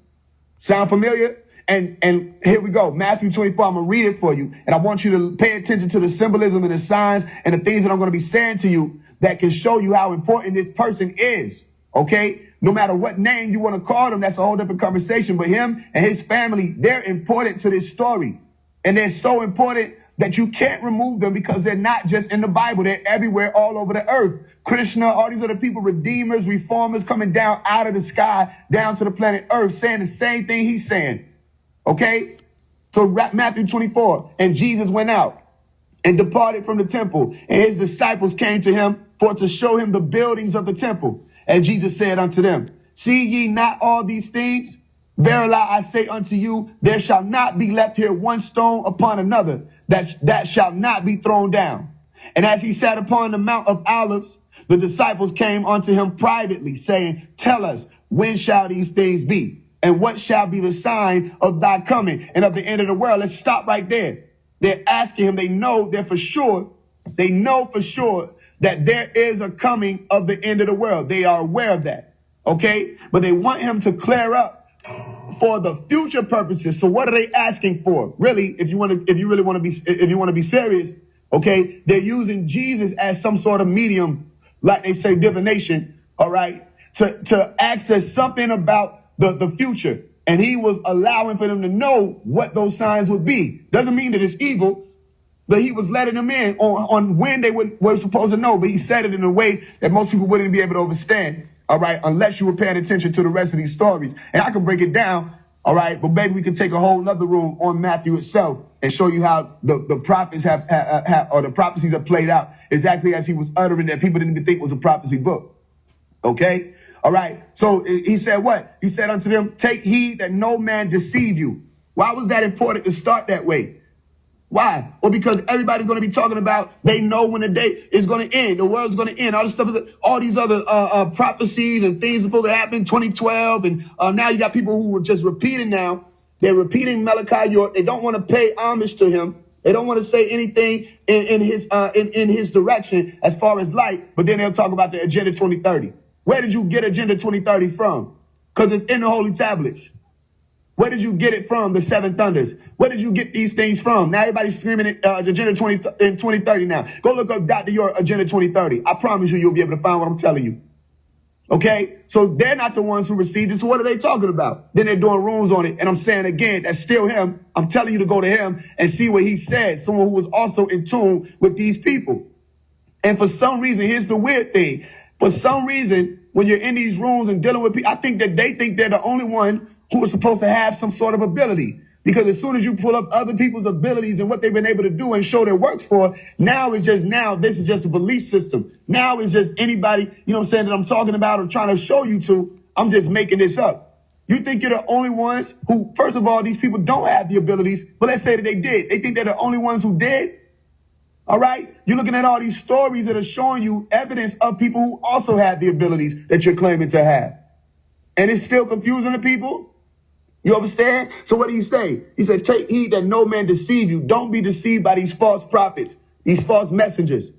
Sound familiar? And here we go. Matthew 24, I'm going to read it for you. And I want you to pay attention to the symbolism and the signs and the things that I'm going to be saying to you that can show you how important this person is. Okay? No matter what name you want to call them, that's a whole different conversation. But him and his family, they're important to this story. And they're so important that you can't remove them, because they're not just in the Bible. They're everywhere, all over the earth. Krishna, all these other people, redeemers, reformers, coming down out of the sky, down to the planet Earth, saying the same thing he's saying. Okay? So Matthew 24, and Jesus went out and departed from the temple, and his disciples came to him for to show him the buildings of the temple. And Jesus said unto them, see ye not all these things? Verily I say unto you, there shall not be left here one stone upon another that shall not be thrown down. And as he sat upon the Mount of Olives, the disciples came unto him privately, saying, tell us, when shall these things be? And what shall be the sign of thy coming and of the end of the world? Let's stop right there. They're asking him, they know for sure that there is a coming of the end of the world. They are aware of that. Okay? But they want him to clear up for the future purposes. So what are they asking for? Really, if you want to be serious, okay, they're using Jesus as some sort of medium, like they say divination, all right, to access something about the future. And he was allowing for them to know what those signs would be. Doesn't mean that it's evil, but he was letting them in on when they were supposed to know. But he said it in a way that most people wouldn't be able to understand, all right, unless you were paying attention to the rest of these stories. And I can break it down, all right, but maybe we can take a whole nother room on Matthew itself and show you how the prophets have or the prophecies have played out exactly as he was uttering, that people didn't even think was a prophecy book. Okay? All right. So he said what? He said unto them, take heed that no man deceive you. Why was that important to start that way? Why? Well, because everybody's going to be talking about, they know when the day is going to end. The world's going to end. All this stuff, all these other prophecies and things supposed to happen, 2012. And now you got people who are just repeating now. They're repeating Malachi York. They don't want to pay homage to him. They don't want to say anything in his direction as far as light. But then they'll talk about the Agenda 2030. Where did you get Agenda 2030 from? Because it's in the Holy Tablets. Where did you get it from? The Seven Thunders. Where did you get these things from? Now everybody's screaming Agenda 2030 now. Go look up Dr. York Agenda 2030. I promise you'll be able to find what I'm telling you. Okay? So they're not the ones who received it. So what are they talking about? Then they're doing rooms on it. And I'm saying again, that's still him. I'm telling you to go to him and see what he said. Someone who was also in tune with these people. And for some reason, here's the weird thing. For some reason, when you're in these rooms and dealing with people, I think that they think they're the only one who is supposed to have some sort of ability. Because as soon as you pull up other people's abilities and what they've been able to do and show their works for, this is just a belief system. Now it's just anybody, you know what I'm saying, that I'm talking about or trying to show you to, I'm just making this up. You think you're the only ones who, first of all, these people don't have the abilities, but let's say that they did. They think they're the only ones who did. All right? You're looking at all these stories that are showing you evidence of people who also have the abilities that you're claiming to have. And it's still confusing the people. You understand? So what did he say? He said, take heed that no man deceive you. Don't be deceived by these false prophets, these false messengers.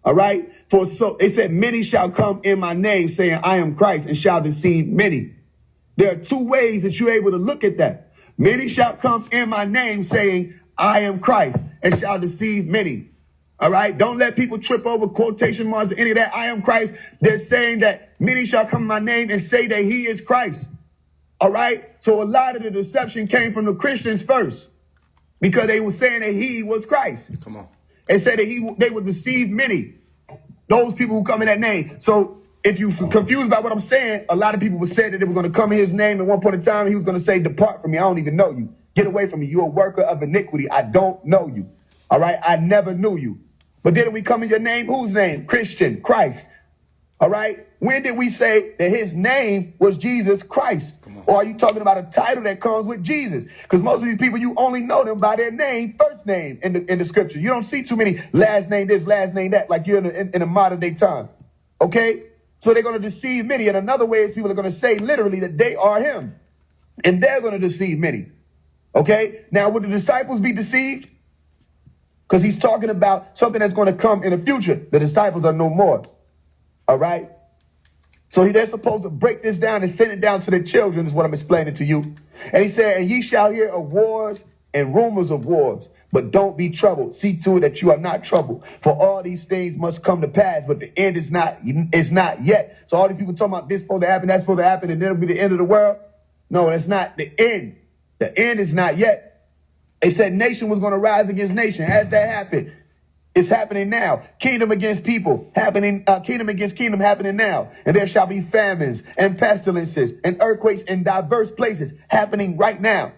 All right? For so it said, many shall come in my name saying, I am Christ, and shall deceive many. There are two ways that you're able to look at that. Many shall come in my name saying, I am Christ, and shall deceive many. All right? Don't let people trip over quotation marks or any of that. I am Christ. They're saying that many shall come in my name and say that he is Christ. All right? So a lot of the deception came from the Christians first, because they were saying that he was Christ. Come on. And said that they would deceive many. Those people who come in that name. So if you're confused by what I'm saying, a lot of people would say that they were going to come in his name at one point in time, and he was going to say, depart from me. I don't even know you. Get away from me. You're a worker of iniquity. I don't know you. All right? I never knew you. But then we come in your name. Whose name? Christian, Christ. All right? When did we say that his name was Jesus Christ? Or are you talking about a title that comes with Jesus? Because most of these people, you only know them by their name, first name in the scripture. You don't see too many last name this, last name that, like you're in a modern day time. Okay? So they're going to deceive many. And another way is people are going to say literally that they are him. And they're going to deceive many. Okay? Now, would the disciples be deceived? Because he's talking about something that's going to come in the future. The disciples are no more. All right? So they're supposed to break this down and send it down to their children, is what I'm explaining to you. And he said, and ye shall hear of wars and rumors of wars, but don't be troubled. See to it that you are not troubled. For all these things must come to pass, but the end is not yet. So all these people talking about this supposed to happen, that's supposed to happen, and then it'll be the end of the world. No, that's not the end. The end is not yet. They said nation was going to rise against nation. Has that happened? It's happening now. Kingdom against people happening. Kingdom against kingdom happening now. And there shall be famines and pestilences and earthquakes in diverse places happening right now.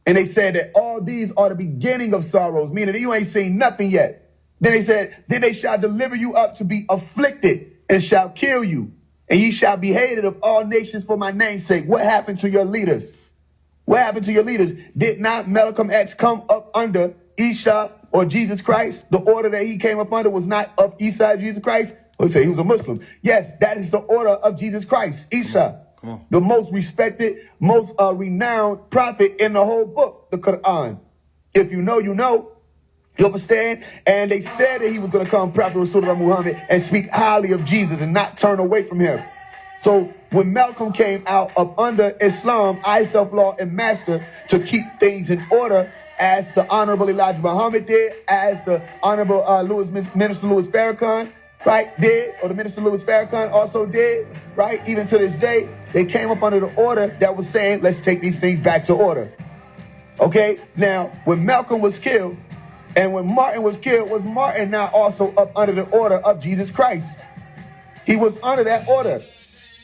And they said that all these are the beginning of sorrows, meaning that you ain't seen nothing yet. Then they said, then they shall deliver you up to be afflicted and shall kill you. And ye shall be hated of all nations for my name's sake. What happened to your leaders? What happened to your leaders? Did not Malcolm X come up under Isa or Jesus Christ? The order that he came up under was not of Isa, Jesus Christ. Let's say he was a Muslim. Yes, that is the order of Jesus Christ, Isa. Come on. The most respected, most renowned prophet in the whole book, the Quran. If you know, you know. You understand? And they said that he was going to come, Prophet Rasulullah Muhammad, and speak highly of Jesus and not turn away from him. So when Malcolm came out up under Islam, I, self-law, and master to keep things in order, as the Honorable Elijah Muhammad did, as the Honorable Minister Louis Farrakhan, right, did, or the Minister Louis Farrakhan also did, right, even to this day, they came up under the order that was saying, let's take these things back to order. Okay, now, when Malcolm was killed, and when Martin was killed, was Martin now also up under the order of Jesus Christ? He was under that order.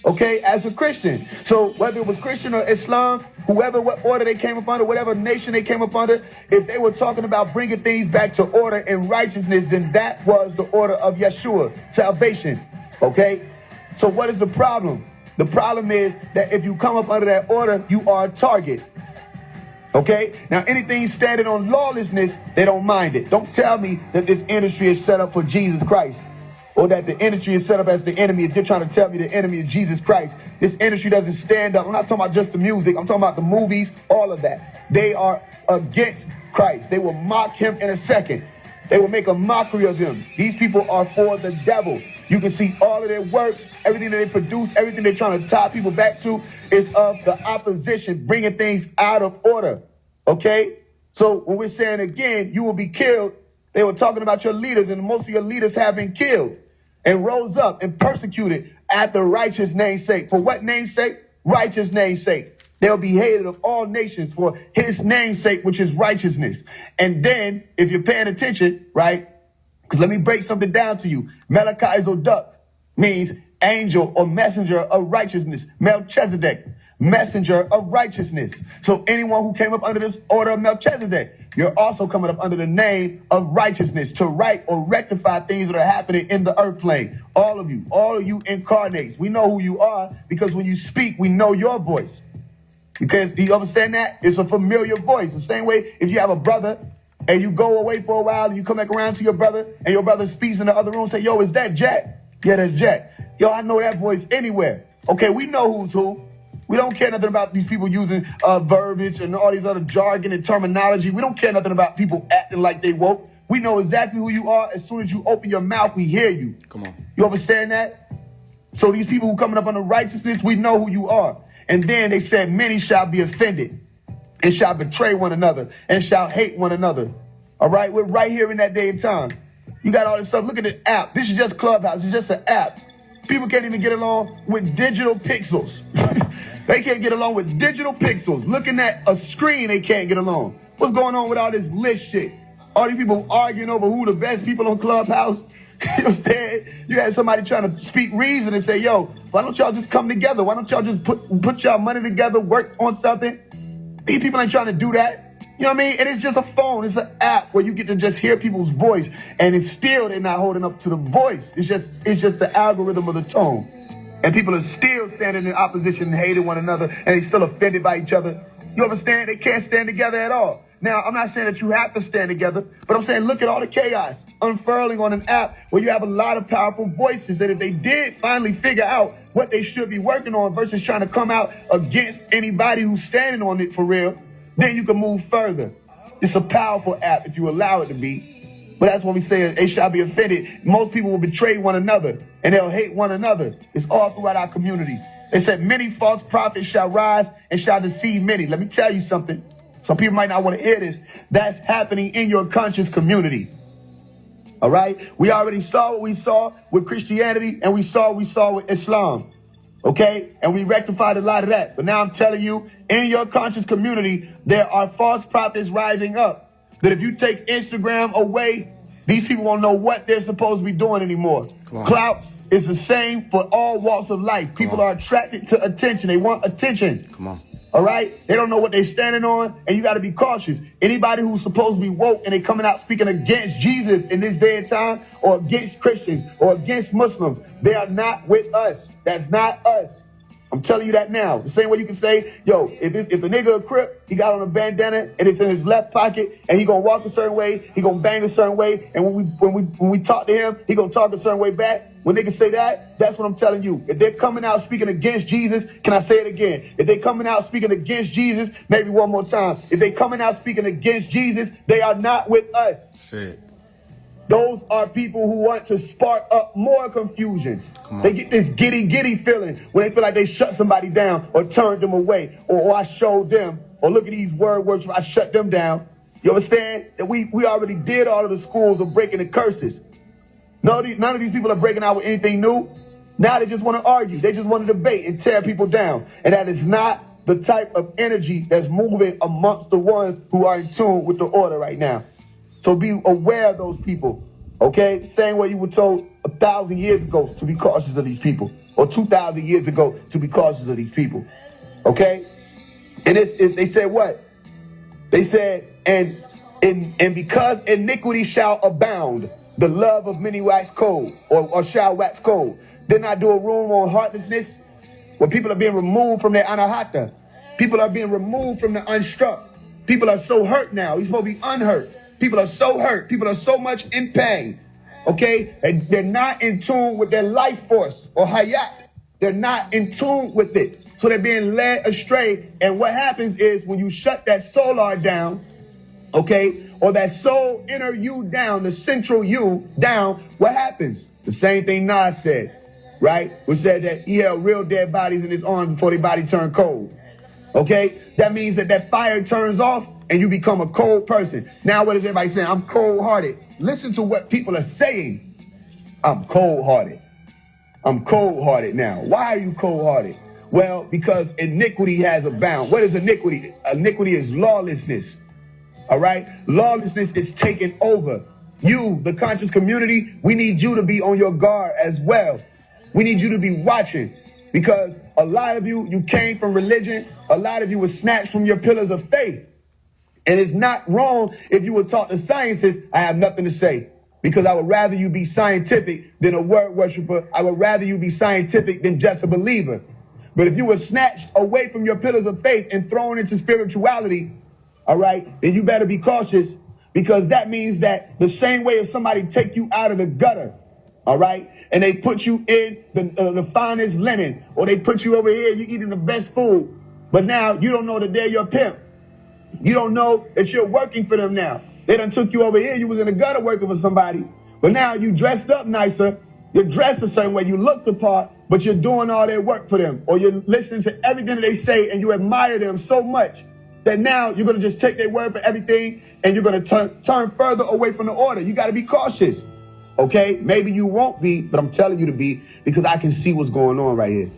Okay, as a Christian. So whether it was Christian or Islam, whoever, what order they came up under, whatever nation they came up under, if they were talking about bringing things back to order and righteousness, then that was the order of Yeshua, salvation. Okay, so what is the problem? The problem is that if you come up under that order, you are a target. Okay, now anything standing on lawlessness, they don't mind it. Don't tell me that this industry is set up for Jesus Christ, or that the industry is set up as the enemy. If they're trying to tell me the enemy is Jesus Christ, this industry doesn't stand up. I'm not talking about just the music. I'm talking about the movies, all of that. They are against Christ. They will mock him in a second. They will make a mockery of him. These people are for the devil. You can see all of their works, everything that they produce, everything they're trying to tie people back to is of the opposition, bringing things out of order. Okay? So when we're saying again, you will be killed, they were talking about your leaders, and most of your leaders have been killed and rose up and persecuted at the righteous name's sake. For what name's sake? Righteous name's sake. They'll be hated of all nations for his name's sake, which is righteousness. And then, if you're paying attention, right, because let me break something down to you. Malachi Zoduk means angel or messenger of righteousness. Melchizedek, messenger of righteousness. So anyone who came up under this order of Melchizedek, you're also coming up under the name of righteousness to right or rectify things that are happening in the earth plane. All of you incarnates. We know who you are because when you speak, we know your voice. Because do you understand that? It's a familiar voice. The same way if you have a brother and you go away for a while, and you come back around to your brother, and your brother speaks in the other room, say, yo, is that Jack? Yeah, that's Jack. Yo, I know that voice anywhere. Okay, we know who's who. We don't care nothing about these people using verbiage and all these other jargon and terminology. We don't care nothing about people acting like they woke. We know exactly who you are. As soon as you open your mouth, we hear you. Come on. You understand that? So these people who coming up under righteousness, we know who you are. And then they said, many shall be offended and shall betray one another and shall hate one another. All right, we're right here in that day and time. You got all this stuff. Look at the app. This is just Clubhouse. It's just an app. People can't even get along with digital pixels. They can't get along with digital pixels. Looking at a screen, they can't get along. What's going on with all this list shit? All these people arguing over who the best people on Clubhouse. You understand? You had somebody trying to speak reason and say, yo, why don't y'all just come together? Why don't y'all just put y'all money together, work on something? These people ain't trying to do that. You know what I mean? And it's just a phone. It's an app where you get to just hear people's voice. And it's still, they're not holding up to the voice. It's just the algorithm of the tone. And people are still standing in opposition and hating one another. And they still offended by each other. You understand? They can't stand together at all. Now, I'm not saying that you have to stand together, but I'm saying look at all the chaos unfurling on an app where you have a lot of powerful voices that if they did finally figure out what they should be working on versus trying to come out against anybody who's standing on it for real, then you can move further. It's a powerful app if you allow it to be. But that's when we say they shall be offended. Most people will betray one another and they'll hate one another. It's all throughout our communities. They said many false prophets shall rise and shall deceive many. Let me tell you something. Some people might not want to hear this. That's happening in your conscious community. All right? We already saw what we saw with Christianity and we saw what we saw with Islam. Okay? And we rectified a lot of that. But now I'm telling you, in your conscious community, there are false prophets rising up. That if you take Instagram away, these people won't know what they're supposed to be doing anymore. Clout is the same for all walks of life. People are attracted to attention. They want attention. Come on. All right? They don't know what they're standing on, and you got to be cautious. Anybody who's supposed to be woke and they coming out speaking against Jesus in this day and time, or against Christians, or against Muslims, they are not with us. That's not us. I'm telling you that now. The same way you can say, yo, if a nigga a Crip, he got on a bandana and it's in his left pocket and he gonna walk a certain way, he gonna bang a certain way, and when we talk to him, he gonna talk a certain way back. When niggas say that, that's what I'm telling you. If they're coming out speaking against Jesus, can I say it again? If they coming out speaking against Jesus, maybe one more time. If they coming out speaking against Jesus, they are not with us. Say it. Those are people who want to spark up more confusion. They get this giddy feeling when they feel like they shut somebody down or turned them away or I showed them or look at these words, I shut them down. You understand that we already did all of the schools of breaking the curses. None of these people are breaking out with anything new. Now they just want to argue. They just want to debate and tear people down. And that is not the type of energy that's moving amongst the ones who are in tune with the order right now. So be aware of those people, okay? Same way you were told 1,000 years ago to be cautious of these people, or 2,000 years ago to be cautious of these people, okay? And they said what? They said, and because iniquity shall abound, the love of many wax cold, or shall wax cold. Didn't I do a room on heartlessness? Where people are being removed from their anahata. People are being removed from the unstruck. People are so hurt now. You're supposed to be unhurt. People are so hurt. People are so much in pain. Okay? And they're not in tune with their life force or hayat. They're not in tune with it. So they're being led astray. And what happens is when you shut that solar down, okay, or that soul inner you down, the central you down, what happens? The same thing Nas said, right? Which said that he held real dead bodies in his arms before their body turned cold. Okay? That means that fire turns off and you become a cold person. Now what is everybody saying? I'm cold-hearted. Listen to what people are saying. I'm cold-hearted. I'm cold-hearted now. Why are you cold-hearted? Well, because iniquity has abound. What is iniquity? Iniquity is lawlessness. All right? Lawlessness is taking over. You, the conscious community, we need you to be on your guard as well. We need you to be watching. Because a lot of you came from religion. A lot of you were snatched from your pillars of faith. And it's not wrong if you were taught the sciences. I have nothing to say. Because I would rather you be scientific than a word worshiper. I would rather you be scientific than just a believer. But if you were snatched away from your pillars of faith and thrown into spirituality, all right, then you better be cautious. Because that means that the same way as somebody take you out of the gutter, all right, and they put you in the finest linen, or they put you over here, you eating the best food, but now you don't know that they're your pimp. You don't know that you're working for them now. They done took you over here, you was in the gutter working for somebody, but now you dressed up nicer, you're dressed a certain way, you look the part, but you're doing all their work for them, or you're listening to everything that they say and you admire them so much that now you're going to just take their word for everything and you're going to turn further away from the order. You got to be cautious. Okay? Maybe you won't be, but I'm telling you to be, because I can see what's going on right here.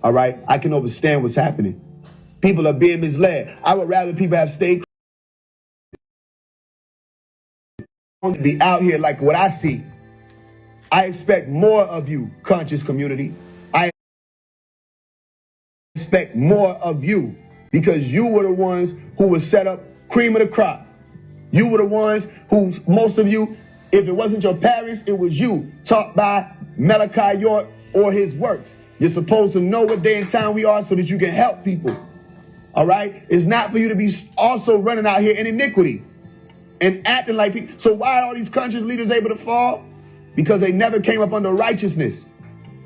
All right? I can understand what's happening. People are being misled. I would rather people have stayed to be out here like what I see. I expect more of you, conscious community. I expect more of you, because you were the ones who were set up cream of the crop. You were the ones who, most of you, if it wasn't your parents, it was you, taught by Malachi York or his works. You're supposed to know what day and time we are so that you can help people. All right? It's not for you to be also running out here in iniquity and acting like people. So why are all these conscious leaders able to fall? Because they never came up under righteousness.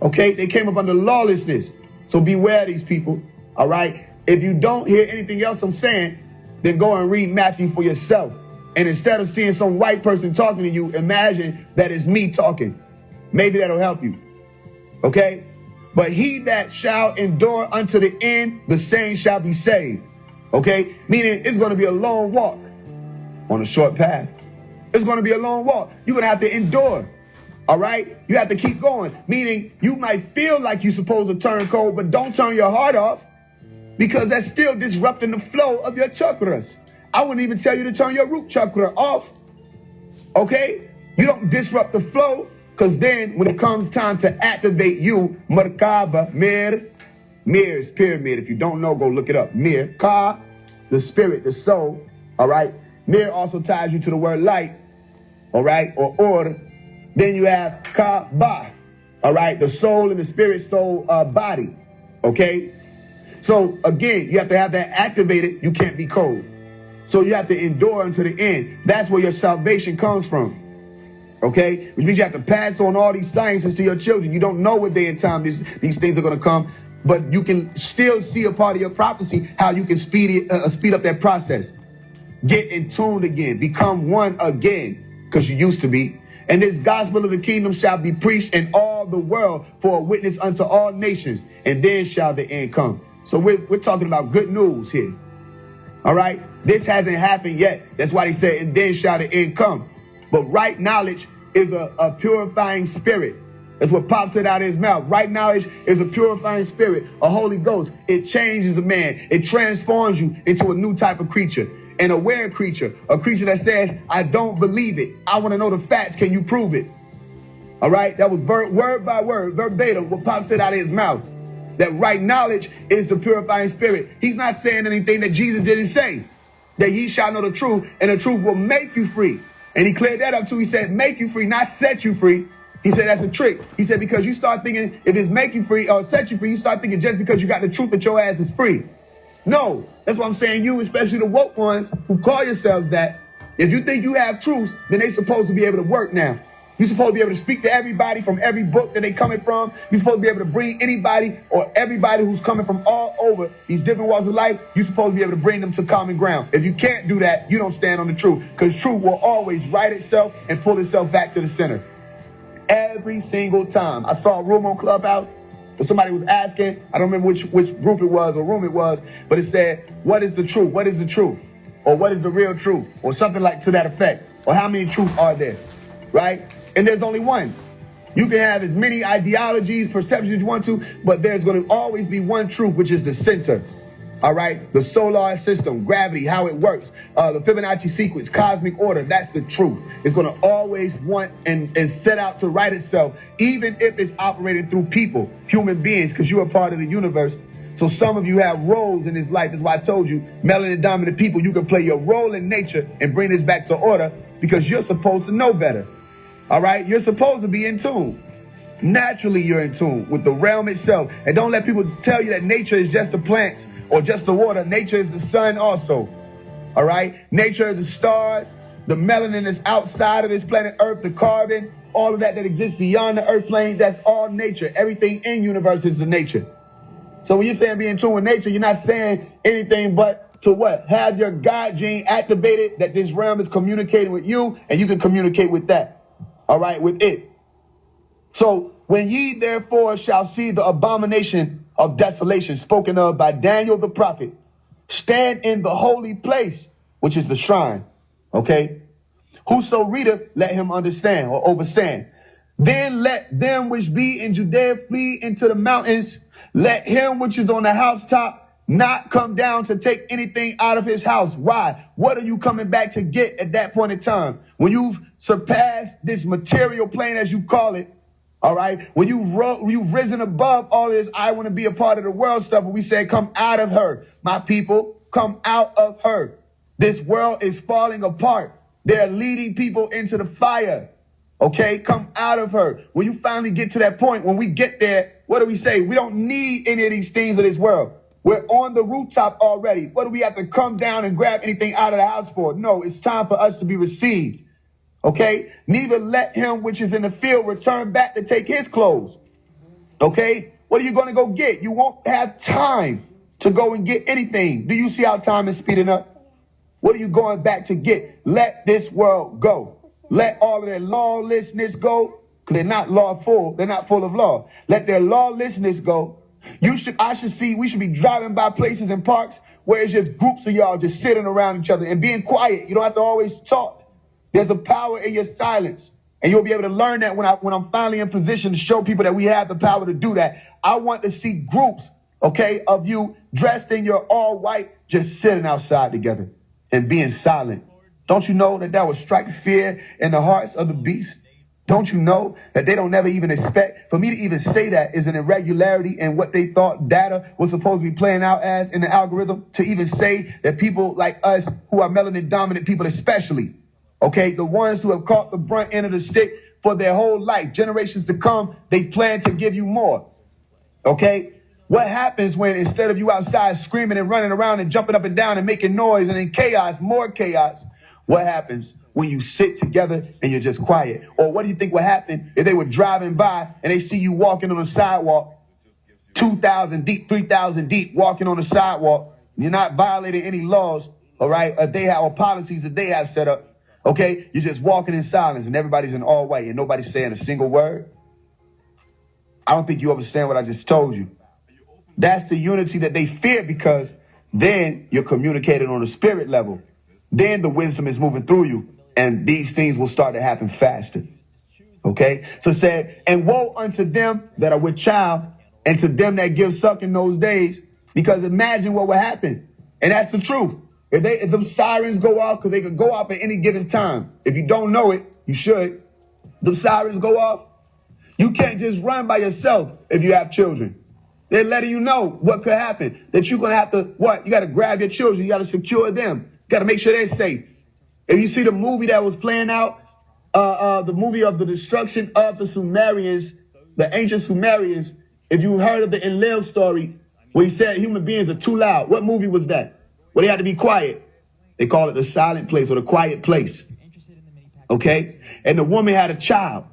Okay? They came up under lawlessness. So beware of these people. All right? If you don't hear anything else I'm saying, then go and read Matthew for yourself. And instead of seeing some white person talking to you, imagine that it's me talking. Maybe that'll help you. Okay? But he that shall endure unto the end, the same shall be saved. Okay? Meaning it's going to be a long walk on a short path. It's going to be a long walk. You're going to have to endure. All right? You have to keep going. Meaning you might feel like you're supposed to turn cold, but don't turn your heart off, because that's still disrupting the flow of your chakras. I wouldn't even tell you to turn your root chakra off. Okay? You don't disrupt the flow, because then when it comes time to activate you, Merkaba, Mir is pyramid. If you don't know, go look it up. Mir, Ka, the spirit, the soul. All right? Mir also ties you to the word light. All right? Or. Then you have Ka, Ba. All right? The soul and the spirit soul body. Okay? So again, you have to have that activated. You can't be cold. So you have to endure unto the end. That's where your salvation comes from. Okay? Which means you have to pass on all these sciences to your children. You don't know what day and time these things are going to come, but you can still see a part of your prophecy, how you can speed up that process. Get in tune again. Become one again, because you used to be. And this gospel of the kingdom shall be preached in all the world for a witness unto all nations, and then shall the end come. So we're talking about good news here. All right? This hasn't happened yet. That's why they said, and then shall the end come. But right knowledge is a purifying spirit. That's what Pop said out of his mouth. Right knowledge is a purifying spirit, a Holy Ghost. It changes a man. It transforms you into a new type of creature, an aware creature, a creature that says, I don't believe it. I want to know the facts. Can you prove it? All right? That was word by word, verbatim, what Pop said out of his mouth. That right knowledge is the purifying spirit. He's not saying anything that Jesus didn't say. That ye shall know the truth, and the truth will make you free. And he cleared that up too. He said, make you free, not set you free. He said, that's a trick. He said, because you start thinking, if it's make you free or set you free, you start thinking just because you got the truth that your ass is free. No, that's what I'm saying. You, especially the woke ones who call yourselves that, if you think you have truth, then they supposed to be able to work now. You're supposed to be able to speak to everybody from every book that they coming from. You're supposed to be able to bring anybody or everybody who's coming from all over these different walks of life. You're supposed to be able to bring them to common ground. If you can't do that, you don't stand on the truth, because truth will always right itself and pull itself back to the center. Every single time. I saw a room on Clubhouse where somebody was asking, I don't remember which group it was or room it was, but it said, what is the truth? What is the truth? Or what is the real truth? Or something like to that effect. Or how many truths are there? Right? And there's only one. You can have as many ideologies, perceptions as you want to, but there's going to always be one truth, which is the center. All right? The solar system, gravity, how it works, the Fibonacci sequence, cosmic order, that's the truth. It's going to always want and set out to right itself, even if it's operated through people, human beings, because you are part of the universe. So some of you have roles in this life. That's why I told you, melanin dominant people, you can play your role in nature and bring this back to order, because you're supposed to know better. All right? You're supposed to be in tune. Naturally, you're in tune with the realm itself. And don't let people tell you that nature is just the plants or just the water. Nature is the sun also. All right? Nature is the stars. the melanin that's outside of this planet Earth, the carbon, all of that exists beyond the Earth plane, that's all nature. Everything in universe is the nature. So when you're saying be in tune with nature, you're not saying anything but to what? Have your God gene activated, that this realm is communicating with you, and you can communicate with that. All right, with it. So when ye therefore shall see the abomination of desolation spoken of by Daniel the prophet, stand in the holy place, which is the shrine. Okay? Whoso readeth, let him understand or overstand. Then let them which be in Judea flee into the mountains. Let him which is on the housetop not come down to take anything out of his house. Why? What are you coming back to get at that point in time? When you've surpassed this material plane, as you call it, all right? When you've risen above all this, I want to be a part of the world stuff. And we say, come out of her. My people, come out of her. This world is falling apart. They're leading people into the fire. Okay, come out of her. When you finally get to that point, when we get there, what do we say? We don't need any of these things of this world. We're on the rooftop already. What do we have to come down and grab anything out of the house for? No, it's time for us to be received. Okay, neither let him which is in the field return back to take his clothes. Okay, what are you going to go get? You won't have time to go and get anything. Do you see how time is speeding up? What are you going back to get? Let this world go. Let all of their lawlessness go, because they're not lawful. They're not full of law. Let their lawlessness go. We should be driving by places and parks where it's just groups of y'all just sitting around each other and being quiet. You don't have to always talk. There's a power in your silence. And you'll be able to learn that when I'm finally in position to show people that we have the power to do that. I want to see groups, okay, of you dressed in your all white, just sitting outside together and being silent. Don't you know that would strike fear in the hearts of the beast? Don't you know that they don't never even expect? For me to even say that is an irregularity in what they thought data was supposed to be playing out as in the algorithm. To even say that people like us who are melanin dominant people especially, okay, the ones who have caught the brunt end of the stick for their whole life, generations to come, they plan to give you more. Okay? What happens when instead of you outside screaming and running around and jumping up and down and making noise and in chaos, more chaos, what happens when you sit together and you're just quiet? Or what do you think would happen if they were driving by and they see you walking on the sidewalk, 2,000 deep, 3,000 deep, walking on the sidewalk? You're not violating any laws, all right, or policies that they have set up. Okay, you're just walking in silence and everybody's in all white and nobody's saying a single word. I don't think you understand what I just told you. That's the unity that they fear, because then you're communicating on a spirit level. Then the wisdom is moving through you and these things will start to happen faster. Okay, so it said, and woe unto them that are with child and to them that give suck in those days, because imagine what would happen. And that's the truth. If them sirens go off, because they could go off at any given time. If you don't know it, you should. Them sirens go off. You can't just run by yourself if you have children. They're letting you know what could happen. That you're going to have to, what? You got to grab your children. You got to secure them. You got to make sure they're safe. If you see the movie that was playing out, the movie of the destruction of the Sumerians, the ancient Sumerians, if you heard of the Enlil story, where he said human beings are too loud. What movie was that? Where they had to be quiet. They call it the silent place or the quiet place. Okay? And the woman had a child.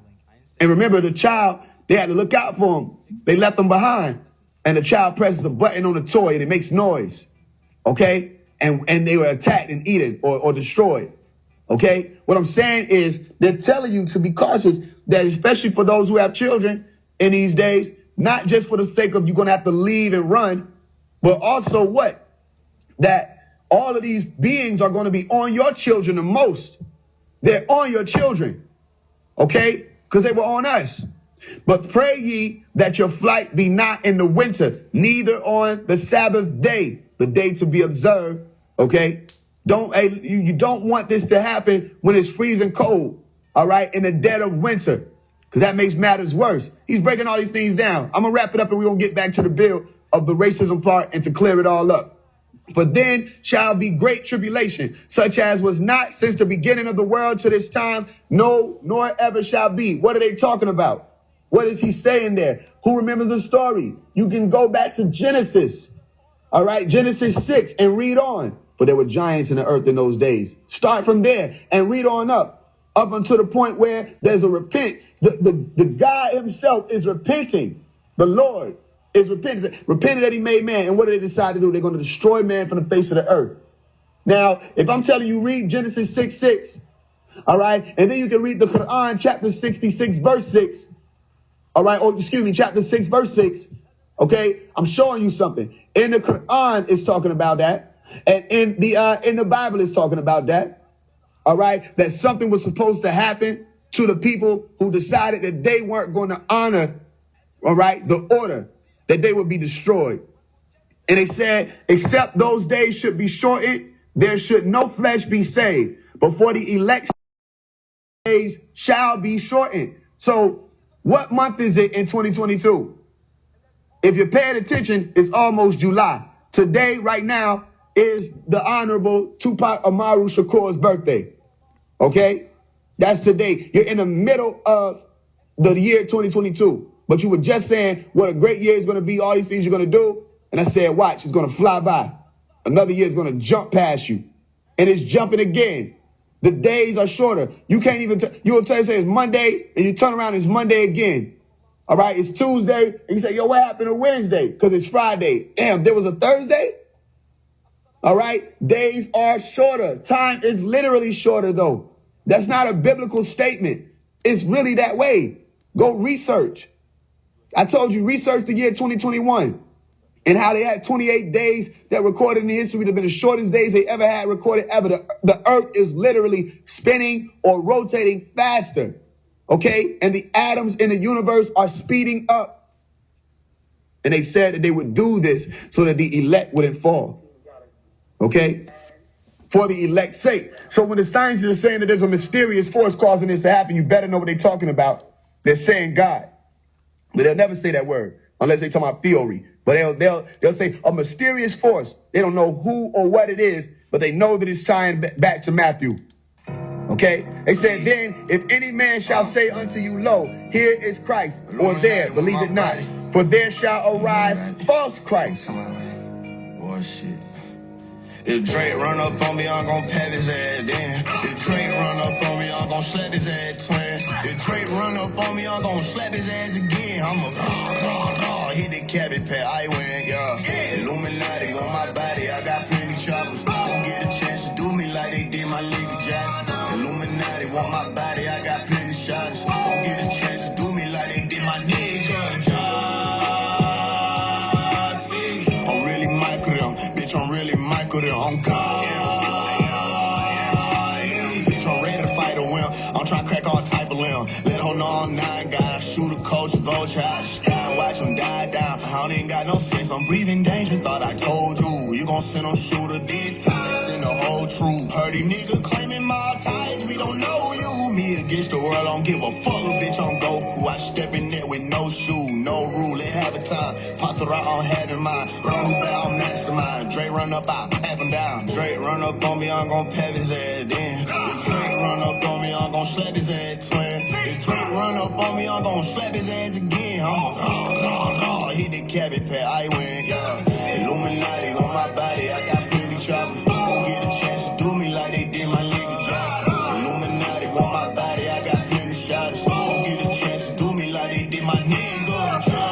And remember, the child, they had to look out for him. They left him behind. And the child presses a button on the toy and it makes noise. Okay? And they were attacked and eaten or destroyed. Okay? What I'm saying is they're telling you to be cautious, that especially for those who have children in these days, not just for the sake of you're going to have to leave and run, but also what? That all of these beings are going to be on your children the most. They're on your children. Okay? Because they were on us. But pray ye that your flight be not in the winter, neither on the Sabbath day, the day to be observed. Okay? You don't want this to happen when it's freezing cold. All right? In the dead of winter. Because that makes matters worse. He's breaking all these things down. I'm going to wrap it up and we're going to get back to the bill of the racism part and to clear it all up. For then shall be great tribulation, such as was not since the beginning of the world to this time, no, nor ever shall be. What are they talking about? What is he saying there? Who remembers the story? You can go back to Genesis. All right, Genesis 6 and read on. for there were giants in the earth in those days. Start from there and read on up until the point where there's a repent. The God himself is repenting. The Lord is repenting. Repented that he made man. And what do they decide to do? They're going to destroy man from the face of the earth. Now, if I'm telling you, read Genesis 6:6, all right? And then you can read the Quran, chapter 66, verse 6, all right? Or excuse me, chapter 6, verse 6, okay? I'm showing you something. In the Quran, it's talking about that. And in the Bible, it's talking about that, all right? That something was supposed to happen to the people who decided that they weren't going to honor, all right, the order, that they would be destroyed. And they said, except those days should be shortened, there should no flesh be saved. Before the elect days shall be shortened. So what month is it in 2022? If you're paying attention, it's almost July. Today, right now, is the Honorable Tupac Amaru Shakur's birthday. Okay? That's today. You're in the middle of the year 2022. But you were just saying what a great year is going to be, all these things you're going to do. And I said, watch, it's going to fly by. Another year is going to jump past you. And it's jumping again. The days are shorter. You can't even, you'll tell you, say it's Monday, and you turn around, it's Monday again. All right, it's Tuesday, and you say, yo, what happened to Wednesday? Because it's Friday. Damn, there was a Thursday? All right, days are shorter. Time is literally shorter, though. That's not a biblical statement. It's really that way. Go research. I told you, research the year 2021 and how they had 28 days that recorded in history that have been the shortest days they ever had recorded ever. The earth is literally spinning or rotating faster, okay? And the atoms in the universe are speeding up. And they said that they would do this so that the elect wouldn't fall, okay? For the elect's sake. So when the scientists are saying that there's a mysterious force causing this to happen, you better know what they're talking about. They're saying God. But they'll never say that word unless they talk about theory. But they'll say a mysterious force. They don't know who or what it is, but they know that it's tying back to Matthew. Okay? They said, then if any man shall say unto you, lo, here is Christ, or there, believe it not. For there shall arise false Christ. Boy, shit. If Drake run up on me, I'm gon' pat his ass then. If Drake run up on me, I'm gon' slap his ass twin. If Drake run up on me, I'm gon' slap his ass again. I'ma hit the cabbage pad, I win, yeah. Illuminati on my body, I got plenty choppers. Don't get a chance to do me like they did my nigga Jackson. Illuminati want my body, I got plenty shots. Don't get a chance to do me like they did my nigga Jackson. I'm really Michael them, bitch, I'm really Michael them. I'm God. Bitch, I'm ready to fight a win. I'm trying to crack all type of limb. Let her know I'm 9 guys. Shoot a coach, vulture out the sky. Watch him die down. I don't even got no sense. I'm breathing danger. Thought I told you. You gon' send them shooter this time. Send the whole truth. Heard these niggas claiming my ties. We don't know you. Me against the world. I don't give a fuck. Bitch, I'm Goku. I step in there with no shoe. No rule. It have a time. Pop the rock on having mine. Run down, mastermind. Dre run up, I pat him down. Drake run up on me, I'm gon' pat his ass then. If Drake run up on me, I'm gon' slap his ass twin. If Drake run up on me, I'm gon' slap his ass again. I'ma hit the cabbage pad, I win, yeah. Illuminati on my body, I got plenty choppers. Don't get a chance to do me like they did my nigga Johnson. Illuminati on my body, I got plenty shots. Don't get a chance to do me like they did my nigga Johnson.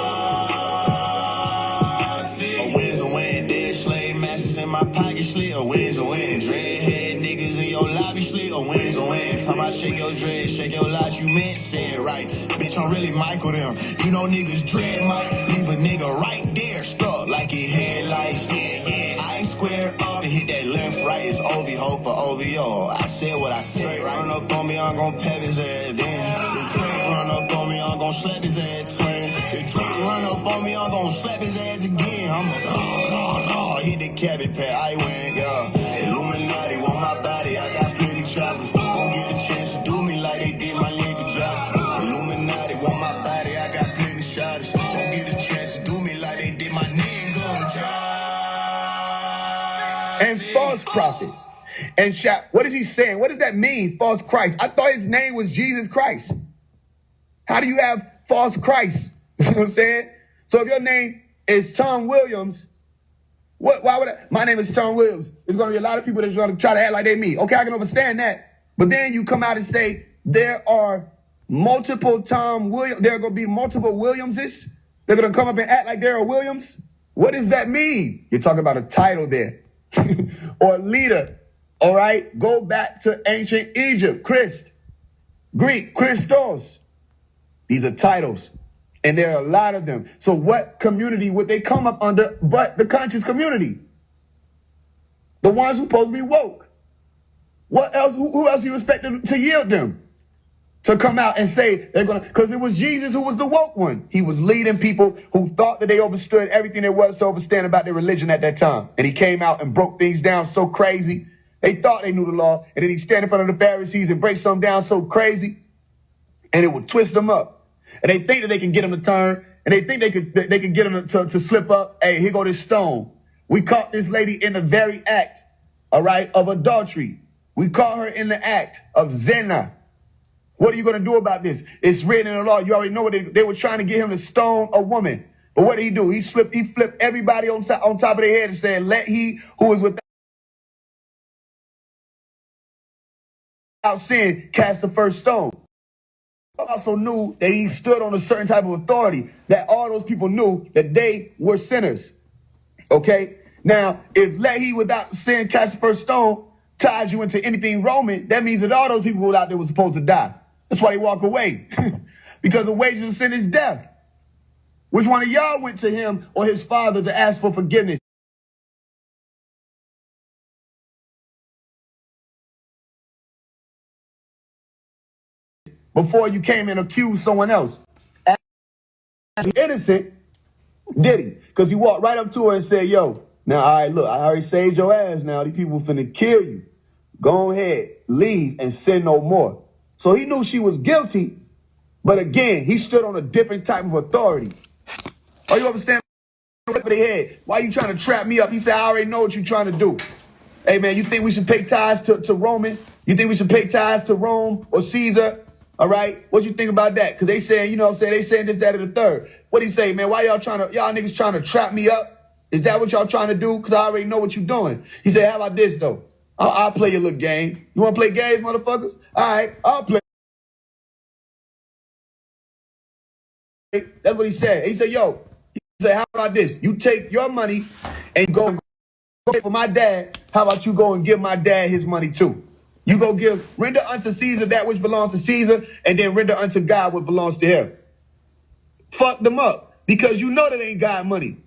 A win's a win, dead slave masters in my pocket, slit. A win's a win, dreadhead niggas in your lobby, slit. A win's a win. Time I shake your dread, shake your lot, you meant say it right. Bitch, I'm really Michael them. You know niggas dread might leave a nigga right there, stuck like it headlights. Yeah, I ain't square up and hit that left, right. It's OVO for OVO. I said what I said. Run up on me, I'm gon' pat his ass then. If Drake run up on me, I'm gon' slap his ass twin. If Drake run up on me, I'm gon' slap his ass again. I'ma hit the cabbage pad, I win, yeah. Illuminati want my body, I got plenty choppers. Don't get a chance to do me like they did my nigga Johnson. Illuminati want my body, I got plenty shots. Don't get a chance to do me like they did my nigga Johnson. And false prophets. And what is he saying? What does that mean, false Christ? I thought his name was Jesus Christ. How do you have false Christ? You know what I'm saying? So if your name is Tom Williams, Why would I? My name is Tom Williams. There's going to be a lot of people that's going to try to act like they me. Okay, I can understand that. But then you come out and say there are multiple Tom Williams. There are going to be multiple Williamses. They're going to come up and act like they're a Williams. What does that mean? You're talking about a title there. Or leader. All right? Go back to ancient Egypt. Christ. Greek. Christos. These are titles. And there are a lot of them. So what community would they come up under but the conscious community? The ones who supposed to be woke. What else? Who else you expect to yield them? To come out and say they're going to, because it was Jesus who was the woke one. He was leading people who thought that they understood everything there was to understand about their religion at that time. And he came out and broke things down so crazy. They thought they knew the law. And then he stand in front of the Pharisees and break something down so crazy. And it would twist them up. And they think that they can get them to turn. And they think they could get them to slip up. Hey, here go this stone. We caught this lady in the very act, all right, of adultery. We caught her in the act of zina. What are you going to do about this? It's written in the law. You already know what they were trying to get him to stone a woman. But what did he do? He flipped everybody on top of their head and said, let he who is without sin cast the first stone. He also knew that he stood on a certain type of authority, that all those people knew that they were sinners. Okay? Now, if let he without sin cast the first stone ties you into anything Roman, that means that all those people out there were supposed to die. That's why they walk away. Because the wages of sin is death. Which one of y'all went to him or his father to ask for forgiveness? Before you came and accused someone else. As innocent, did he? Because he walked right up to her and said, yo, now, all right, look, I already saved your ass now. These people finna kill you. Go ahead, leave and sin no more. So he knew she was guilty, but again, he stood on a different type of authority. Are you understand? Why are you trying to trap me up? He said, I already know what you're trying to do. Hey, man, you think we should pay tithes to Roman? You think we should pay tithes to Rome or Caesar? All right? What you think about that? Because they saying, you know what I'm saying, they saying this, that, and the third. What do you say, man? Why y'all niggas trying to trap me up? Is that what y'all trying to do? Because I already know what you're doing. He said, how about this, though? I'll play your little game. You want to play games, motherfuckers? All right, I'll play. That's what he said. He said, yo, he said, how about this? You take your money and go for my dad. How about you go and give my dad his money too? You go render unto Caesar that which belongs to Caesar, and then render unto God what belongs to him. Fuck them up, because you know that ain't God money.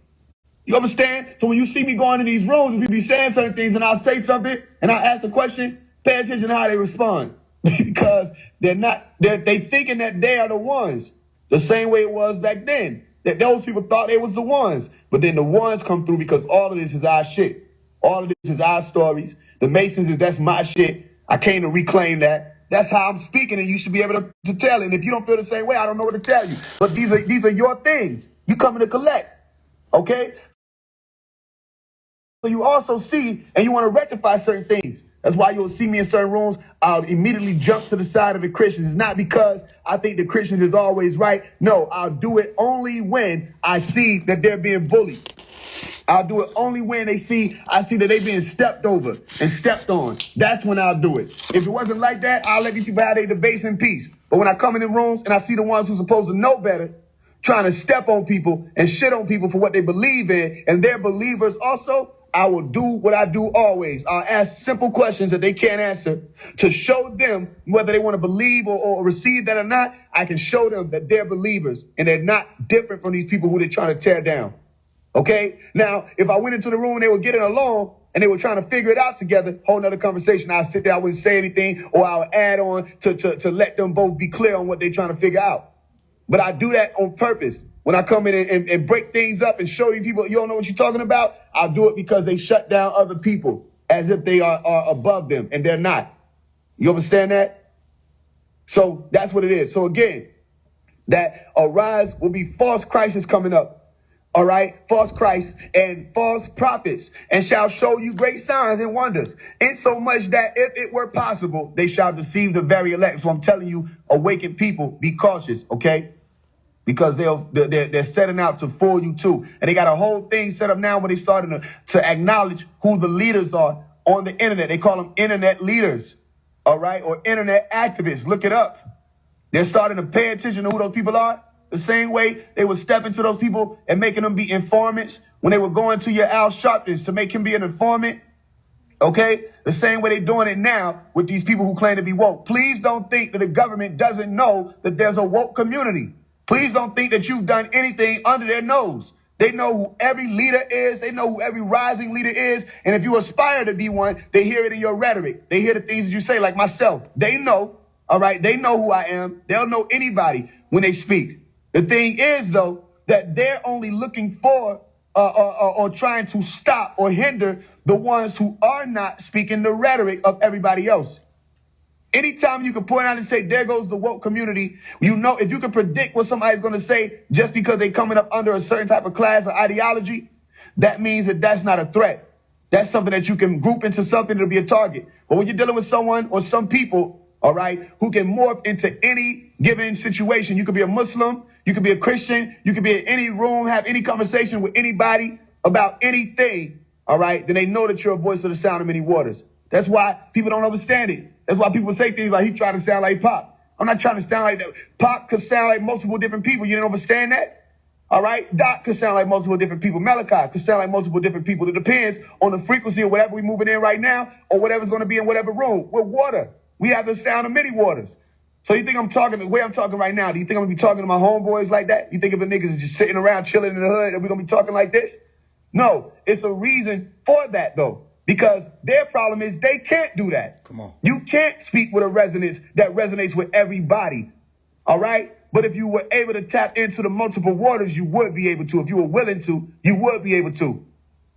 You understand? So when you see me going in these rooms and people be saying certain things and I'll say something and I'll ask a question, pay attention to how they respond. Because they thinking that they are the ones. The same way it was back then. That those people thought they was the ones. But then the ones come through because all of this is our shit. All of this is our stories. The Masons that's my shit. I came to reclaim that. That's how I'm speaking, and you should be able to tell it. And if you don't feel the same way, I don't know what to tell you. But these are your things. You coming to collect. Okay? So you also see, and you want to rectify certain things. That's why you'll see me in certain rooms. I'll immediately jump to the side of the Christians. It's not because I think the Christians is always right. No, I'll do it only when I see that they're being bullied. I'll do it only when I see that they're being stepped over and stepped on. That's when I'll do it. If it wasn't like that, I'll let these people have their debates in peace. But when I come in the rooms and I see the ones who's supposed to know better, trying to step on people and shit on people for what they believe in, and they're believers also, I will do what I do always. I'll ask simple questions that they can't answer to show them whether they want to believe or receive that or not. I can show them that they're believers and they're not different from these people who they're trying to tear down. Okay? Now, if I went into the room and they were getting along and they were trying to figure it out together, whole nother conversation. I'll sit there, I wouldn't say anything, or I'll add on to let them both be clear on what they're trying to figure out. But I do that on purpose. When I come in and break things up and show you people, you don't know what you're talking about, I'll do it because they shut down other people as if they are above them, and they're not. You understand that? So that's what it is. So again, that arise will be false Christs coming up. All right, false Christ and false prophets, and shall show you great signs and wonders, insomuch that if it were possible, they shall deceive the very elect. So I'm telling you, awakened people, be cautious, okay? because they're setting out to fool you too. And they got a whole thing set up now where they starting to acknowledge who the leaders are on the internet. They call them internet leaders, all right, or internet activists. Look it up. They're starting to pay attention to who those people are. The same way they would step into those people and making them be informants when they were going to your Al Sharptons to make him be an informant. Okay? The same way they're doing it now with these people who claim to be woke. Please don't think that the government doesn't know that there's a woke community. Please don't think that you've done anything under their nose. They know who every leader is. They know who every rising leader is. And if you aspire to be one, they hear it in your rhetoric. They hear the things that you say, like myself. They know, all right? They know who I am. They'll know anybody when they speak. The thing is, though, that they're only looking for or trying to stop or hinder the ones who are not speaking the rhetoric of everybody else. Anytime you can point out and say, there goes the woke community, you know, if you can predict what somebody's going to say just because they're coming up under a certain type of class or ideology, that means that that's not a threat. That's something that you can group into something that'll be a target. But when you're dealing with someone or some people, all right, who can morph into any given situation, you could be a Muslim, you could be a Christian, you could be in any room, have any conversation with anybody about anything, all right, then they know that you're a voice of the sound of many waters. That's why people don't understand it. That's why people say things like, he trying to sound like Pop. I'm not trying to sound like that. Pop could sound like multiple different people. You didn't understand that? All right? Doc could sound like multiple different people. Malachi could sound like multiple different people. It depends on the frequency of whatever we're moving in right now or whatever's going to be in whatever room. We're water. We have the sound of many waters. So you think I'm talking the way I'm talking right now? Do you think I'm going to be talking to my homeboys like that? You think if the niggas is just sitting around chilling in the hood that we're going to be talking like this? No, it's a reason for that, though. Because their problem is they can't do that. Come on. You can't speak with a resonance that resonates with everybody. All right? But if you were able to tap into the multiple waters, you would be able to. If you were willing to, you would be able to.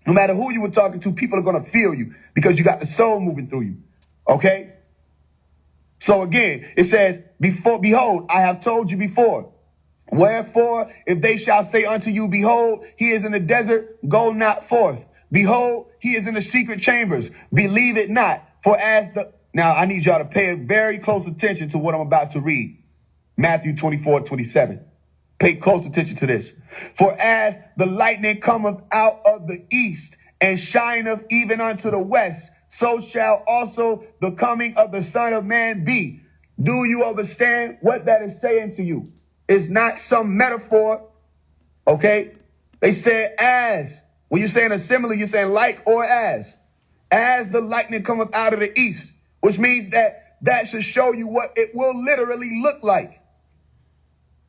No matter who you were talking to, people are going to feel you because you got the soul moving through you. Okay? So again, it says, behold, I have told you before. Wherefore, if they shall say unto you, behold, he is in the desert, go not forth. Behold, he is in the secret chambers. Believe it not. For as the... Now, I need y'all to pay very close attention to what I'm about to read. Matthew 24:27. Pay close attention to this. For as the lightning cometh out of the east and shineth even unto the west, so shall also the coming of the Son of Man be. Do you understand what that is saying to you? It's not some metaphor, okay? They said as. When you're saying a simile, you're saying like or as. As the lightning cometh out of the east, which means that should show you what it will literally look like.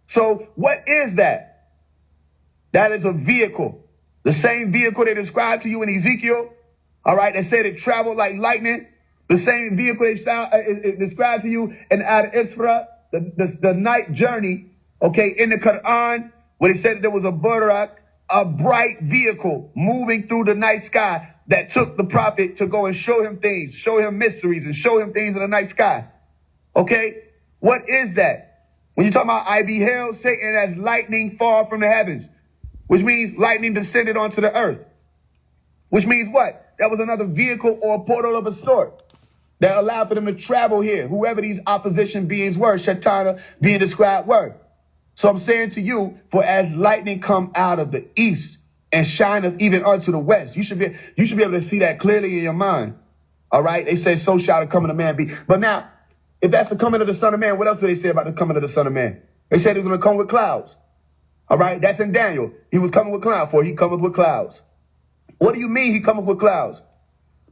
So what is that? That is a vehicle. The same vehicle they described to you in Ezekiel, all right, that said it traveled like lightning. The same vehicle they described to you in Ad Isra, the night journey, okay, in the Quran, where they said that there was a Buraq, a bright vehicle moving through the night sky that took the prophet to go and show him things, show him mysteries, and show him things in the night sky. Okay? What is that? When you talk about I beheld Satan as lightning fall from the heavens, which means lightning descended onto the earth. Which means what? That was another vehicle or a portal of a sort that allowed for them to travel here, whoever these opposition beings were, Shaitana being described were. So I'm saying to you, for as lightning come out of the east and shineth even unto the west, you should be able to see that clearly in your mind. All right? They say, so shall the coming of man be. But now, if that's the coming of the Son of Man, what else do they say about the coming of the Son of Man? They said he was going to come with clouds. All right? That's in Daniel. He was coming with clouds, for he cometh with clouds. What do you mean he cometh with clouds?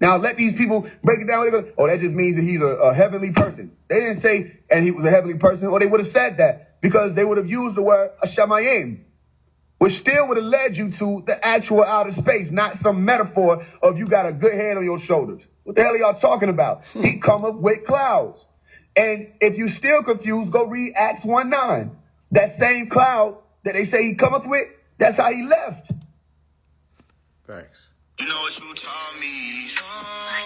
Now, let these people break it down. Oh, that just means that he's a heavenly person. They didn't say, and he was a heavenly person, or they would have said that, because they would have used the word Hashemayim, which still would have led you to the actual outer space, not some metaphor of you got a good head on your shoulders. What the hell are y'all talking about? He cometh with clouds. And if you still confused, go read Acts 1:9. That same cloud that they say he cometh with, that's how he left. Thanks. You know what you taught me?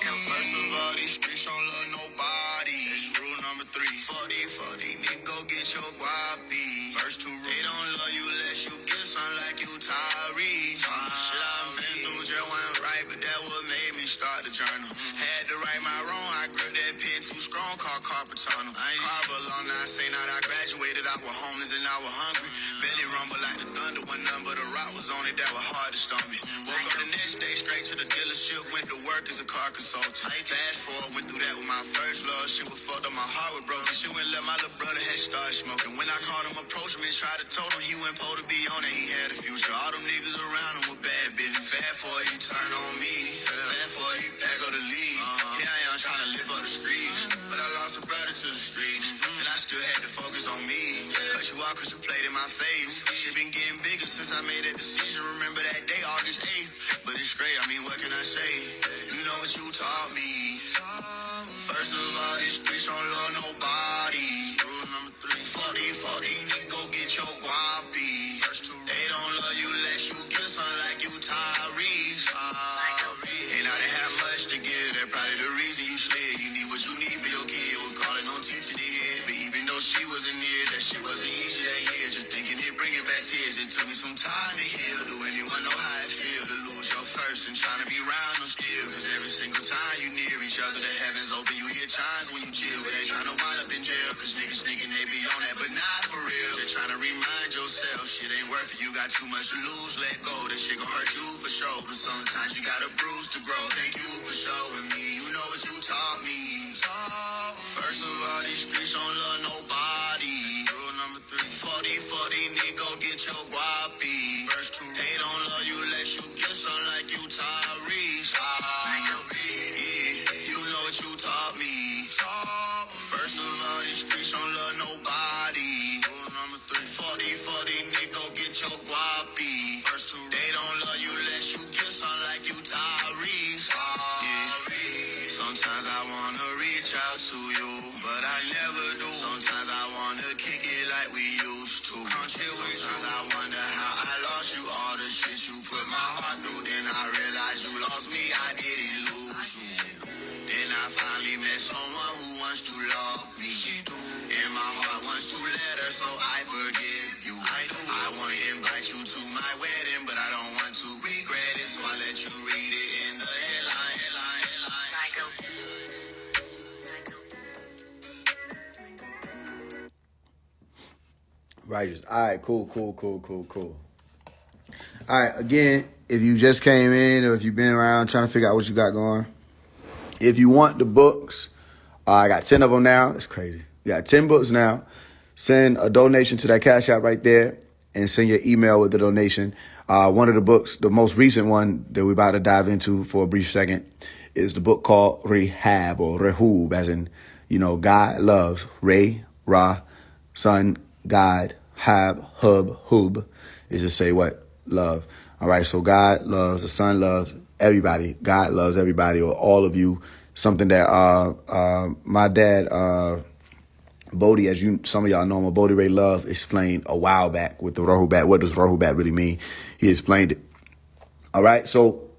First of all, these streets don't love nobody. It's rule number 3. 40, nigga, go get your guapi. First 2 rules. They don't love you unless you get something like you Tyree. Shit I've been through just went right, but that what made me start the journal. Had to right my wrong, I gripped that pen too strong, called carpal tunnel. I ain't carpal on, I say not I graduated, I was homeless and I was hungry. Barely shit when let my little brother had started smoking. When I called him, approached him and tried to told him he went for to be on it. He had a future. All them niggas around him were bad business. Fat for he turned on me. Fat for he pack up the lead. Here I am trying to live up the streets. But I lost a brother to the streets. And I still had to focus on me. Cut you out cause you played in my face. Shit been getting bigger since I made that decision. Remember that day, August 8th. But it's great, I mean, what can I say? You know what you taught me. First of all, these streets don't love nobody. Rule number 3, 40, need go get your guapi. They don't love you unless you give something like you Tyrese. And I didn't have much to give, that's probably the reason you slid. You need what you need for your kid, we'll call it no teaching the head. But even though she wasn't near, that shit wasn't easy to hear. Just thinking it bringing back tears. It took me some time to heal. Do anyone know how it feel to lose your first and trying to be around them still? Cause every single time you near each other, the heavens open, you hear chimes when you chill. But they trying to wind up in jail, cause niggas thinking they be on that, but not for real. Just trying to remind yourself, shit ain't worth it, you got too much to lose, let go. That shit gon' hurt you for sure, but sometimes you gotta bruise to grow. Thank you for showing me, you know what you taught me. First of all, these streets don't love nobody. Rule number 3, 40, need go get your guapi. First 2, they don't love you unless you get something like you Tyrese. You know what you taught me. First of all, these streets don't love nobody. Rule number 3, 40, need go get your guapi. First 2, they don't love you unless you get something like you Tyrese. Sometimes I wanna reach out to you, but I never do. Sometimes I wanna kick it like we used to. Sometimes I wonder how I lost you, all the shit you put my heart through. Then I realized you lost me, I didn't lose you. Then I finally met someone who wants to love me. And my heart wants to let her, so I forgive you. I wanna invite you to my wedding, but I don't want to regret it, so I let you read it in the headline. Righteous. All right, cool. All right, again, if you just came in or if you've been around trying to figure out what you got going, if you want the books, I got 10 of them now. That's crazy. You got 10 books now. Send a donation to that Cash App right there and send your email with the donation. One of the books, the most recent one that we're about to dive into for a brief second, is the book called Rehab, or Rehub, as in, God loves. Re, Ra, Son, God, Hab, Hub is just say what? Love. All right, so God loves, the Son loves everybody. God loves everybody, or all of you. Something that my dad, Bodie, as some of y'all know him, Bodie Ray Love, explained a while back with the Rahubat. What does Rahubat really mean? He explained it. All right, so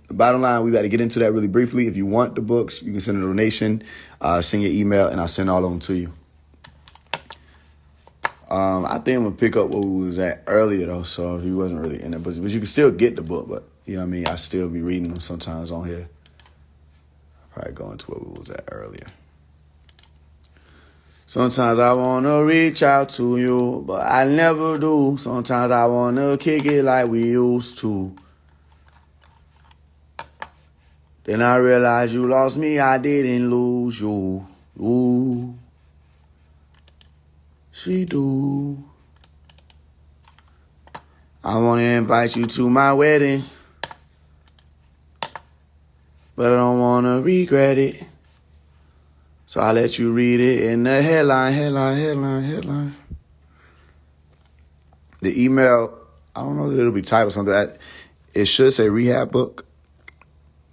the bottom line, we got to get into that really briefly. If you want the books, you can send a donation, send your email, and I'll send all of them to you. I think I'm going to pick up where we was at earlier, though, so if you wasn't really in it. But you can still get the book, but, you know what I mean? I still be reading them sometimes on here. I'll probably go into where we was at earlier. Sometimes I want to reach out to you, but I never do. Sometimes I want to kick it like we used to. Then I realized you lost me, I didn't lose you. Ooh. She do. I want to invite you to my wedding, but I don't want to regret it. So I let you read it in the headline. The email, I don't know if it'll be titled something. It should say rehab book.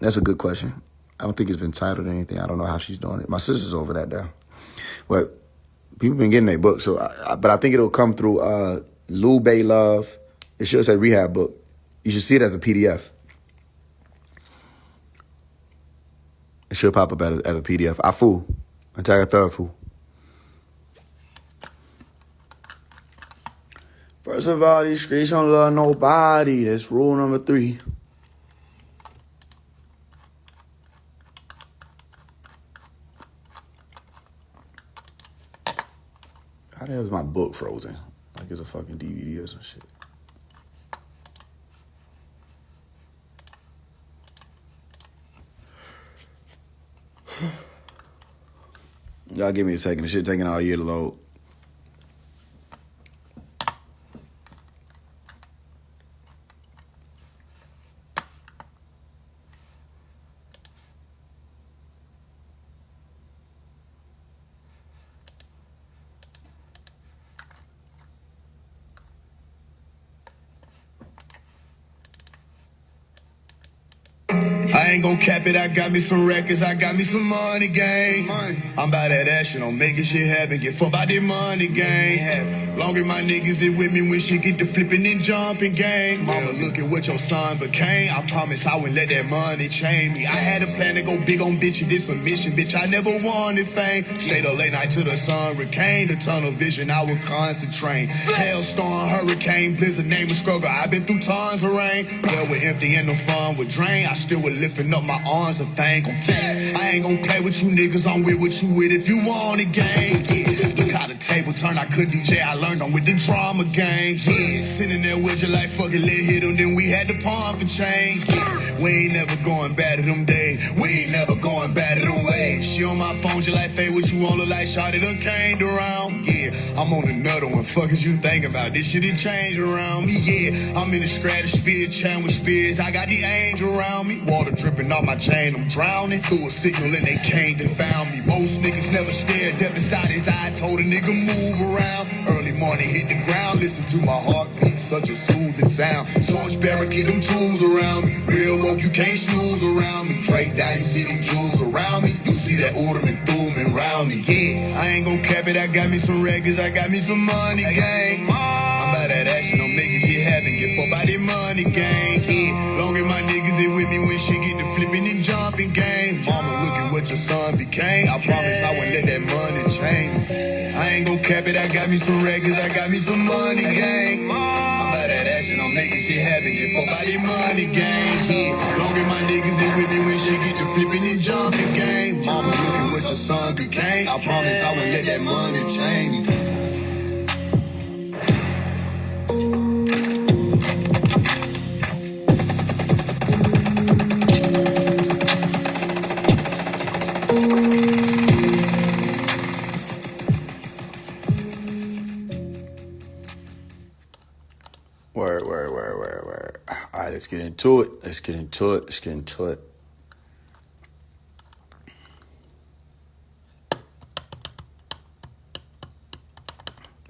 That's a good question. I don't think it's been titled or anything. I don't know how she's doing it. My sister's over that though. But people been getting their book, so but I think it'll come through Lou Bay Love. It should say rehab book. You should see it as a PDF. It should pop up as a PDF. I fool. Until I third fool. First of all, these streets don't love nobody. That's rule number 3. How the hell is my book frozen? Like it's a fucking DVD or some shit. Y'all give me a second. This shit taking all year to load. I ain't gon' cap it, I got me some records, I got me some money, gang. I'm about that action, I'm making shit happen, get fucked by that money, gang. Longer my niggas is with me when shit get to flipping and jumping, gang. Mama, look at what your son became. I promise I wouldn't let that money change me. I had a plan to go big on bitch, this a mission, bitch, I never wanted fame. Stayed up late night till the sun recame, the tunnel vision, I would concentrate. Hailstorm, hurricane, blizzard, name a struggle, I've been through tons of rain. Well, we're empty and the fun would drain, I still would lifting up my arms and thank 'em. I ain't gon' play with you niggas, I'm with what you with if you want it, gang. Yeah. Look how the table turned, I could DJ, I learned I'm with the drama, gang. Yeah. Sitting there with you like fucking let hit 'em, then we had to pump and change. Yeah. We ain't never going back to them days, we ain't never going back to them ways. She on my phone, she like, Faye, what you on, look like shawty done came around. Yeah, I'm on another one, fuck is you thinking about? This shit done changed around me, yeah. I'm in the stratosphere, chain with spears, I got the angel around me. Water dripping off my chain, I'm drowning. Threw a signal and they came and found me. Most niggas never stared, death inside his eye, told a nigga move around. Early morning hit the ground, listen to my heartbeat, such a soothing sound. Torch barricade them tools around me. Real woke, you can't snooze around me. Drake down, you see them jewels around me. You see that ornament through around me. Yeah, I ain't gon' cap it, I got me some records, I got me some money, gang. I'm about that action, I'm making shit happen, get fucked by that money, gang. Yeah, longer my niggas is with me when shit get to flipping and jumping, gang. Mama, look at what your son became. I promise I wouldn't let that money change me. I ain't gon' cap it, I got me some records, I got me some money, gang. I'm about that action, I'm making shit happen, get fucked by that money, gang. Yeah, longer my niggas is with me when shit get to flipping and jumping, gang. Mama, look at what your son became. I promise I wouldn't let that money change me. Word. All right, let's get into it. Let's get into it.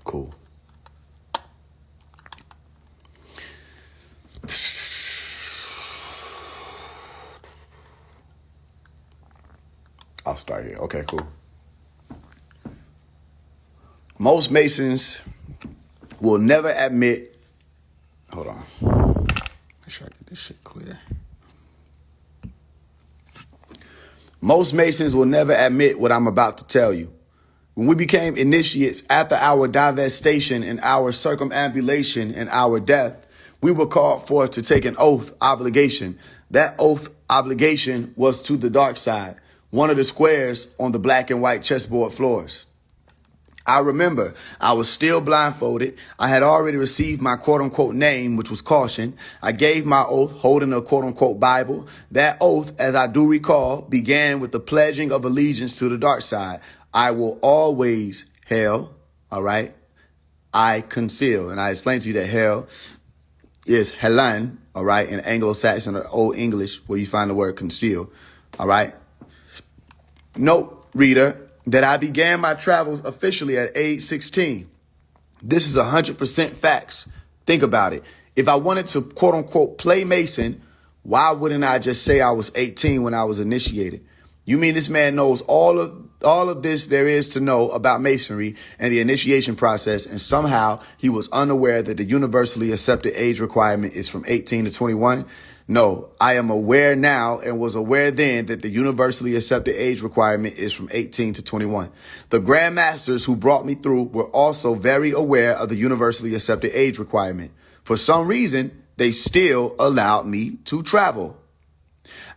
Cool. I'll start here. Okay, cool. Most Masons will never admit. Hold on. Make sure I get this shit clear. Most Masons will never admit what I'm about to tell you. When we became initiates after our divestation and our circumambulation and our death, we were called forth to take an oath obligation. That oath obligation was to the dark side, one of the squares on the black and white chessboard floors. I remember I was still blindfolded. I had already received my quote-unquote name, which was caution. I gave my oath holding a quote-unquote Bible. That oath, as I do recall, began with the pledging of allegiance to the dark side. I will always hail, all right? I conceal. And I explained to you that hail is Helen, all right, in Anglo-Saxon or Old English, where you find the word conceal, all right? Note, reader, that I began my travels officially at age 16. This is 100% facts. Think about it. If I wanted to, quote unquote, play Mason, why wouldn't I just say I was 18 when I was initiated? You mean this man knows all of this there is to know about Masonry and the initiation process, and somehow he was unaware that the universally accepted age requirement is from 18 to 21? No, I am aware now and was aware then that the universally accepted age requirement is from 18 to 21. The grandmasters who brought me through were also very aware of the universally accepted age requirement. For some reason, they still allowed me to travel.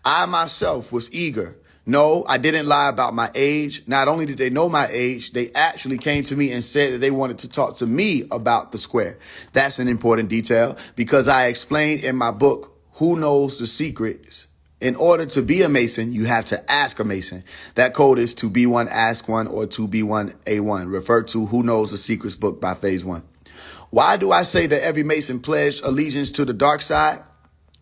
I myself was eager. No, I didn't lie about my age. Not only did they know my age, they actually came to me and said that they wanted to talk to me about the square. That's an important detail because I explained in my book, Who Knows the Secrets? In order to be a Mason, you have to ask a Mason. That code is 2B1 Ask One or 2B1 A1. Refer to Who Knows the Secrets book by Faise One. Why do I say that every Mason pledged allegiance to the dark side?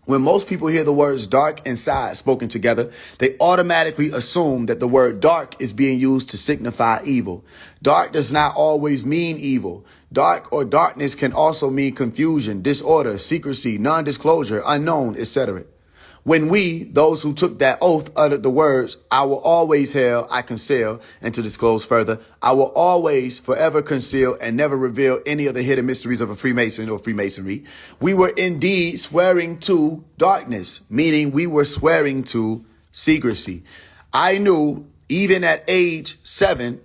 When most people hear the words dark and side spoken together, they automatically assume that the word dark is being used to signify evil. Dark does not always mean evil. Dark or darkness can also mean confusion, disorder, secrecy, non-disclosure, unknown, etc. When we, those who took that oath, uttered the words, I will always hail, I conceal, and to disclose further, I will always forever conceal and never reveal any of the hidden mysteries of a Freemason or Freemasonry, we were indeed swearing to darkness, meaning we were swearing to secrecy. I knew even at age 16,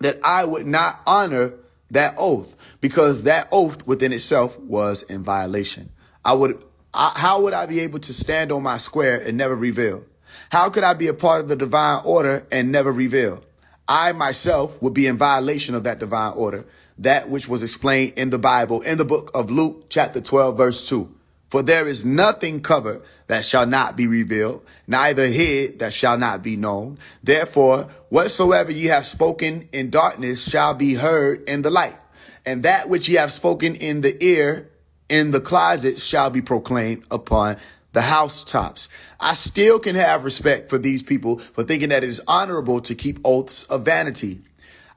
that I would not honor that oath because that oath within itself was in violation. How would I be able to stand on my square and never reveal? How could I be a part of the divine order and never reveal? I myself would be in violation of that divine order, that which was explained in the Bible, in the book of Luke, chapter 12, verse 2. For there is nothing covered that shall not be revealed, neither hid that shall not be known. Therefore, whatsoever ye have spoken in darkness shall be heard in the light. And that which ye have spoken in the ear, in the closet, shall be proclaimed upon the housetops. I still can have respect for these people for thinking that it is honorable to keep oaths of vanity.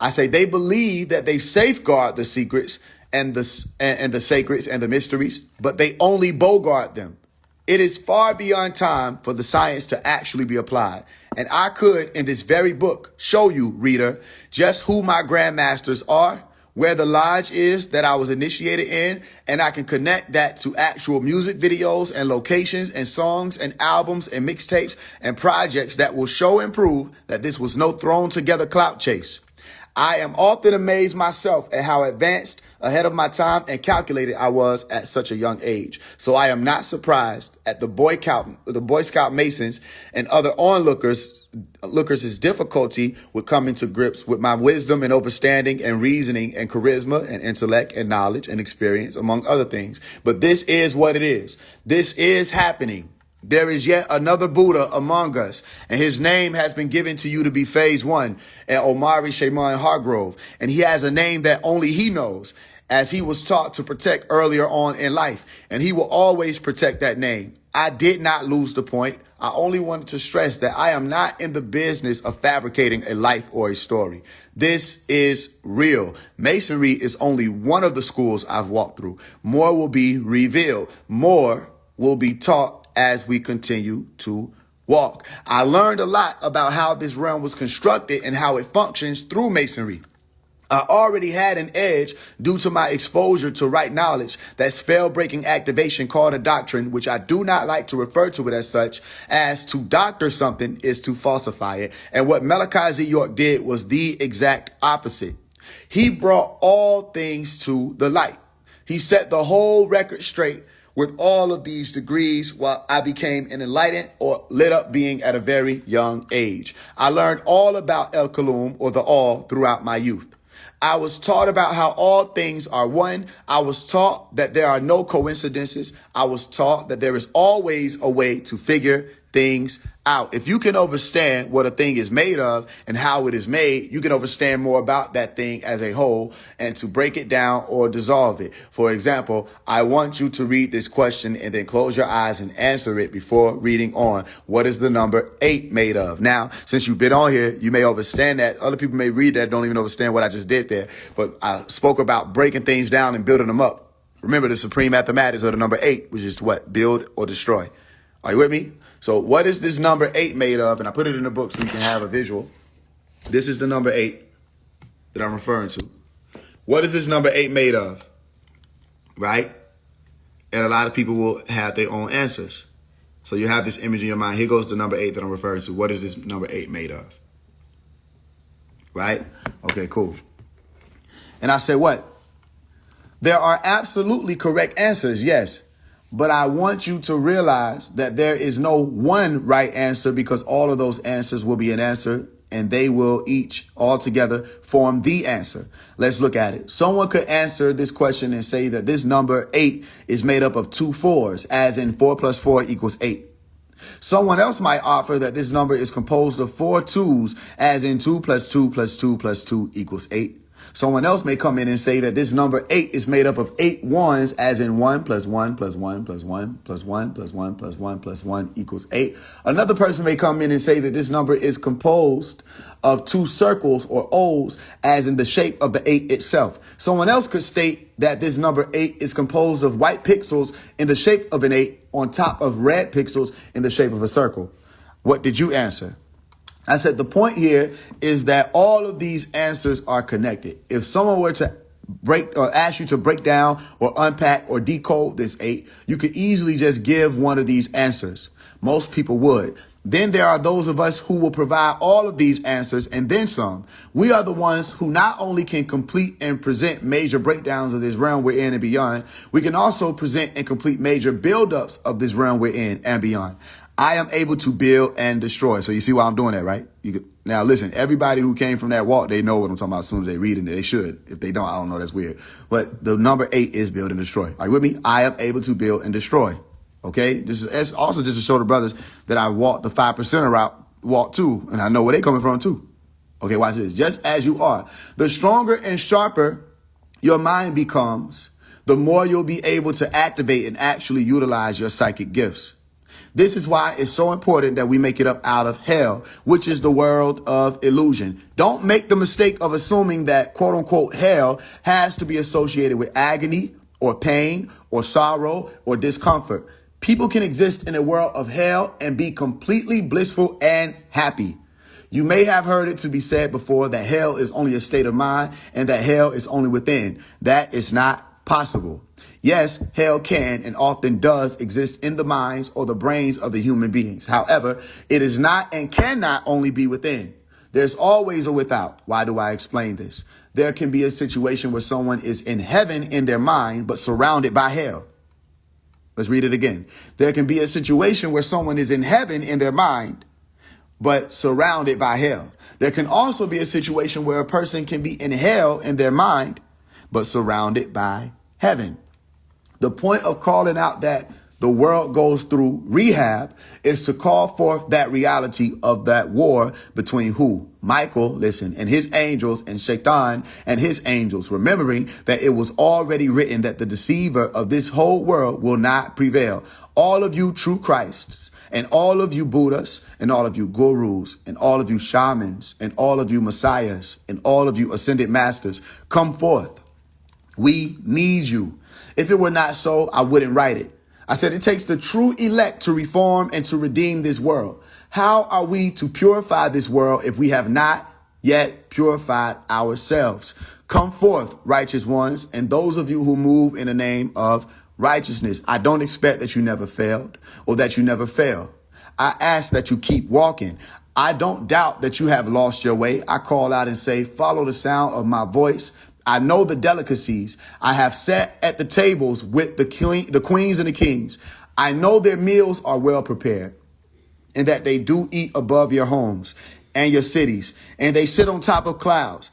I say they believe that they safeguard the secrets and the sacreds and the mysteries, but they only bogart them. It is far beyond time for the science to actually be applied. And I could, in this very book, show you, reader, just who my grandmasters are, where the lodge is that I was initiated in, and I can connect that to actual music videos and locations and songs and albums and mixtapes and projects that will show and prove that this was no thrown together clout chase. I am often amazed myself at how advanced, ahead of my time, and calculated I was at such a young age. So I am not surprised at the Boy Scout Masons and other onlookers' difficulty with coming to grips with my wisdom and understanding and reasoning and charisma and intellect and knowledge and experience, among other things. But this is what it is. This is happening. There is yet another Buddha among us, and his name has been given to you to be Faise One and Omari Shaman Hargrove, and he has a name that only he knows, as he was taught to protect earlier on in life, and he will always protect that name. I did not lose the point. I only wanted to stress that I am not in the business of fabricating a life or a story. This is real. Masonry is only one of the schools I've walked through. More will be revealed. More will be taught as we continue to walk. I learned a lot about how this realm was constructed and how it functions through Masonry. I already had an edge due to my exposure to right knowledge, that spell-breaking activation called a doctrine, which I do not like to refer to it as such, as to doctor something is to falsify it. And what Malachi Z. York did was the exact opposite. He brought all things to the light. He set the whole record straight with all of these degrees while I became an enlightened or lit up being at a very young age. I learned all about El Kalum, or the all, throughout my youth. I was taught about how all things are one. I was taught that there are no coincidences. I was taught that there is always a way to figure things out. If you can understand what a thing is made of and how it is made, you can understand more about that thing as a whole and to break it down or dissolve it. For example, I want you to read this question and then close your eyes and answer it before reading on. What is the number 8 made of? Now, since you've been on here, you may understand that. Other people may read that, don't even understand what I just did there. But I spoke about breaking things down and building them up. Remember the supreme mathematics of the number 8, which is what? Build or destroy. Are you with me? So what is this number 8 made of? And I put it in the book so you can have a visual. This is the number 8 that I'm referring to. What is this number 8 made of? Right? And a lot of people will have their own answers. So you have this image in your mind. Here goes the number 8 that I'm referring to. What is this number 8 made of? Right? Okay, cool. And I said what? There are absolutely correct answers, yes. But I want you to realize that there is no one right answer, because all of those answers will be an answer and they will each altogether form the answer. Let's look at it. Someone could answer this question and say that this number 8 is made up of 2 fours, as in 4 plus 4 equals 8. Someone else might offer that this number is composed of 4 twos, as in 2 plus 2 plus 2 plus 2 equals 8. Someone else may come in and say that this number 8 is made up of 8 ones, as in 1 plus 1 plus 1 plus 1 plus 1 plus 1 plus 1 plus 1 equals 8. Another person may come in and say that this number is composed of 2 circles or O's, as in the shape of the 8 itself. Someone else could state that this number 8 is composed of white pixels in the shape of an 8 on top of red pixels in the shape of a circle. What did you answer? I said the point here is that all of these answers are connected. If someone were to break or ask you to break down or unpack or decode this 8, you could easily just give one of these answers. Most people would. Then there are those of us who will provide all of these answers and then some. We are the ones who not only can complete and present major breakdowns of this realm we're in and beyond, we can also present and complete major buildups of this realm we're in and beyond. I am able to build and destroy. So you see why I'm doing that, right? Now, listen, everybody who came from that walk, they know what I'm talking about as soon as they read it. They should. If they don't, I don't know. That's weird. But the number 8 is build and destroy. Are you with me? I am able to build and destroy. Okay? This is also just to show the brothers that I walked the 5% route, walk too. And I know where they coming from too. Okay, watch this. Just as you are, the stronger and sharper your mind becomes, the more you'll be able to activate and actually utilize your psychic gifts. This is why it's so important that we make it up out of hell, which is the world of illusion. Don't make the mistake of assuming that quote unquote hell has to be associated with agony or pain or sorrow or discomfort. People can exist in a world of hell and be completely blissful and happy. You may have heard it to be said before that hell is only a state of mind and that hell is only within. That is not possible. Yes, hell can and often does exist in the minds or the brains of the human beings. However, it is not and cannot only be within. There's always a without. Why do I explain this? There can be a situation where someone is in heaven in their mind, but surrounded by hell. Let's read it again. There can be a situation where someone is in heaven in their mind, but surrounded by hell. There can also be a situation where a person can be in hell in their mind, but surrounded by heaven. The point of calling out that the world goes through rehab is to call forth that reality of that war between who? Michael, listen, and his angels, and Shaitan and his angels, remembering that it was already written that the deceiver of this whole world will not prevail. All of you true Christs, and all of you Buddhas, and all of you gurus, and all of you shamans, and all of you messiahs, and all of you ascended masters, come forth. We need you. If it were not so, I wouldn't write it. I said it takes the true elect to reform and to redeem this world. How are we to purify this world if we have not yet purified ourselves? Come forth, righteous ones, and those of you who move in the name of righteousness. I don't expect that you never failed or that you never fail. I ask that you keep walking. I don't doubt that you have lost your way. I call out and say, follow the sound of my voice. I know the delicacies. I have sat at the tables with the queens and the kings. I know their meals are well prepared and that they do eat above your homes and your cities, and they sit on top of clouds,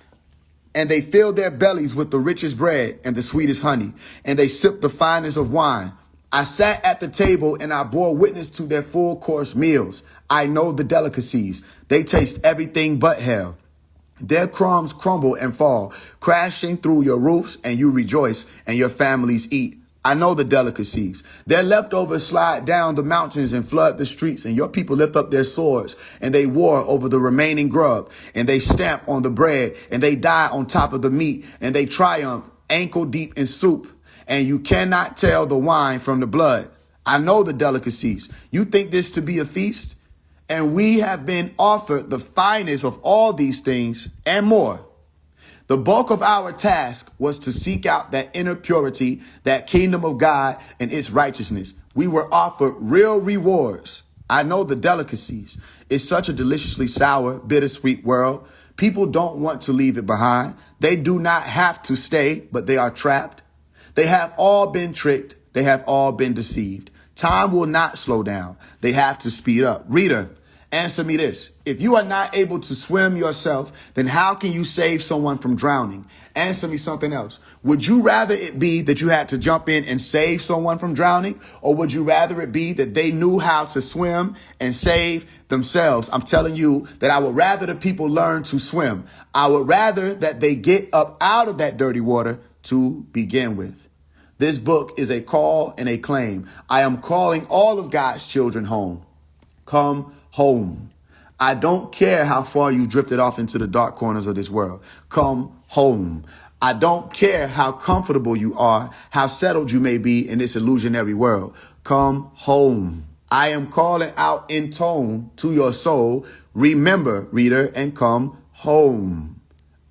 and they fill their bellies with the richest bread and the sweetest honey, and they sip the finest of wine. I sat at the table and I bore witness to their full course meals. I know the delicacies. They taste everything but hell. Their crumbs crumble and fall, crashing through your roofs, and you rejoice, and your families eat. I know the delicacies. Their leftovers slide down the mountains and flood the streets, and your people lift up their swords, and they war over the remaining grub, and they stamp on the bread, and they die on top of the meat, and they triumph ankle deep in soup, and you cannot tell the wine from the blood. I know the delicacies. You think this to be a feast? And we have been offered the finest of all these things and more. The bulk of our task was to seek out that inner purity, that kingdom of God and its righteousness. We were offered real rewards. I know the delicacies. It's such a deliciously sour, bittersweet world. People don't want to leave it behind. They do not have to stay, but they are trapped. They have all been tricked. They have all been deceived. Time will not slow down. They have to speed up. Reader, Answer me this. If you are not able to swim yourself, then how can you save someone from drowning? Answer me something else. Would you rather it be that you had to jump in and save someone from drowning? Or would you rather it be that they knew how to swim and save themselves? I'm telling you that I would rather the people learn to swim. I would rather that they get up out of that dirty water to begin with. This book is a call and a claim. I am calling all of God's children home. Come home. I don't care how far you drifted off into the dark corners of this world. Come home. I don't care how comfortable you are, how settled you may be in this illusionary world. Come home. I am calling out in tone to your soul. Remember, reader, and come home.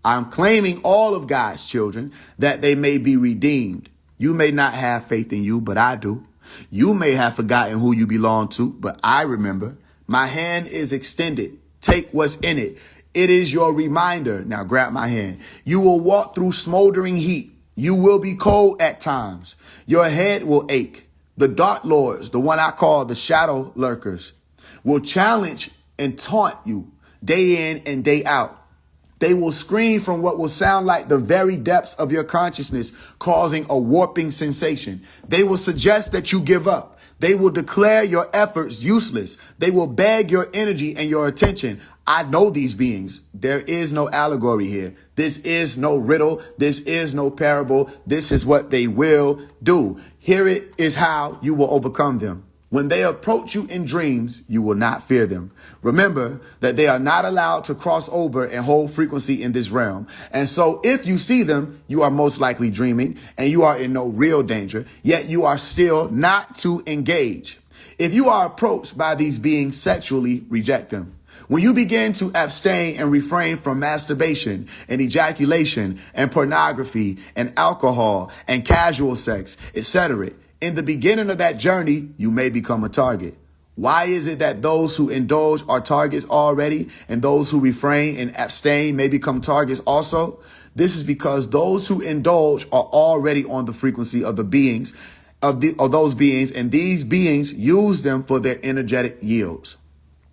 I'm claiming all of God's children that they may be redeemed. You may not have faith in you, but I do. You may have forgotten who you belong to, but I remember. My hand is extended. Take what's in it. It is your reminder. Now grab my hand. You will walk through smoldering heat. You will be cold at times. Your head will ache. The dark lords, the one I call the shadow lurkers, will challenge and taunt you day in and day out. They will scream from what will sound like the very depths of your consciousness, causing a warping sensation. They will suggest that you give up. They will declare your efforts useless. They will beg your energy and your attention. I know these beings. There is no allegory here. This is no riddle. This is no parable. This is what they will do. Here it is how you will overcome them. When they approach you in dreams, you will not fear them. Remember that they are not allowed to cross over and hold frequency in this realm. And so if you see them, you are most likely dreaming and you are in no real danger, yet you are still not to engage. If you are approached by these beings sexually, reject them. When you begin to abstain and refrain from masturbation and ejaculation and pornography and alcohol and casual sex, etc., in the beginning of that journey, you may become a target. Why is it that those who indulge are targets already and those who refrain and abstain may become targets also? This is because those who indulge are already on the frequency of the beings, of those beings, and these beings use them for their energetic yields,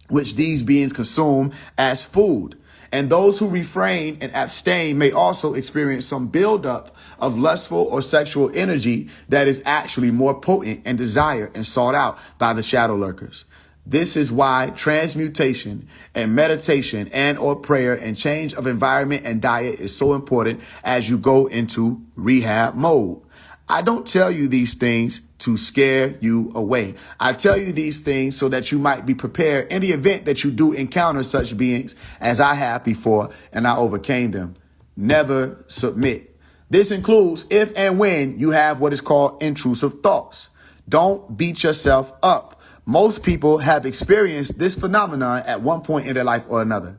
which these beings consume as food. And those who refrain and abstain may also experience some buildup of lustful or sexual energy that is actually more potent and desired and sought out by the shadow lurkers. This is why transmutation and meditation and or prayer and change of environment and diet is so important as you go into rehab mode. I don't tell you these things to scare you away. I tell you these things so that you might be prepared in the event that you do encounter such beings as I have before and I overcame them. Never submit. This includes if and when you have what is called intrusive thoughts. Don't beat yourself up. Most people have experienced this phenomenon at one point in their life or another.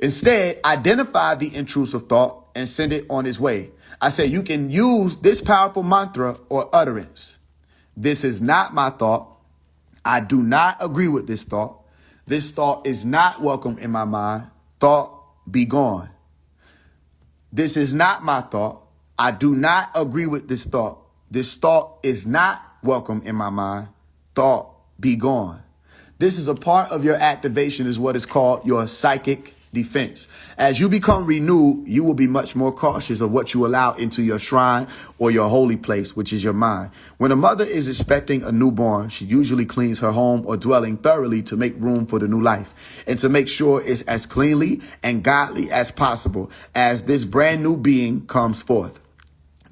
Instead, identify the intrusive thought and send it on its way. I say you can use this powerful mantra or utterance. This is not my thought. I do not agree with this thought. This thought is not welcome in my mind. Thought, be gone. This is not my thought. I do not agree with this thought. This thought is not welcome in my mind. Thought, be gone. This is a part of your activation, is what is called your psychic defense. As you become renewed, you will be much more cautious of what you allow into your shrine or your holy place, which is your mind. When a mother is expecting a newborn, she usually cleans her home or dwelling thoroughly to make room for the new life and to make sure it's as cleanly and godly as possible as this brand new being comes forth.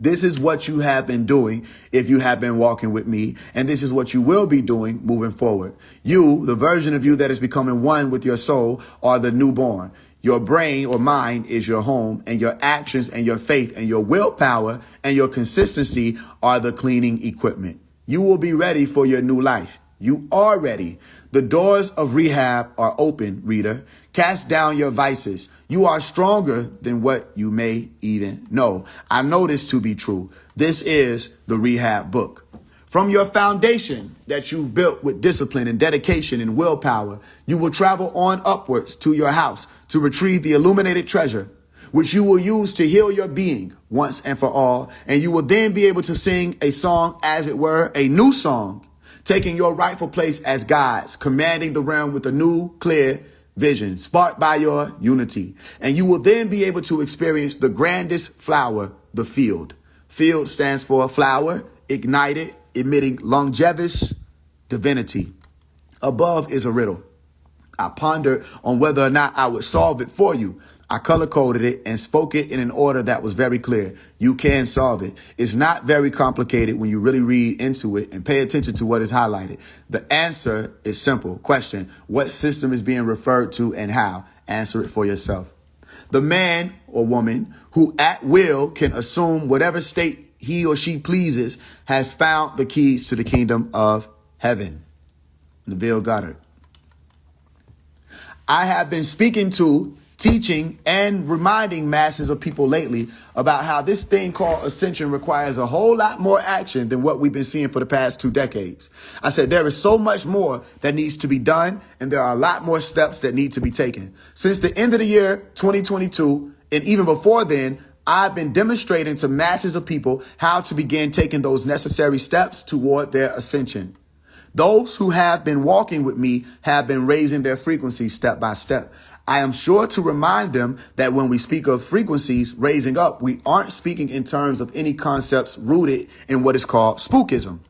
This is what you have been doing if you have been walking with me, and this is what you will be doing moving forward. You, the version of you that is becoming one with your soul, are the newborn. Your brain or mind is your home, and your actions and your faith and your willpower and your consistency are the cleaning equipment. You will be ready for your new life. You are ready. The doors of rehab are open, reader. Cast down your vices. You are stronger than what you may even know. I know this to be true. This is the rehab book. From your foundation that you've built with discipline and dedication and willpower, you will travel on upwards to your house to retrieve the illuminated treasure, which you will use to heal your being once and for all. And you will then be able to sing a song, as it were, a new song, taking your rightful place as guides, commanding the realm with a new, clear vision, sparked by your unity. And you will then be able to experience the grandest flower, the field. Field stands for flower, ignited, emitting longevous divinity. Above is a riddle. I pondered on whether or not I would solve it for you. I color coded it and spoke it in an order that was very clear. You can solve it. It's not very complicated when you really read into it and pay attention to what is highlighted. The answer is simple. Question: what system is being referred to and how? Answer it for yourself. The man or woman who at will can assume whatever state he or she pleases has found the keys to the kingdom of heaven. Neville Goddard. I have been speaking to, teaching, and reminding masses of people lately about how this thing called ascension requires a whole lot more action than what we've been seeing for the past 2 decades. I said there is so much more that needs to be done, and there are a lot more steps that need to be taken. Since the end of the year 2022, and even before then, I've been demonstrating to masses of people how to begin taking those necessary steps toward their ascension. Those who have been walking with me have been raising their frequency step by step. I am sure to remind them that when we speak of frequencies raising up, we aren't speaking in terms of any concepts rooted in what is called spookism.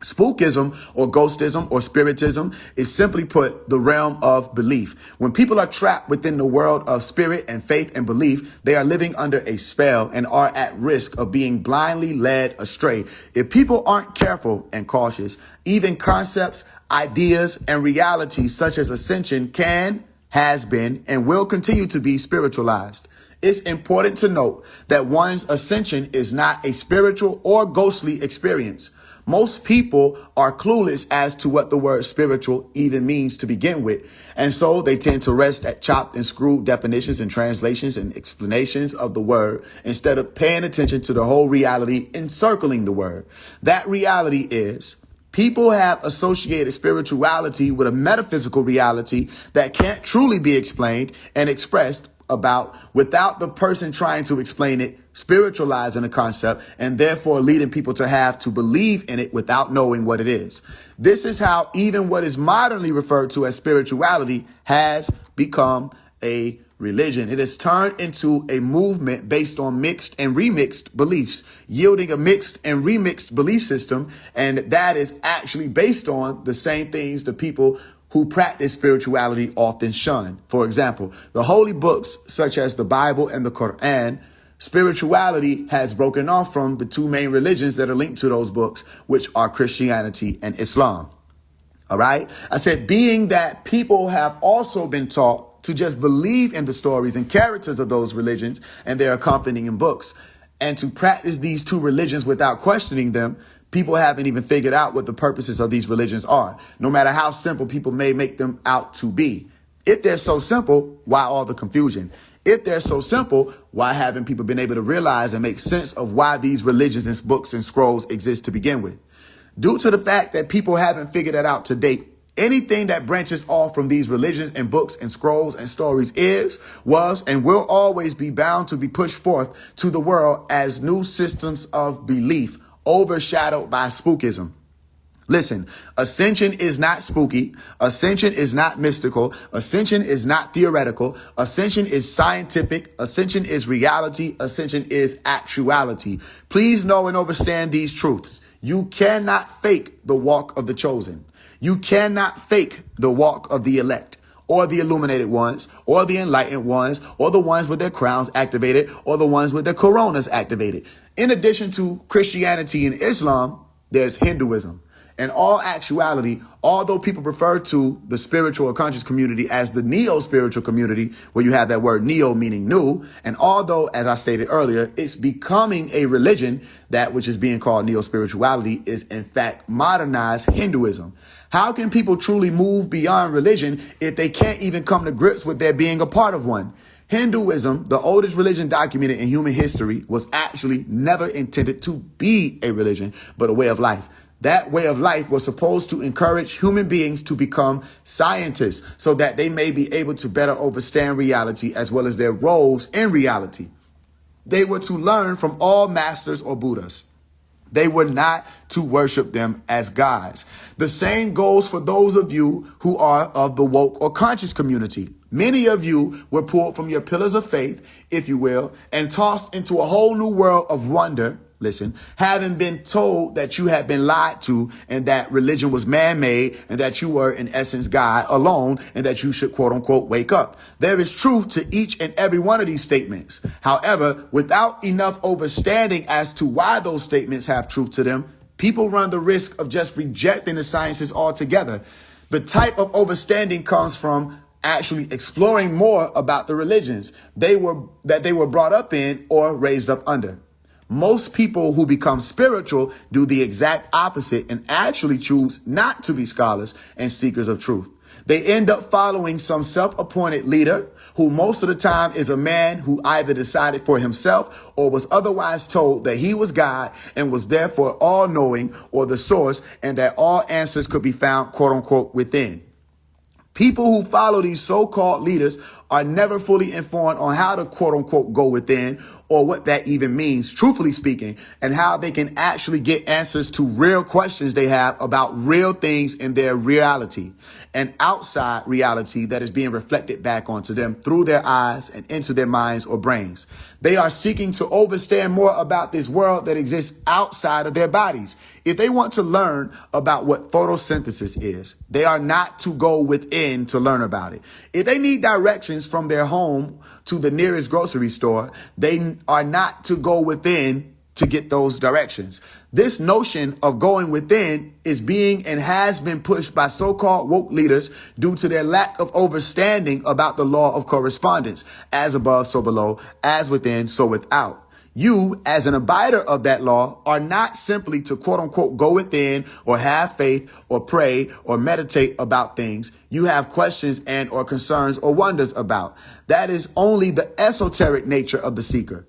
Spookism or ghostism or spiritism is, simply put, the realm of belief. When people are trapped within the world of spirit and faith and belief, they are living under a spell and are at risk of being blindly led astray. If people aren't careful and cautious, even concepts, ideas, and realities such as ascension can, has been, and will continue to be spiritualized. It's important to note that one's ascension is not a spiritual or ghostly experience. Most people are clueless as to what the word spiritual even means to begin with. And so they tend to rest at chopped and screwed definitions and translations and explanations of the word instead of paying attention to the whole reality encircling the word. That reality is people have associated spirituality with a metaphysical reality that can't truly be explained and expressed about without the person trying to explain it, spiritualizing a concept, and therefore leading people to have to believe in it without knowing what it is. This is how even what is modernly referred to as spirituality has become a religion. It has turned into a movement based on mixed and remixed beliefs, yielding a mixed and remixed belief system. And that is actually based on the same things the people who practice spirituality often shun. For example, the holy books such as the Bible and the Quran, spirituality has broken off from the 2 main religions that are linked to those books, which are Christianity and Islam. All right. I said, being that people have also been taught to just believe in the stories and characters of those religions and their accompanying books, and to practice these 2 religions without questioning them, people haven't even figured out what the purposes of these religions are, no matter how simple people may make them out to be. If they're so simple, why all the confusion? If they're so simple, why haven't people been able to realize and make sense of why these religions and books and scrolls exist to begin with? Due to the fact that people haven't figured that out to date, anything that branches off from these religions and books and scrolls and stories was, and will always be bound to be pushed forth to the world as new systems of belief, overshadowed by spookism. Listen, ascension is not spooky. Ascension is not mystical. Ascension is not theoretical. Ascension is scientific. Ascension is reality. Ascension is actuality. Please know and understand these truths. You cannot fake the walk of the chosen. You cannot fake the walk of the elect, or the illuminated ones, or the enlightened ones, or the ones with their crowns activated, or the ones with their coronas activated. In addition to Christianity and Islam, there's Hinduism. In all actuality, although people refer to the spiritual or conscious community as the neo-spiritual community, where you have that word neo meaning new, and although, as I stated earlier, it's becoming a religion, that which is being called neo-spirituality is in fact modernized Hinduism. How can people truly move beyond religion if they can't even come to grips with their being a part of one? Hinduism, the oldest religion documented in human history, was actually never intended to be a religion, but a way of life. That way of life was supposed to encourage human beings to become scientists so that they may be able to better understand reality as well as their roles in reality. They were to learn from all masters or Buddhas. They were not to worship them as gods. The same goes for those of you who are of the woke or conscious community. Many of you were pulled from your pillars of faith, if you will, and tossed into a whole new world of wonder. Listen, having been told that you had been lied to and that religion was man-made and that you were in essence God alone and that you should quote unquote wake up. There is truth to each and every one of these statements. However, without enough understanding as to why those statements have truth to them, people run the risk of just rejecting the sciences altogether. The type of understanding comes from actually exploring more about the religions they were brought up in or raised up under. Most people who become spiritual do the exact opposite and actually choose not to be scholars and seekers of truth. They end up following some self-appointed leader who most of the time is a man who either decided for himself or was otherwise told that he was God and was therefore all-knowing or the source and that all answers could be found, quote unquote, within. People who follow these so-called leaders are never fully informed on how to quote unquote go within or what that even means, truthfully speaking, and how they can actually get answers to real questions they have about real things in their reality and outside reality that is being reflected back onto them through their eyes and into their minds or brains. They are seeking to understand more about this world that exists outside of their bodies. If they want to learn about what photosynthesis is, they are not to go within to learn about it. If they need directions from their home to the nearest grocery store, they are not to go within to get those directions. This notion of going within is being and has been pushed by so-called woke leaders due to their lack of understanding about the law of correspondence. As above, so below, as within, so without. You, as an abider of that law, are not simply to quote unquote go within or have faith or pray or meditate about things you have questions and or concerns or wonders about. That is only the esoteric nature of the seeker.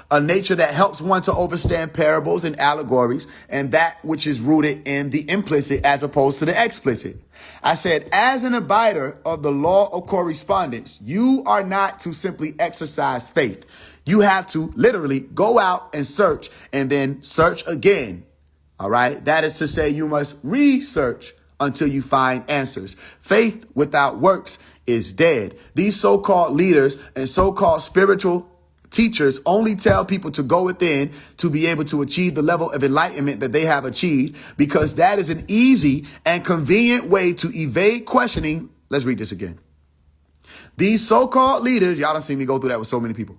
A nature that helps one to understand parables and allegories and that which is rooted in the implicit as opposed to the explicit. I said, as an abider of the law of correspondence, you are not to simply exercise faith. You have to literally go out and search and then search again. All right. That is to say, you must research until you find answers. Faith without works is dead. These so-called leaders and so-called spiritual teachers only tell people to go within to be able to achieve the level of enlightenment that they have achieved, because that is an easy and convenient way to evade questioning. Let's read this again. These so-called leaders, y'all done seen me go through that with so many people.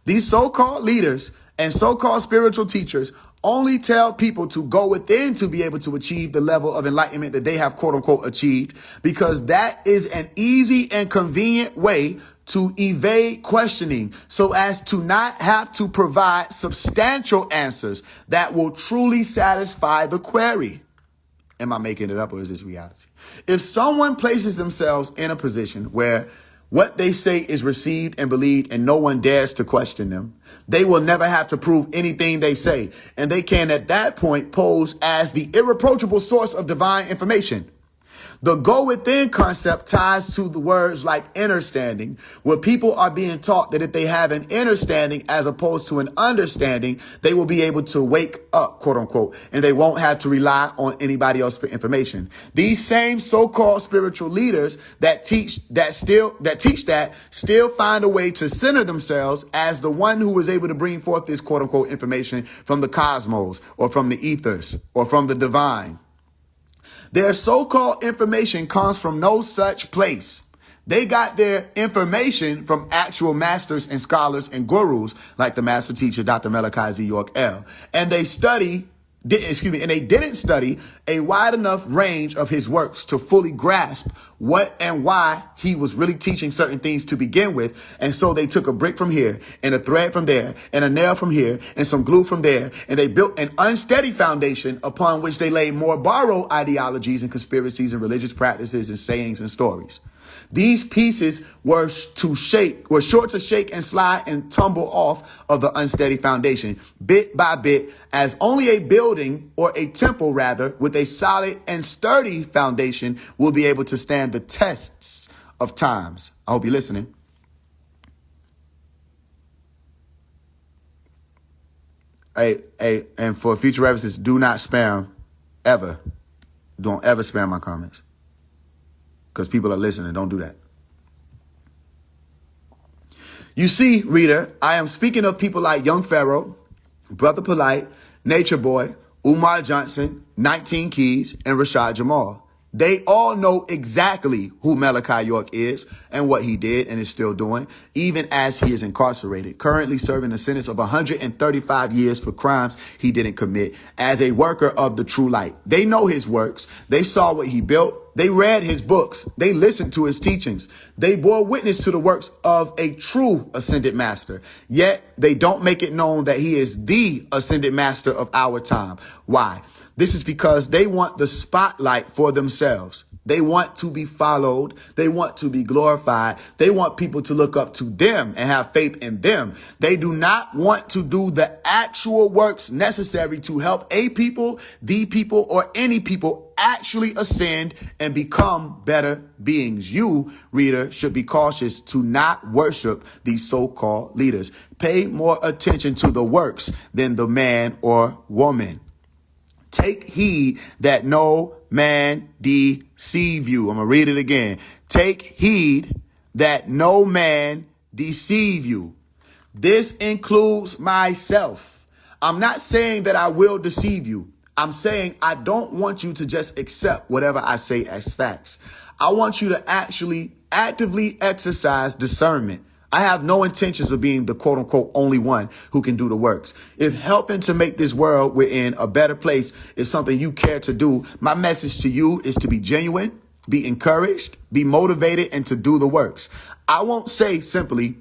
These so-called leaders and so-called spiritual teachers only tell people to go within to be able to achieve the level of enlightenment that they have, quote unquote, achieved, because that is an easy and convenient way to evade questioning so as to not have to provide substantial answers that will truly satisfy the query. Am I making it up or is this reality? If someone places themselves in a position where what they say is received and believed and no one dares to question them, they will never have to prove anything they say. And they can at that point pose as the irreproachable source of divine information. The go within concept ties to the words like understanding, where people are being taught that if they have an understanding as opposed to an understanding, they will be able to wake up, quote unquote, and they won't have to rely on anybody else for information. These same so-called spiritual leaders that teach that still find a way to center themselves as the one who is able to bring forth this, quote unquote, information from the cosmos or from the ethers or from the divine. Their so-called information comes from no such place. They got their information from actual masters and scholars and gurus like the master teacher, Dr. Malachi Z. York L. And they didn't study a wide enough range of his works to fully grasp what and why he was really teaching certain things to begin with. And so they took a brick from here and a thread from there and a nail from here and some glue from there. And they built an unsteady foundation upon which they laid more borrowed ideologies and conspiracies and religious practices and sayings and stories. These pieces were sure to shake and slide and tumble off of the unsteady foundation bit by bit, as only a building or a temple rather with a solid and sturdy foundation will be able to stand the tests of times. I hope you're listening. And for future references, do not spam ever. Don't ever spam my comments. Because people are listening. Don't do that. You see, reader, I am speaking of people like Young Pharaoh, Brother Polite, Nature Boy, Umar Johnson, 19 Keys, and Rashad Jamal. They all know exactly who Malachi York is and what he did and is still doing, even as he is incarcerated, currently serving a sentence of 135 years for crimes he didn't commit as a worker of the true light. They know his works. They saw what he built. They read his books. They listened to his teachings. They bore witness to the works of a true ascended master. Yet they don't make it known that he is the ascended master of our time. Why? This is because they want the spotlight for themselves. They want to be followed. They want to be glorified. They want people to look up to them and have faith in them. They do not want to do the actual works necessary to help a people, the people, or any people actually ascend and become better beings. You, reader, should be cautious to not worship these so-called leaders. Pay more attention to the works than the man or woman. Take heed that no man deceive you. I'm going to read it again. Take heed that no man deceive you. This includes myself. I'm not saying that I will deceive you. I'm saying I don't want you to just accept whatever I say as facts. I want you to actually actively exercise discernment. I have no intentions of being the quote unquote only one who can do the works. If helping to make this world we're in a better place is something you care to do, my message to you is to be genuine, be encouraged, be motivated, and to do the works. I won't say simply,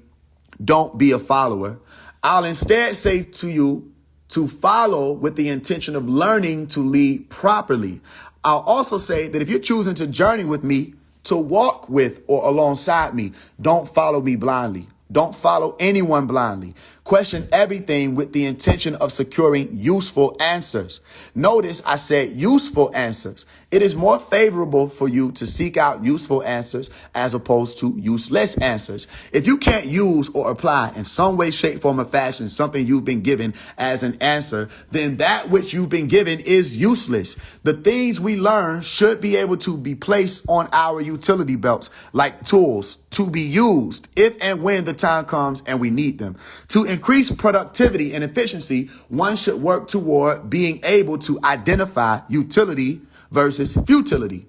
don't be a follower. I'll instead say to you to follow with the intention of learning to lead properly. I'll also say that if you're choosing to journey with me, to walk with or alongside me, don't follow me blindly. Don't follow anyone blindly. Question everything with the intention of securing useful answers. Notice I said useful answers. It is more favorable for you to seek out useful answers as opposed to useless answers. If you can't use or apply in some way, shape, form, or fashion something you've been given as an answer, then that which you've been given is useless. The things we learn should be able to be placed on our utility belts like tools to be used if and when the time comes and we need them. To increase productivity and efficiency, one should work toward being able to identify utility versus futility.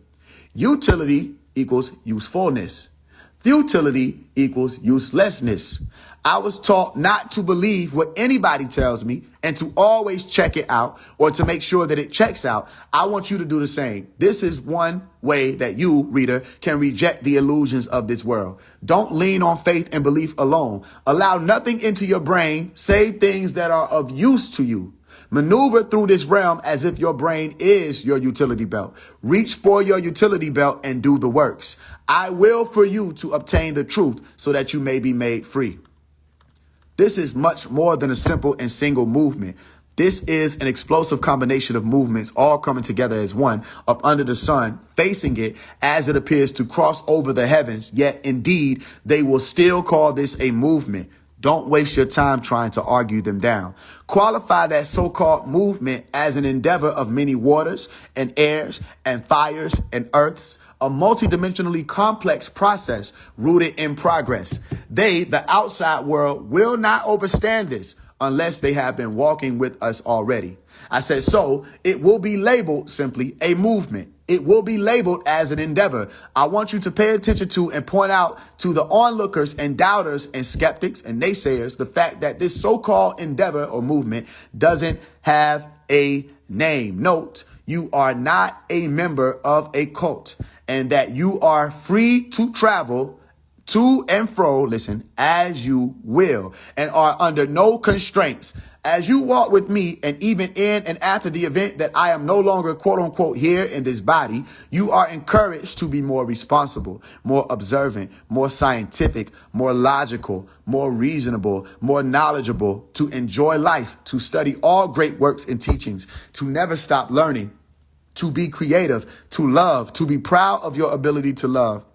Utility equals usefulness. Futility equals uselessness. I was taught not to believe what anybody tells me and to always check it out or to make sure that it checks out. I want you to do the same. This is one way that you, reader, can reject the illusions of this world. Don't lean on faith and belief alone. Allow nothing into your brain. Say things that are of use to you. Maneuver through this realm as if your brain is your utility belt. Reach for your utility belt and do the works. I will for you to obtain the truth so that you may be made free. This is much more than a simple and single movement. This is an explosive combination of movements all coming together as one up under the sun, facing it as it appears to cross over the heavens. Yet indeed, they will still call this a movement. Don't waste your time trying to argue them down. Qualify that so-called movement as an endeavor of many waters and airs and fires and earths, a multidimensionally complex process rooted in progress. They, the outside world, will not understand this unless they have been walking with us already. I said, so it will be labeled simply a movement. It will be labeled as an endeavor. I want you to pay attention to and point out to the onlookers and doubters and skeptics and naysayers the fact that this so-called endeavor or movement doesn't have a name. Note, you are not a member of a cult and that you are free to travel to and fro, listen, as you will, and are under no constraints. As you walk with me, and even in and after the event that I am no longer, quote unquote, here in this body, you are encouraged to be more responsible, more observant, more scientific, more logical, more reasonable, more knowledgeable, to enjoy life, to study all great works and teachings, to never stop learning, to be creative, to love, to be proud of your ability to love,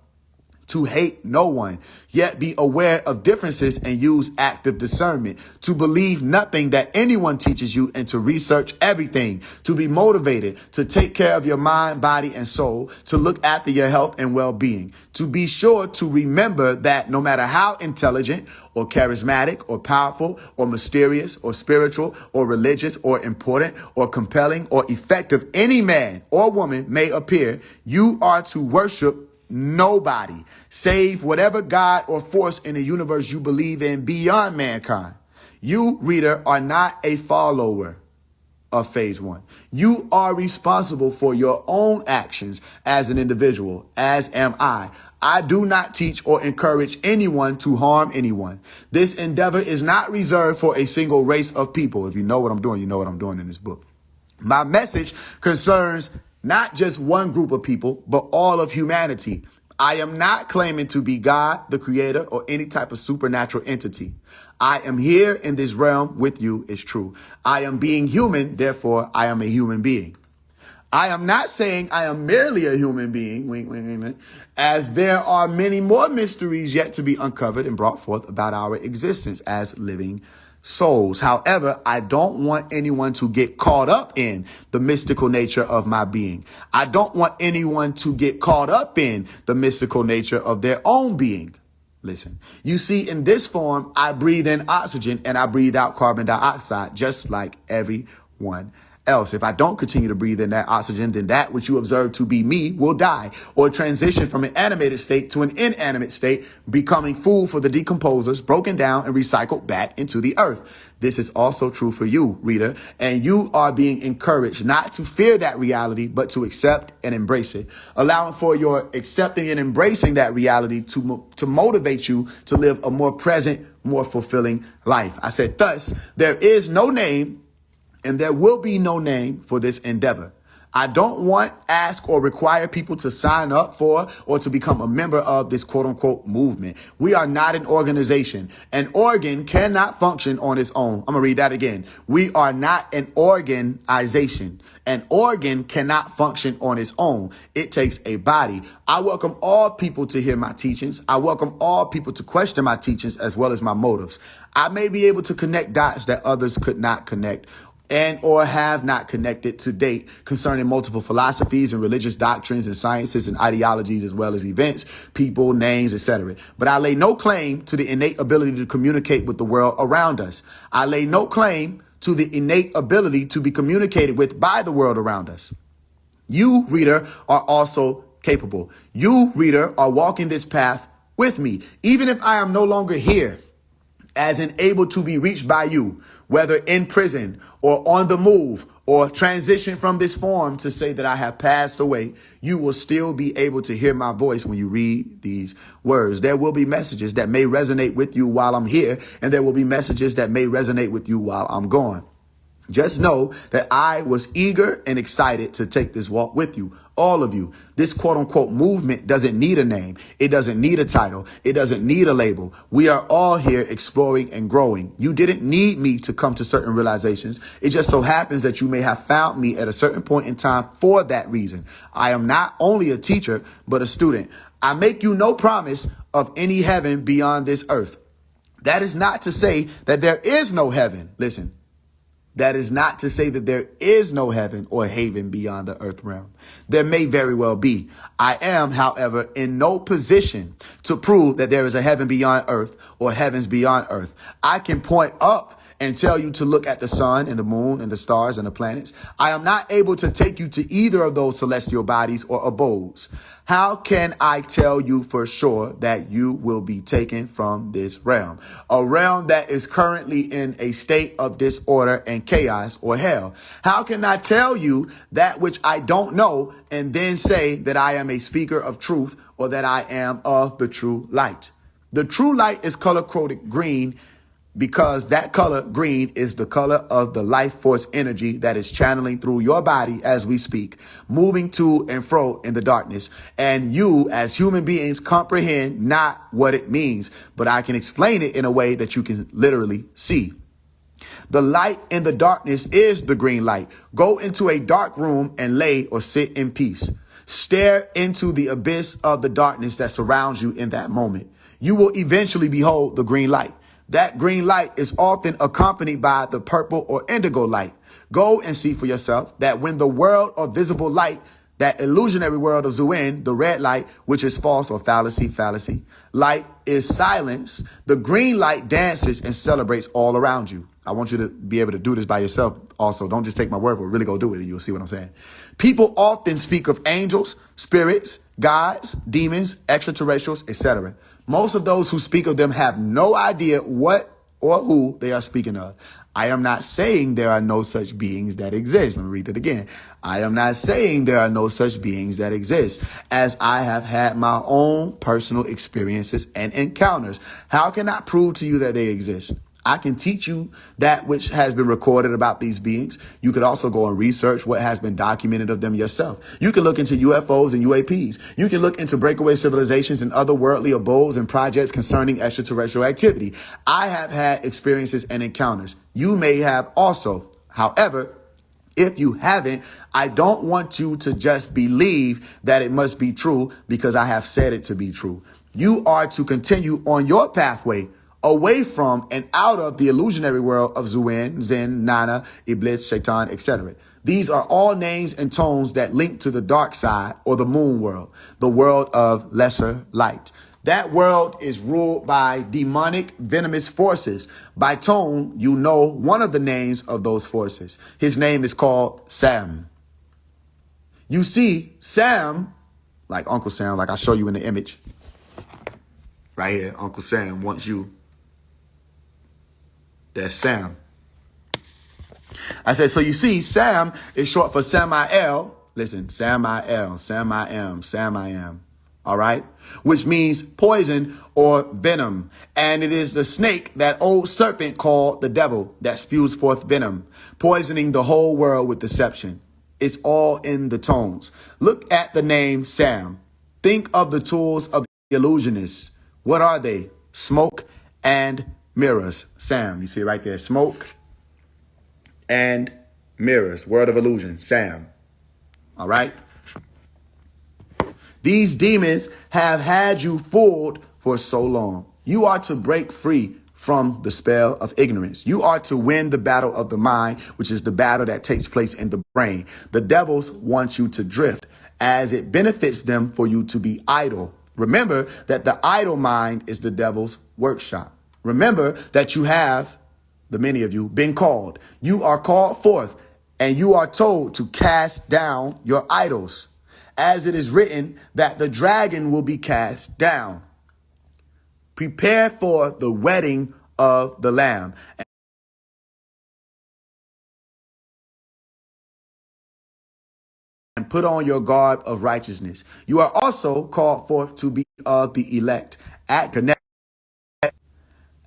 to hate no one, yet be aware of differences and use active discernment, to believe nothing that anyone teaches you and to research everything, to be motivated, to take care of your mind, body, and soul, to look after your health and well-being, to be sure to remember that no matter how intelligent or charismatic or powerful or mysterious or spiritual or religious or important or compelling or effective any man or woman may appear, you are to worship nobody save whatever God or force in the universe you believe in beyond mankind. You, reader, are not a follower of Phase One. You are responsible for your own actions as an individual, as am I. I do not teach or encourage anyone to harm anyone. This endeavor is not reserved for a single race of people. If you know what I'm doing, you know what I'm doing in this book. My message concerns not just one group of people, but all of humanity. I am not claiming to be God, the creator, or any type of supernatural entity. I am here in this realm with you, it's true. I am being human, therefore I am a human being. I am not saying I am merely a human being, wink, wink, wink, wink, as there are many more mysteries yet to be uncovered and brought forth about our existence as living souls. However, I don't want anyone to get caught up in the mystical nature of my being. I don't want anyone to get caught up in the mystical nature of their own being. Listen, you see, in this form, I breathe in oxygen and I breathe out carbon dioxide, just like everyone else. If I don't continue to breathe in that oxygen, then that which you observe to be me will die or transition from an animated state to an inanimate state, becoming food for the decomposers, broken down and recycled back into the earth. This is also true for you, reader, and you are being encouraged not to fear that reality, but to accept and embrace it, allowing for your accepting and embracing that reality to motivate you to live a more present, more fulfilling life. I said, thus, there is no name and there will be no name for this endeavor. I don't want, ask, or require people to sign up for or to become a member of this quote unquote movement. We are not an organization. An organ cannot function on its own. I'm going to read that again. We are not an organization. An organ cannot function on its own. It takes a body. I welcome all people to hear my teachings. I welcome all people to question my teachings as well as my motives. I may be able to connect dots that others could not connect and or have not connected to date concerning multiple philosophies and religious doctrines and sciences and ideologies, as well as events, people, names, etc. But I lay no claim to the innate ability to communicate with the world around us. I lay no claim to the innate ability to be communicated with by the world around us. You, reader, are also capable. You, reader, are walking this path with me, even if I am no longer here, as in able to be reached by you, whether in prison or on the move or transition from this form to say that I have passed away, you will still be able to hear my voice when you read these words. There will be messages that may resonate with you while I'm here, and there will be messages that may resonate with you while I'm gone. Just know that I was eager and excited to take this walk with you, all of you. This quote unquote movement doesn't need a name. It doesn't need a title. It doesn't need a label. We are all here exploring and growing. You didn't need me to come to certain realizations. It just so happens that you may have found me at a certain point in time for that reason. I am not only a teacher, but a student. I make you no promise of any heaven beyond this earth. That is not to say that there is no heaven. Listen. That is not to say that there is no heaven or haven beyond the earth realm. There may very well be. I am, however, in no position to prove that there is a heaven beyond earth or heavens beyond earth. I can point up and tell you to look at the sun and the moon and the stars and the planets. I am not able to take you to either of those celestial bodies or abodes. How can I tell you for sure that you will be taken from this realm? A realm that is currently in a state of disorder and chaos or hell. How can I tell you that which I don't know and then say that I am a speaker of truth or that I am of the true light? The true light is color-coded green, because that color green is the color of the life force energy that is channeling through your body as we speak, moving to and fro in the darkness. And you as human beings comprehend not what it means, but I can explain it in a way that you can literally see. The light in the darkness is the green light. Go into a dark room and lay or sit in peace. Stare into the abyss of the darkness that surrounds you in that moment. You will eventually behold the green light. That green light is often accompanied by the purple or indigo light. Go and see for yourself that when the world of visible light, that illusionary world of Zuin, the red light, which is false or fallacy, light is silence, the green light dances and celebrates all around you. I want you to be able to do this by yourself also. Don't just take my word for it. Really go do it and you'll see what I'm saying. People often speak of angels, spirits, gods, demons, extraterrestrials, etc. Most of those who speak of them have no idea what or who they are speaking of. I am not saying there are no such beings that exist. Let me read it again. I am not saying there are no such beings that exist, as I have had my own personal experiences and encounters. How can I prove to you that they exist? I can teach you that which has been recorded about these beings. You could also go and research what has been documented of them yourself. You can look into UFOs and UAPs. You can look into breakaway civilizations and other worldly abodes and projects concerning extraterrestrial activity. I have had experiences and encounters. You may have also. However, if you haven't, I don't want you to just believe that it must be true because I have said it to be true. You are to continue on your pathway away from and out of the illusionary world of Zuin, Zen, Nana, Iblis, Shaitan, etc. These are all names and tones that link to the dark side or the moon world, the world of lesser light. That world is ruled by demonic, venomous forces. By tone, you know one of the names of those forces. His name is called Sam. You see, Sam, like Uncle Sam, like I show you in the image. Right here, Uncle Sam wants you. That's Sam. I said, so you see, Sam is short for Samael. Listen, Samael, Sam-I-am, Sam-I-am. All right? Which means poison or venom. And it is the snake, that old serpent called the devil, that spews forth venom, poisoning the whole world with deception. It's all in the tones. Look at the name Sam. Think of the tools of the illusionists. What are they? Smoke and mirrors. Sam, you see right there. Smoke and mirrors. Word of illusion. Sam. All right? These demons have had you fooled for so long. You are to break free from the spell of ignorance. You are to win the battle of the mind, which is the battle that takes place in the brain. The devils want you to drift, as it benefits them for you to be idle. Remember that the idle mind is the devil's workshop. Remember that you have, the many of you, been called. You are called forth, and you are told to cast down your idols, as it is written that the dragon will be cast down. Prepare for the wedding of the Lamb. And put on your garb of righteousness. You are also called forth to be of the elect.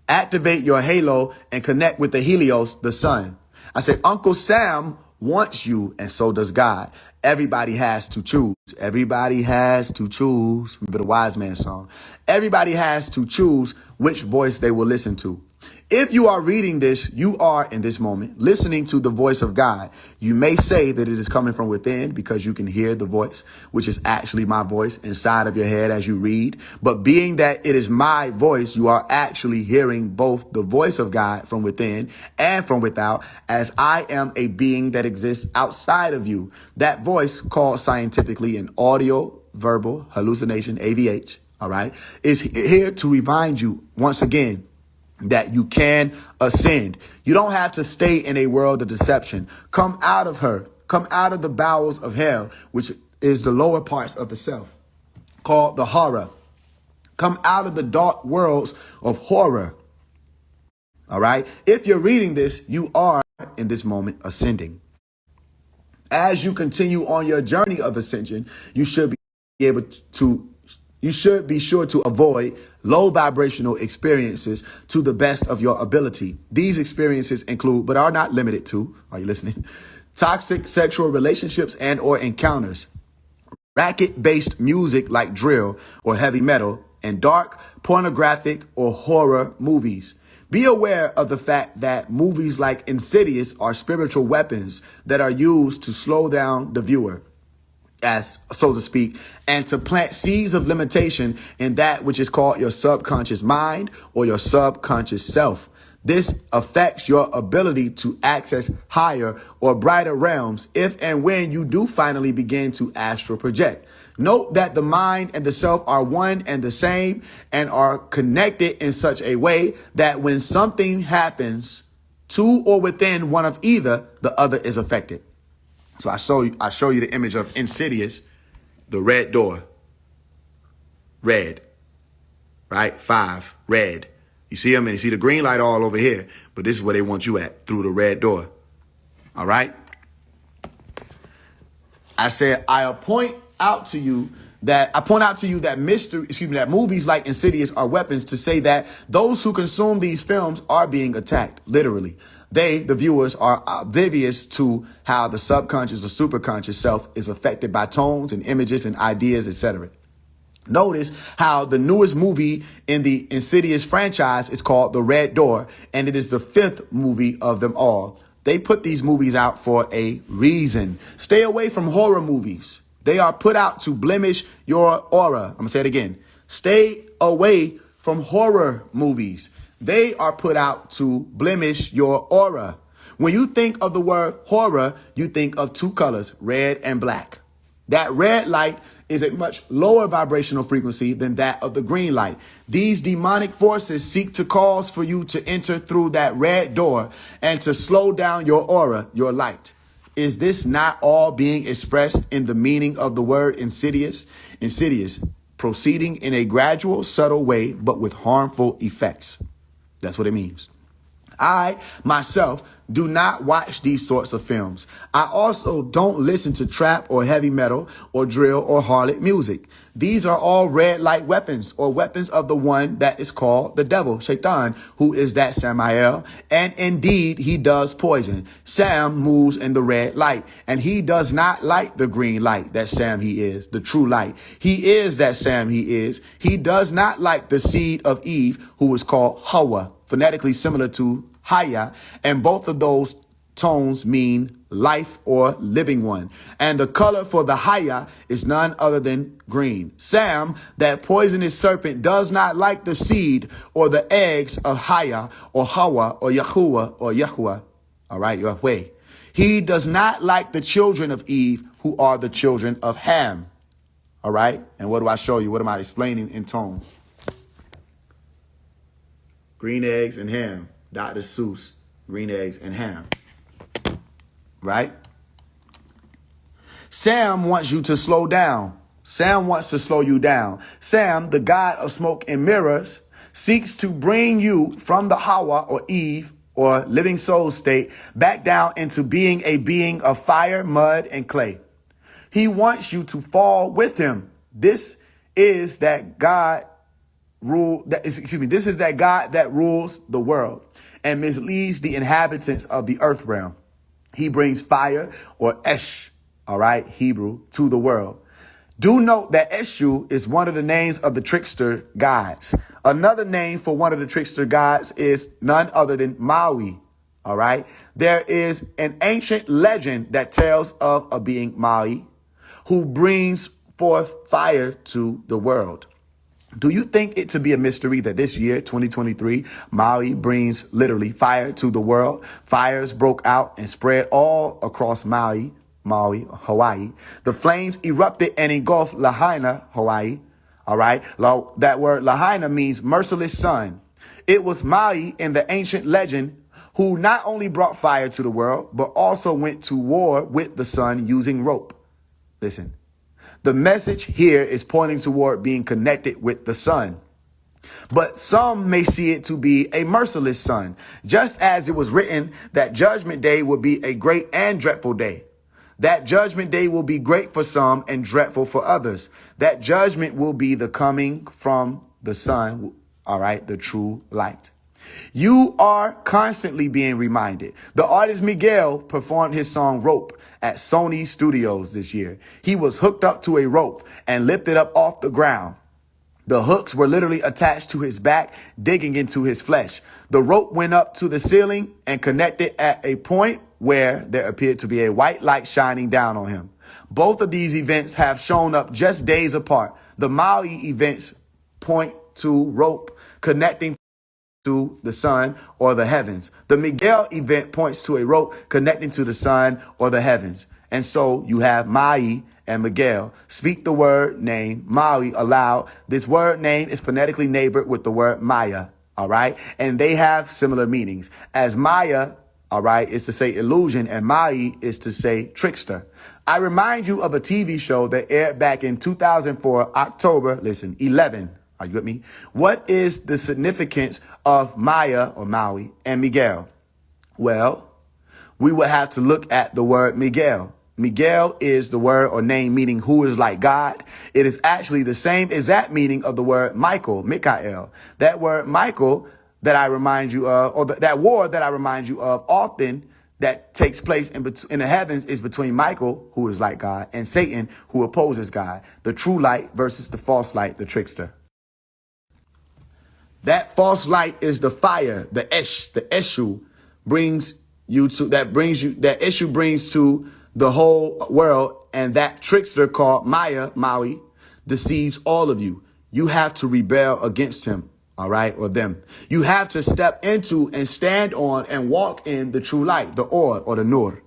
Activate your halo and connect with the Helios, the sun. I said, Uncle Sam wants you, and so does God. Everybody has to choose. Everybody has to choose. Remember the Wise Man song. Everybody has to choose which voice they will listen to. If you are reading this, you are in this moment listening to the voice of God. You may say that it is coming from within because you can hear the voice, which is actually my voice inside of your head as you read. But being that it is my voice, you are actually hearing both the voice of God from within and from without, as I am a being that exists outside of you. That voice, called scientifically an audio verbal hallucination, AVH, all right, is here to remind you once again that you can ascend. You don't have to stay in a world of deception. Come out of her. Come out of the bowels of hell, which is the lower parts of the self, called the horror. Come out of the dark worlds of horror. All right. If you're reading this, you are in this moment ascending. As you continue on your journey of ascension, you should be sure to avoid low vibrational experiences to the best of your ability. These experiences include, but are not limited to, are you listening? Toxic sexual relationships and or encounters, racket-based music like drill or heavy metal, and dark, pornographic, or horror movies. Be aware of the fact that movies like Insidious are spiritual weapons that are used to slow down the viewer. as so to speak, and to plant seeds of limitation in that which is called your subconscious mind or your subconscious self. This affects your ability to access higher or brighter realms if and when you do finally begin to astral project. Note that the mind and the self are one and the same and are connected in such a way that when something happens to or within one of either, the other is affected. So I show you the image of Insidious, the red door, red, right? 5, red. You see them and you see the green light all over here, but this is where they want you at, through the red door. All right? I said, I point out to you that that movies like Insidious are weapons to say that those who consume these films are being attacked, literally. They, the viewers, are oblivious to how the subconscious or superconscious self is affected by tones and images and ideas, etc. Notice how the newest movie in the Insidious franchise is called The Red Door, and it is the 5th movie of them all. They put these movies out for a reason. Stay away from horror movies. They are put out to blemish your aura. I'm going to say it again. Stay away from horror movies. They are put out to blemish your aura. When you think of the word horror, you think of 2 colors, red and black. That red light is a much lower vibrational frequency than that of the green light. These demonic forces seek to cause for you to enter through that red door and to slow down your aura, your light. Is this not all being expressed in the meaning of the word insidious? Insidious, proceeding in a gradual, subtle way, but with harmful effects. That's what it means. I, myself, do not watch these sorts of films. I also don't listen to trap or heavy metal or drill or harlot music. These are all red light weapons or weapons of the one that is called the devil, Shaitan, who is that Samael. And indeed, he does poison. Sam moves in the red light, and he does not like the green light that Sam he is, the true light. He is that Sam he is. He does not like the seed of Eve, who was called Hawa, phonetically similar to Haya, and both of those tones mean life or living one. And the color for the Haya is none other than green. Sam, that poisonous serpent, does not like the seed or the eggs of Haya or Hawa or Yahuwah or Yahuwah. All right, Yahweh. He does not like the children of Eve, who are the children of Ham. All right. And what do I show you? What am I explaining in tones? Green eggs and ham. Dr. Seuss, green eggs and ham. Right? Sam wants you to slow down. Sam wants to slow you down. Sam, the god of smoke and mirrors, seeks to bring you from the Hawa or Eve or living soul state back down into being a being of fire, mud, and clay. He wants you to fall with him. This is that God this is that God that rules the world and misleads the inhabitants of the earth realm. He brings fire or Esh, all right, Hebrew, to the world. Do note that Eshu is one of the names of the trickster gods. Another name for one of the trickster gods is none other than Maui, all right? There is an ancient legend that tells of a being Maui who brings forth fire to the world. Do you think it to be a mystery that this year, 2023, Maui brings literally fire to the world? Fires broke out and spread all across Maui, Hawaii. The flames erupted and engulfed Lahaina, Hawaii. All right. That word Lahaina means merciless sun. It was Maui in the ancient legend who not only brought fire to the world, but also went to war with the sun using rope. Listen. The message here is pointing toward being connected with the sun. But some may see it to be a merciless sun, just as it was written that Judgment Day will be a great and dreadful day. That Judgment Day will be great for some and dreadful for others. That judgment will be the coming from the sun, all right, the true light. You are constantly being reminded. The artist Miguel performed his song Rope at Sony Studios this year. He was hooked up to a rope and lifted up off the ground. The hooks were literally attached to his back, digging into his flesh. The rope went up to the ceiling and connected at a point where there appeared to be a white light shining down on him. Both of these events have shown up just days apart. The Maui events point to rope connecting to the sun or the heavens. The Miguel event points to a rope connecting to the sun or the heavens. And so you have Mai and Miguel. Speak the word name Maui aloud. This word name is phonetically neighbored with the word Maya. All right. And they have similar meanings. As Maya, all right, is to say illusion, and Mai is to say trickster. I remind you of a TV show that aired back in 2004, October, 11. Are you with me? What is the significance of Maya or Maui and Miguel? Well, we would have to look at the word Miguel. Miguel is the word or name meaning who is like God. It is actually the same exact meaning of the word Michael, Mikael. That word Michael that I remind you of, or that war that I remind you of often that takes place in the heavens is between Michael, who is like God, and Satan, who opposes God. The true light versus the false light, the trickster. That false light is the fire, the Eshu brings you to, that issue brings to the whole world. And that trickster called Maya, Maui, deceives all of you. You have to rebel against him, all right, or them. You have to step into and stand on and walk in the true light, the or the nur.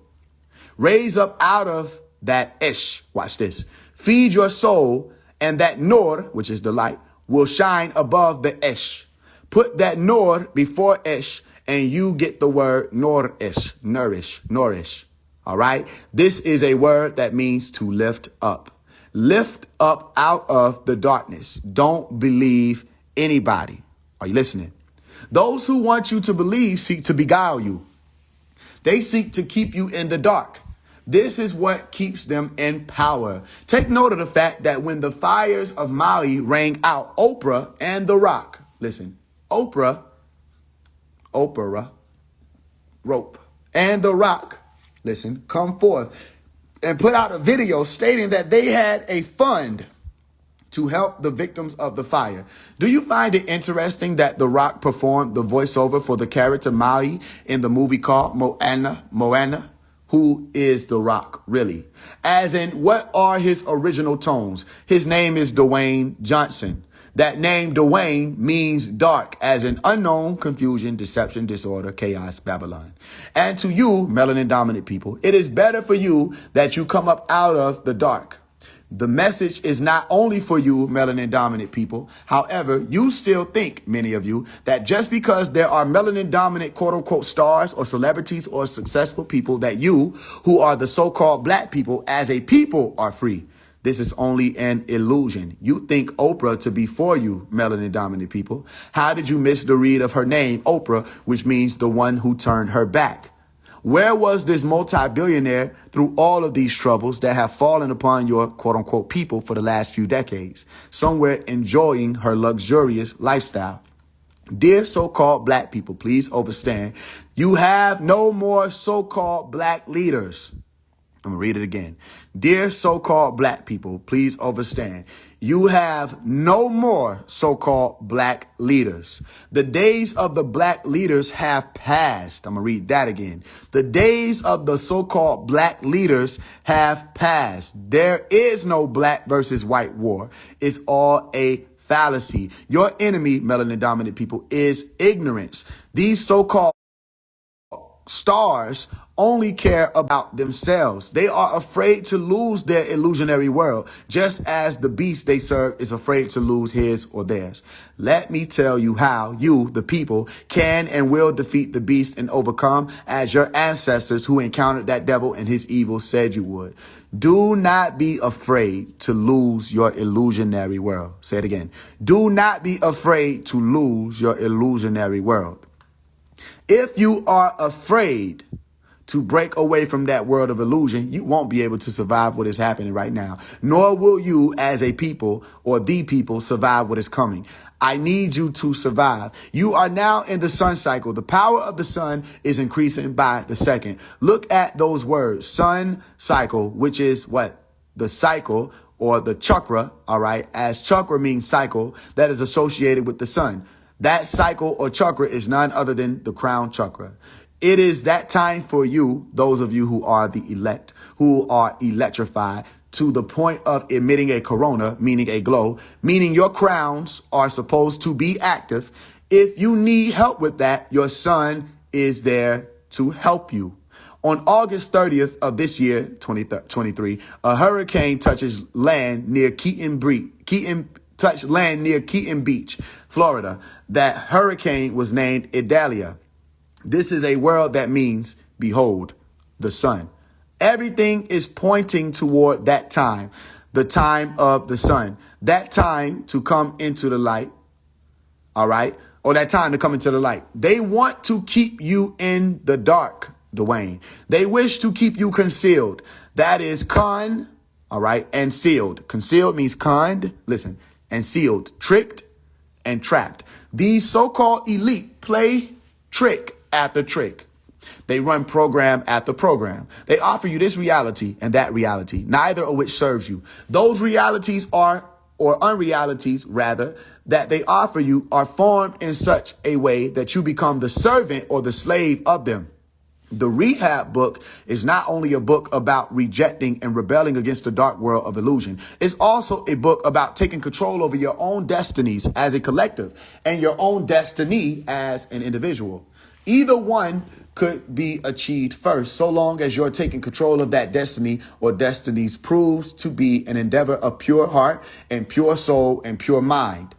Raise up out of that Ish, watch this. Feed your soul, and that nur, which is the light, will shine above the Ish. Put that nur before Ish, and you get the word Nor-ish, nourish. All right. This is a word that means to lift up. Lift up out of the darkness. Don't believe anybody. Are you listening? Those who want you to believe seek to beguile you. They seek to keep you in the dark. This is what keeps them in power. Take note of the fact that when the fires of Maui rang out, Oprah and The Rock, listen, Oprah, rope, and The Rock, listen, come forth and put out a video stating that they had a fund to help the victims of the fire. Do you find it interesting that The Rock performed the voiceover for the character Maui in the movie called Moana? Who is The Rock, really? As in, what are his original tones? His name is Dwayne Johnson. That name Dwayne means dark, as in unknown, confusion, deception, disorder, chaos, Babylon. And to you, melanin dominant people, it is better for you that you come up out of the dark. The message is not only for you, melanin dominant people. However, you still think, many of you, that just because there are melanin dominant quote unquote stars or celebrities or successful people, that you, who are the so-called black people, as a people, are free. This is only an illusion. You think Oprah to be for you, melanin dominant people. How did you miss the read of her name, Oprah, which means the one who turned her back? Where was this multi-billionaire through all of these troubles that have fallen upon your quote unquote people for the last few decades? Somewhere enjoying her luxurious lifestyle. Dear so-called black people, please understand, you have no more so-called black leaders. I'm going to read it again. Dear so-called black people, please understand, you have no more so-called black leaders. The days of the black leaders have passed. I'm going to read that again. The days of the so-called black leaders have passed. There is no black versus white war. It's all a fallacy. Your enemy, melanin dominant people, is ignorance. These so-called stars only care about themselves. They are afraid to lose their illusionary world, just as the beast they serve is afraid to lose his or theirs. Let me tell you how you, the people, can and will defeat the beast and overcome, as your ancestors who encountered that devil and his evil said you would. Do not be afraid to lose your illusionary world. Say it again. Do not be afraid to lose your illusionary world. If you are afraid to break away from that world of illusion, you won't be able to survive what is happening right now. Nor will you, as a people or the people, survive what is coming. I need you to survive. You are now in the sun cycle. The power of the sun is increasing by the second. Look at those words, sun cycle, which is what? The cycle or the chakra, all right? As chakra means cycle, that is associated with the sun. That cycle or chakra is none other than the crown chakra. It is that time for you, those of you who are the elect, who are electrified to the point of emitting a corona, meaning a glow, meaning your crowns are supposed to be active. If you need help with that, your sun is there to help you. On August 30th of this year, 2023, a hurricane touches land near Keaton Beach, Florida. That hurricane was named Idalia. This is a word that means, behold, the sun. Everything is pointing toward that time, the time of the sun, that time to come into the light. All right. Or that time to come into the light. They want to keep you in the dark, Dwayne. They wish to keep you concealed. That is con, all right, and sealed. Concealed means conned, listen, and sealed, tricked and trapped. These so-called elite play trick after trick. They run program after program. They offer you this reality and that reality, neither of which serves you. Those realities are, or unrealities rather, that they offer you are formed in such a way that you become the servant or the slave of them. The Rehab book is not only a book about rejecting and rebelling against the dark world of illusion. It's also a book about taking control over your own destinies as a collective and your own destiny as an individual. Either one could be achieved first, so long as you're taking control of that destiny or destinies proves to be an endeavor of pure heart and pure soul and pure mind.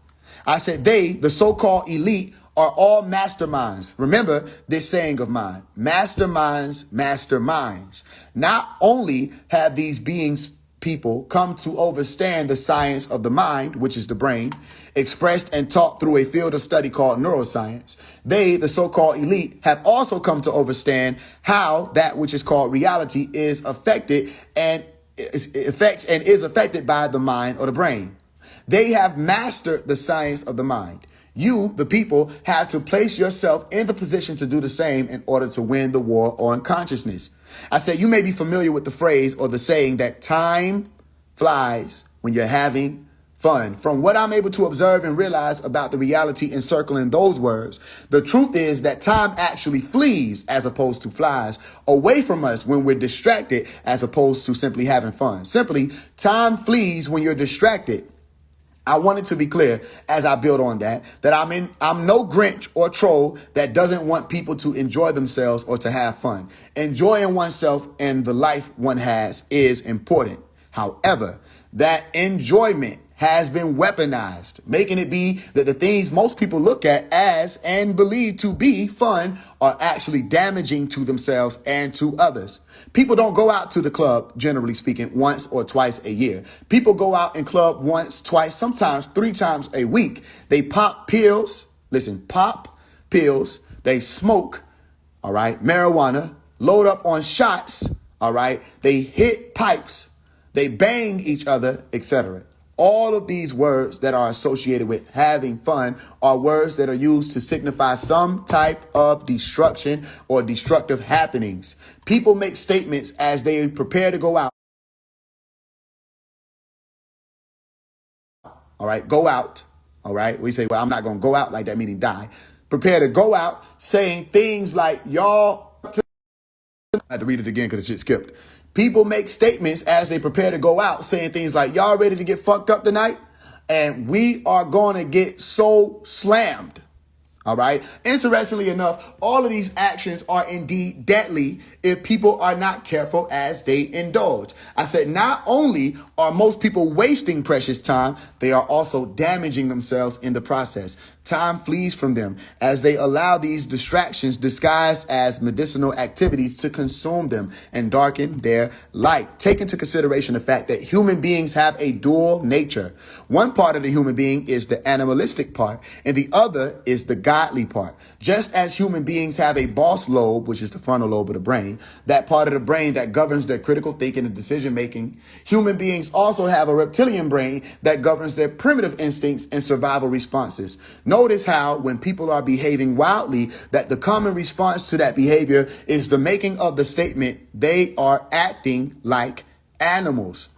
I said they, the so-called elite, are all masterminds. Remember this saying of mine, masterminds, masterminds. Not only have these beings, people, come to understand the science of the mind, which is the brain, expressed and taught through a field of study called neuroscience. They, the so-called elite, have also come to understand how that which is called reality is affected and is affected by the mind or the brain. They have mastered the science of the mind. You, the people, have to place yourself in the position to do the same in order to win the war on consciousness. I said you may be familiar with the phrase or the saying that time flies when you're having fun. From what I'm able to observe and realize about the reality encircling those words, the truth is that time actually flees as opposed to flies away from us when we're distracted as opposed to simply having fun. Simply, time flees when you're distracted. I wanted to be clear as I build on that I'm no Grinch or troll that doesn't want people to enjoy themselves or to have fun. Enjoying oneself and the life one has is important. However, that enjoyment has been weaponized, making it be that the things most people look at as and believe to be fun are actually damaging to themselves and to others. People don't go out to the club, generally speaking, once or twice a year. People go out in club once, twice, sometimes 3 times a week. They pop pills. Listen, pop pills. They smoke, all right, marijuana, load up on shots, all right. They hit pipes. They bang each other, etc. All of these words that are associated with having fun are words that are used to signify some type of destruction or destructive happenings. People make statements as they prepare to go out. All right, go out. All right, we say, well, I'm not going to go out like that, meaning die. Prepare to go out saying things like, y'all. I had to read it again because it skipped. People make statements as they prepare to go out saying things like, y'all ready to get fucked up tonight? And we are going to get so slammed. All right. Interestingly enough, all of these actions are indeed deadly if people are not careful as they indulge. I said not only are most people wasting precious time, they are also damaging themselves in the process. Time flees from them as they allow these distractions disguised as medicinal activities to consume them and darken their light. Take into consideration the fact that human beings have a dual nature. One part of the human being is the animalistic part, and the other is the godly part. Just as human beings have a boss lobe, which is the frontal lobe of the brain, that part of the brain that governs their critical thinking and decision making, human beings also have a reptilian brain that governs their primitive instincts and survival responses. Notice how when people are behaving wildly, that the common response to that behavior is the making of the statement, they are acting like animals.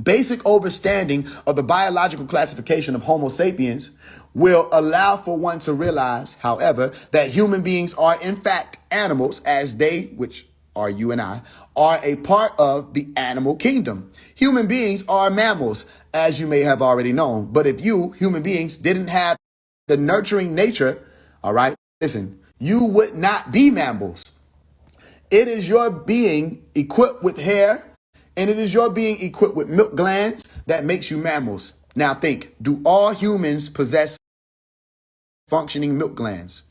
Basic understanding of the biological classification of Homo sapiens will allow for one to realize, however, that human beings are in fact animals, as they, which are you and I, are a part of the animal kingdom. Human beings are mammals, as you may have already known. But if you, human beings, didn't have the nurturing nature, all right, listen, you would not be mammals. It is your being equipped with hair, and it is your being equipped with milk glands that makes you mammals. Now think, do all humans possess functioning milk glands?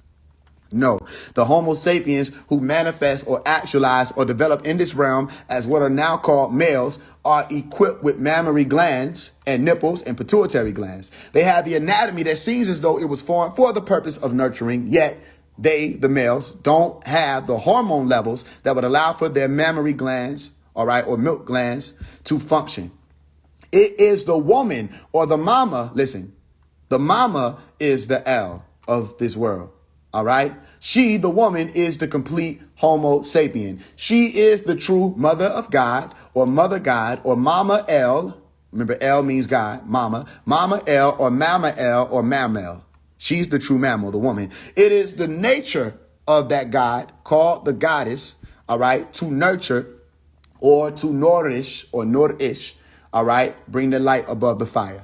No. The Homo sapiens who manifest or actualize or develop in this realm as what are now called males are equipped with mammary glands and nipples and pituitary glands. They have the anatomy that seems as though it was formed for the purpose of nurturing, yet they, the males, don't have the hormone levels that would allow for their mammary glands, all right, or milk glands to function. It is the woman or the mama, listen, the mama is the L of this world. All right. She, the woman, is the complete Homo sapien. She is the true mother of God or mother God or mama L. Remember, L means God, mama L or mama L or mammal. She's the true mammal, the woman. It is the nature of that God called the goddess, all right, to nurture or to nourish or nourish, all right, bring the light above the fire.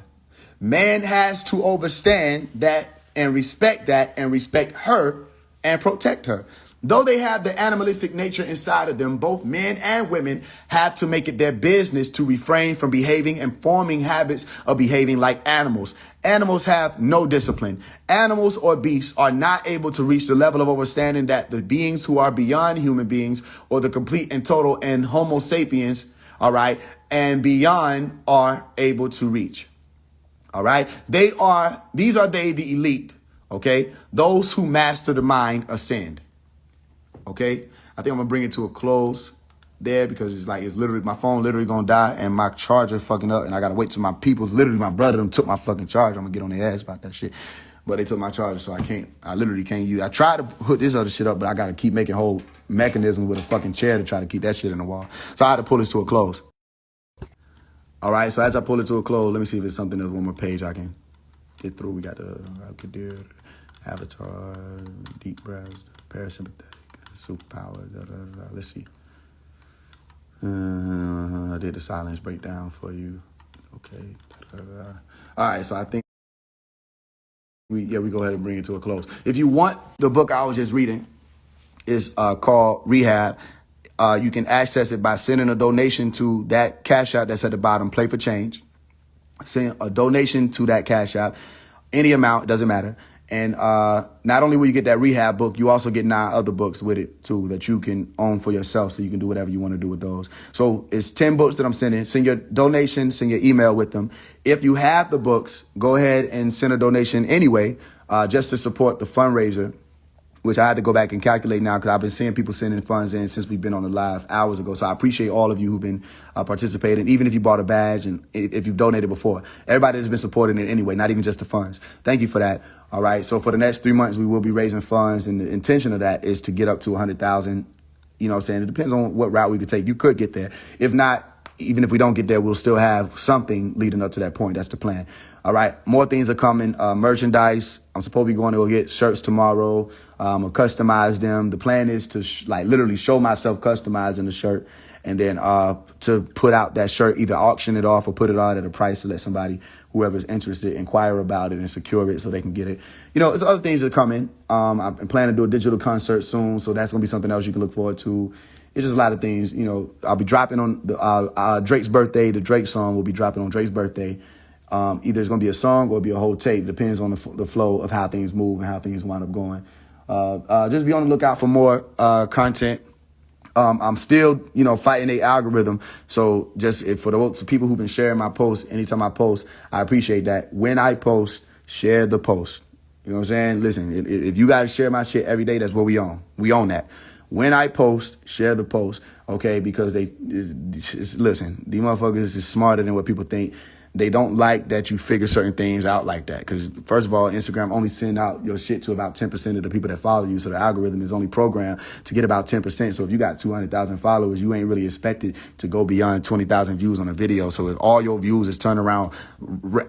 Man has to understand that and respect her and protect her. Though they have the animalistic nature inside of them, both men and women have to make it their business to refrain from behaving and forming habits of behaving like animals. Animals have no discipline. Animals or beasts are not able to reach the level of understanding that the beings who are beyond human beings or the complete and total and Homo sapiens, all right, and beyond are able to reach. All right. These are the elite. OK, those who master the mind ascend. OK, I think I'm gonna bring it to a close there because it's literally my phone literally gonna die and my charger fucking up and I gotta wait till my people's literally my brother them took my fucking charger. I'm gonna get on their ass about that shit. But they took my charger, so I literally can't use it. I tried to put this other shit up, but I gotta keep making whole mechanisms with a fucking chair to try to keep that shit in the wall. So I had to pull this to a close. All right, so as I pull it to a close, let me see if there's something else, one more page I can get through. We got the Kadir, Avatar, Deep Breaths, Parasympathetic, Superpower, Let's see. I did the silence breakdown for you. Okay. All right, so I think we go ahead and bring it to a close. If you want the book I was just reading, it's called Rehab. You can access it by sending a donation to that Cash App that's at the bottom, Play for Change. Send a donation to that Cash App, any amount, doesn't matter. And not only will you get that rehab book, you also get 9 other books with it, too, that you can own for yourself so you can do whatever you want to do with those. So it's 10 books that I'm sending. Send your donation, send your email with them. If you have the books, go ahead and send a donation anyway, just to support the fundraiser, which I had to go back and calculate now because I've been seeing people sending funds in since we've been on the live hours ago. So I appreciate all of you who've been participating, even if you bought a badge and if you've donated before. Everybody has been supporting it anyway, not even just the funds. Thank you for that. All right. So for the next 3 months, we will be raising funds. And the intention of that is to get up to 100,000. You know what I'm saying? It depends on what route we could take. You could get there. If not, even if we don't get there, we'll still have something leading up to that point. That's the plan. All right. More things are coming. Merchandise. I'm supposed to be going to go get shirts tomorrow. I'll customize them. The plan is to literally show myself customizing the shirt and then to put out that shirt, either auction it off or put it out at a price to let somebody, whoever's interested, inquire about it and secure it so they can get it. You know, there's other things that are coming. I'm planning to do a digital concert soon, so that's going to be something else you can look forward to. It's just a lot of things. You know, I'll be dropping on the Drake's birthday. The Drake song will be dropping on Drake's birthday. Either it's going to be a song or it'll be a whole tape. Depends on the flow of how things move and how things wind up going. Just be on the lookout for more content. I'm still, fighting the algorithm. So just for the people who've been sharing my posts, anytime I post, I appreciate that. When I post, share the post. You know what I'm saying? Listen, if you got to share my shit every day, that's what we own. We own that. When I post, share the post, okay? Because listen, these motherfuckers is smarter than what people think. they don't like that you figure certain things out like that. Because first of all, Instagram only send out your shit to about 10% of the people that follow you. So the algorithm is only programmed to get about 10%. So if you got 200,000 followers, you ain't really expected to go beyond 20,000 views on a video. So if all your views is turned around,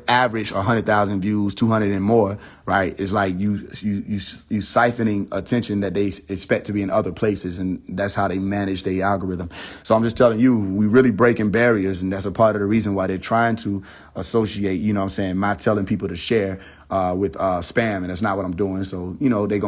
average 100,000 views, 200 and more, right? It's like you siphoning attention that they expect to be in other places. And that's how they manage their algorithm. So I'm just telling you, we really breaking barriers. And that's a part of the reason why they're trying to associate, you know what I'm saying, my telling people to share with spam, and that's not what I'm doing. So, you know, they've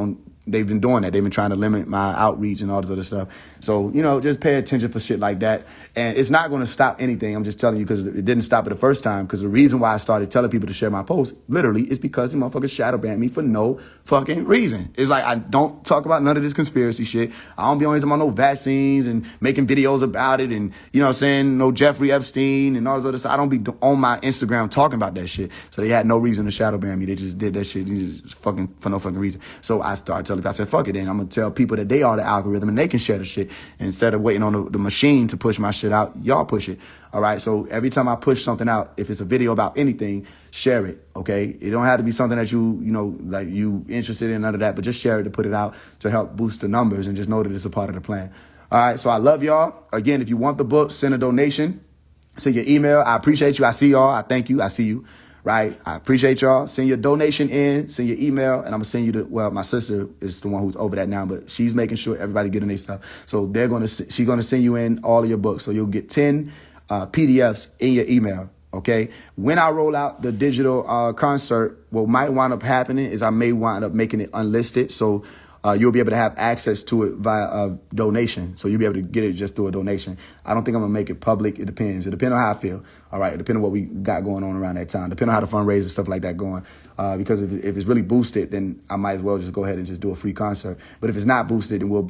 been doing that. They've been trying to limit my outreach and all this other stuff. So, you know, just pay attention for shit like that. And it's not going to stop anything. I'm just telling you because it didn't stop it the first time. Because the reason why I started telling people to share my posts, literally, is because the motherfuckers shadow banned me for no fucking reason. It's like I don't talk about none of this conspiracy shit. I don't be on about no vaccines and making videos about it and, you know what I'm saying, no Jeffrey Epstein and all this other stuff. I don't be on my Instagram talking about that shit. So they had no reason to shadow ban me. They just did that shit just fucking for no fucking reason. So I started telling people, I said, fuck it then. I'm going to tell people that they are the algorithm and they can share the shit. And instead of waiting on the machine to push my shit out, y'all push it. All right. So every time I push something out, if it's a video about anything, share it. Okay. It don't have to be something that you know, like you interested in, none of that, but just share it to put it out to help boost the numbers and just know that it's a part of the plan. All right. So I love y'all. Again, if you want the book, send a donation. Send your email. I appreciate you. I see y'all. I thank you. I see you. Right. I appreciate y'all. Send your donation in, send your email, and I'm going to send you well, my sister is the one who's over that now, but she's making sure everybody getting their stuff. So she's going to send you in all of your books. So you'll get 10 PDFs in your email. Okay. When I roll out the digital concert, what might wind up happening is I may wind up making it unlisted. So you'll be able to have access to it via a donation. So you'll be able to get it just through a donation. I don't think I'm going to make it public. It depends. It depends on how I feel. All right. It depends on what we got going on around that time. Depending on how the fundraiser and stuff like that going. Because if it's really boosted, then I might as well just go ahead and just do a free concert. But if it's not boosted, then we'll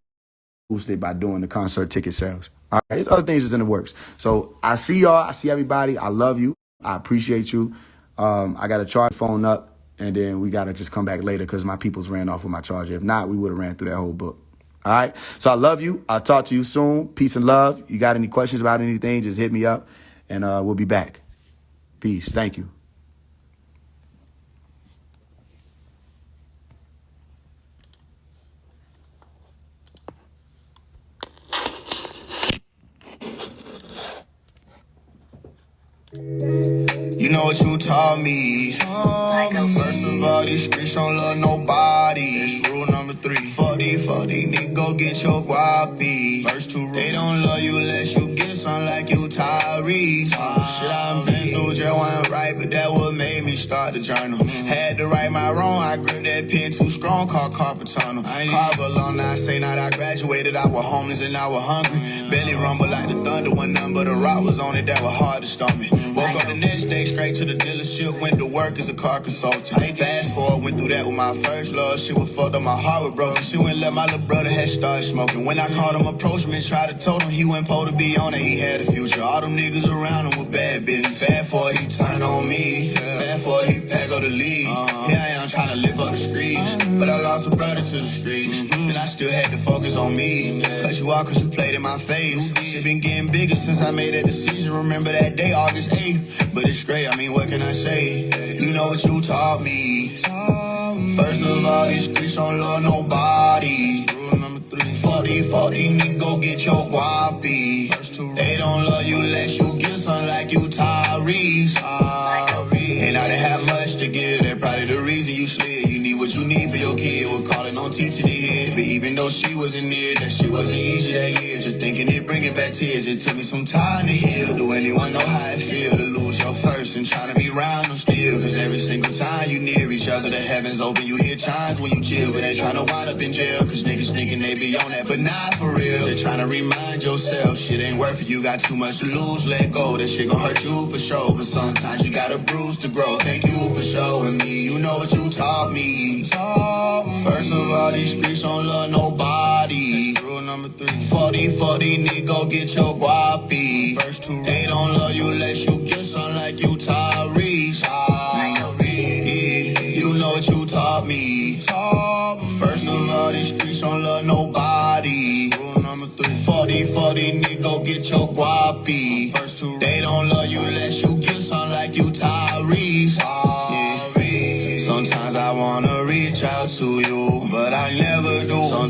boost it by doing the concert ticket sales. All right. There's other things that's in the works. So I see y'all. I see everybody. I love you. I appreciate you. I got to charge the phone up. And then we got to just come back later because my peoples ran off with my charger. If not, we would have ran through that whole book. All right. So I love you. I'll talk to you soon. Peace and love. You got any questions about anything, just hit me up and we'll be back. Peace. Thank you. You know what you taught me. First of all, these streets don't love nobody. It's rule number 3. 40, nigga, go get your guapi. First 2 rules. They don't love you unless you get some like you Tyrese. Shit, I've been through jail, wasn't right, but that what made me start the journal. Had to right my wrong, I gripped that pen too strong, called carpal tunnel. Carver alumni, say not I graduated, I was homeless and I was hungry. Belly rumble like the thunder when none but a rock was on it, that was hard to stomach. Woke up the next day, straight to the dealership, went to work as a car consultant. Fast forward, went through that with my first love. She was fucked up, my heart was broken. She went and let my little brother had started smoking. When I called him, approached me, tried to told him he wasn't supposed to be on it. He had a future. All them niggas around him were bad business. Fast forward, he turned on me. Fast forward, he packed up the lead. Here I am trying to live up the streets, but I lost a brother to the streets. And I still had to focus on me. Cause you played in my face. Shit been getting bigger since I made that decision. Remember that day, August 8th. But it's great, I mean, what can I say? You know what you taught me. First of all, these streets don't love nobody. Rule number 3. 40, nigga, go get your guapi. They don't love you unless you get some like you Tyrese. And I didn't have much to give, that's probably the reason you slid. You need what you need for your kid, we're calling on teacher to head. But even though she wasn't near, that shit wasn't easy that year. Just thinking it bringing back tears, it took me some time to heal. Do anyone know how it feel to lose your first and trying to be around them still? Cause every single time you near each other, the heavens open, you hear chimes when you chill. But they trying to wind up in jail, cause niggas thinking they be on that, but not for real. They're trying to remind yourself, shit ain't worth it, you got too much to lose, let go. That shit gon' hurt you for sure, but sometimes you gotta bruise to grow. Thank you for showing me, you know what you taught me. First of all, these streets don't love nobody. Rule number 3. 40, nigga, go get your guapi. First 2 rules. They don't love you unless you get some like you Tyrese. Yeah, you know what you taught me. First of all, these streets don't love nobody. Rule number 3. 40, nigga, go get your guapi. First 2 rules. They don't love you unless you get some like you Tyrese.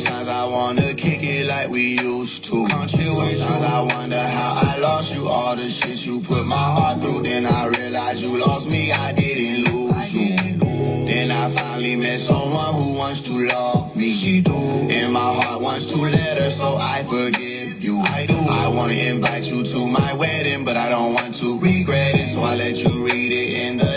Sometimes I wanna kick it like we used to. Sometimes I wonder how I lost you. All the shit you put my heart through. Then I realized you lost me, I didn't lose you. Then I finally met someone who wants to love me. And my heart wants to let her, so I forgive you. I wanna invite you to my wedding, but I don't want to regret it. So I let you read it in the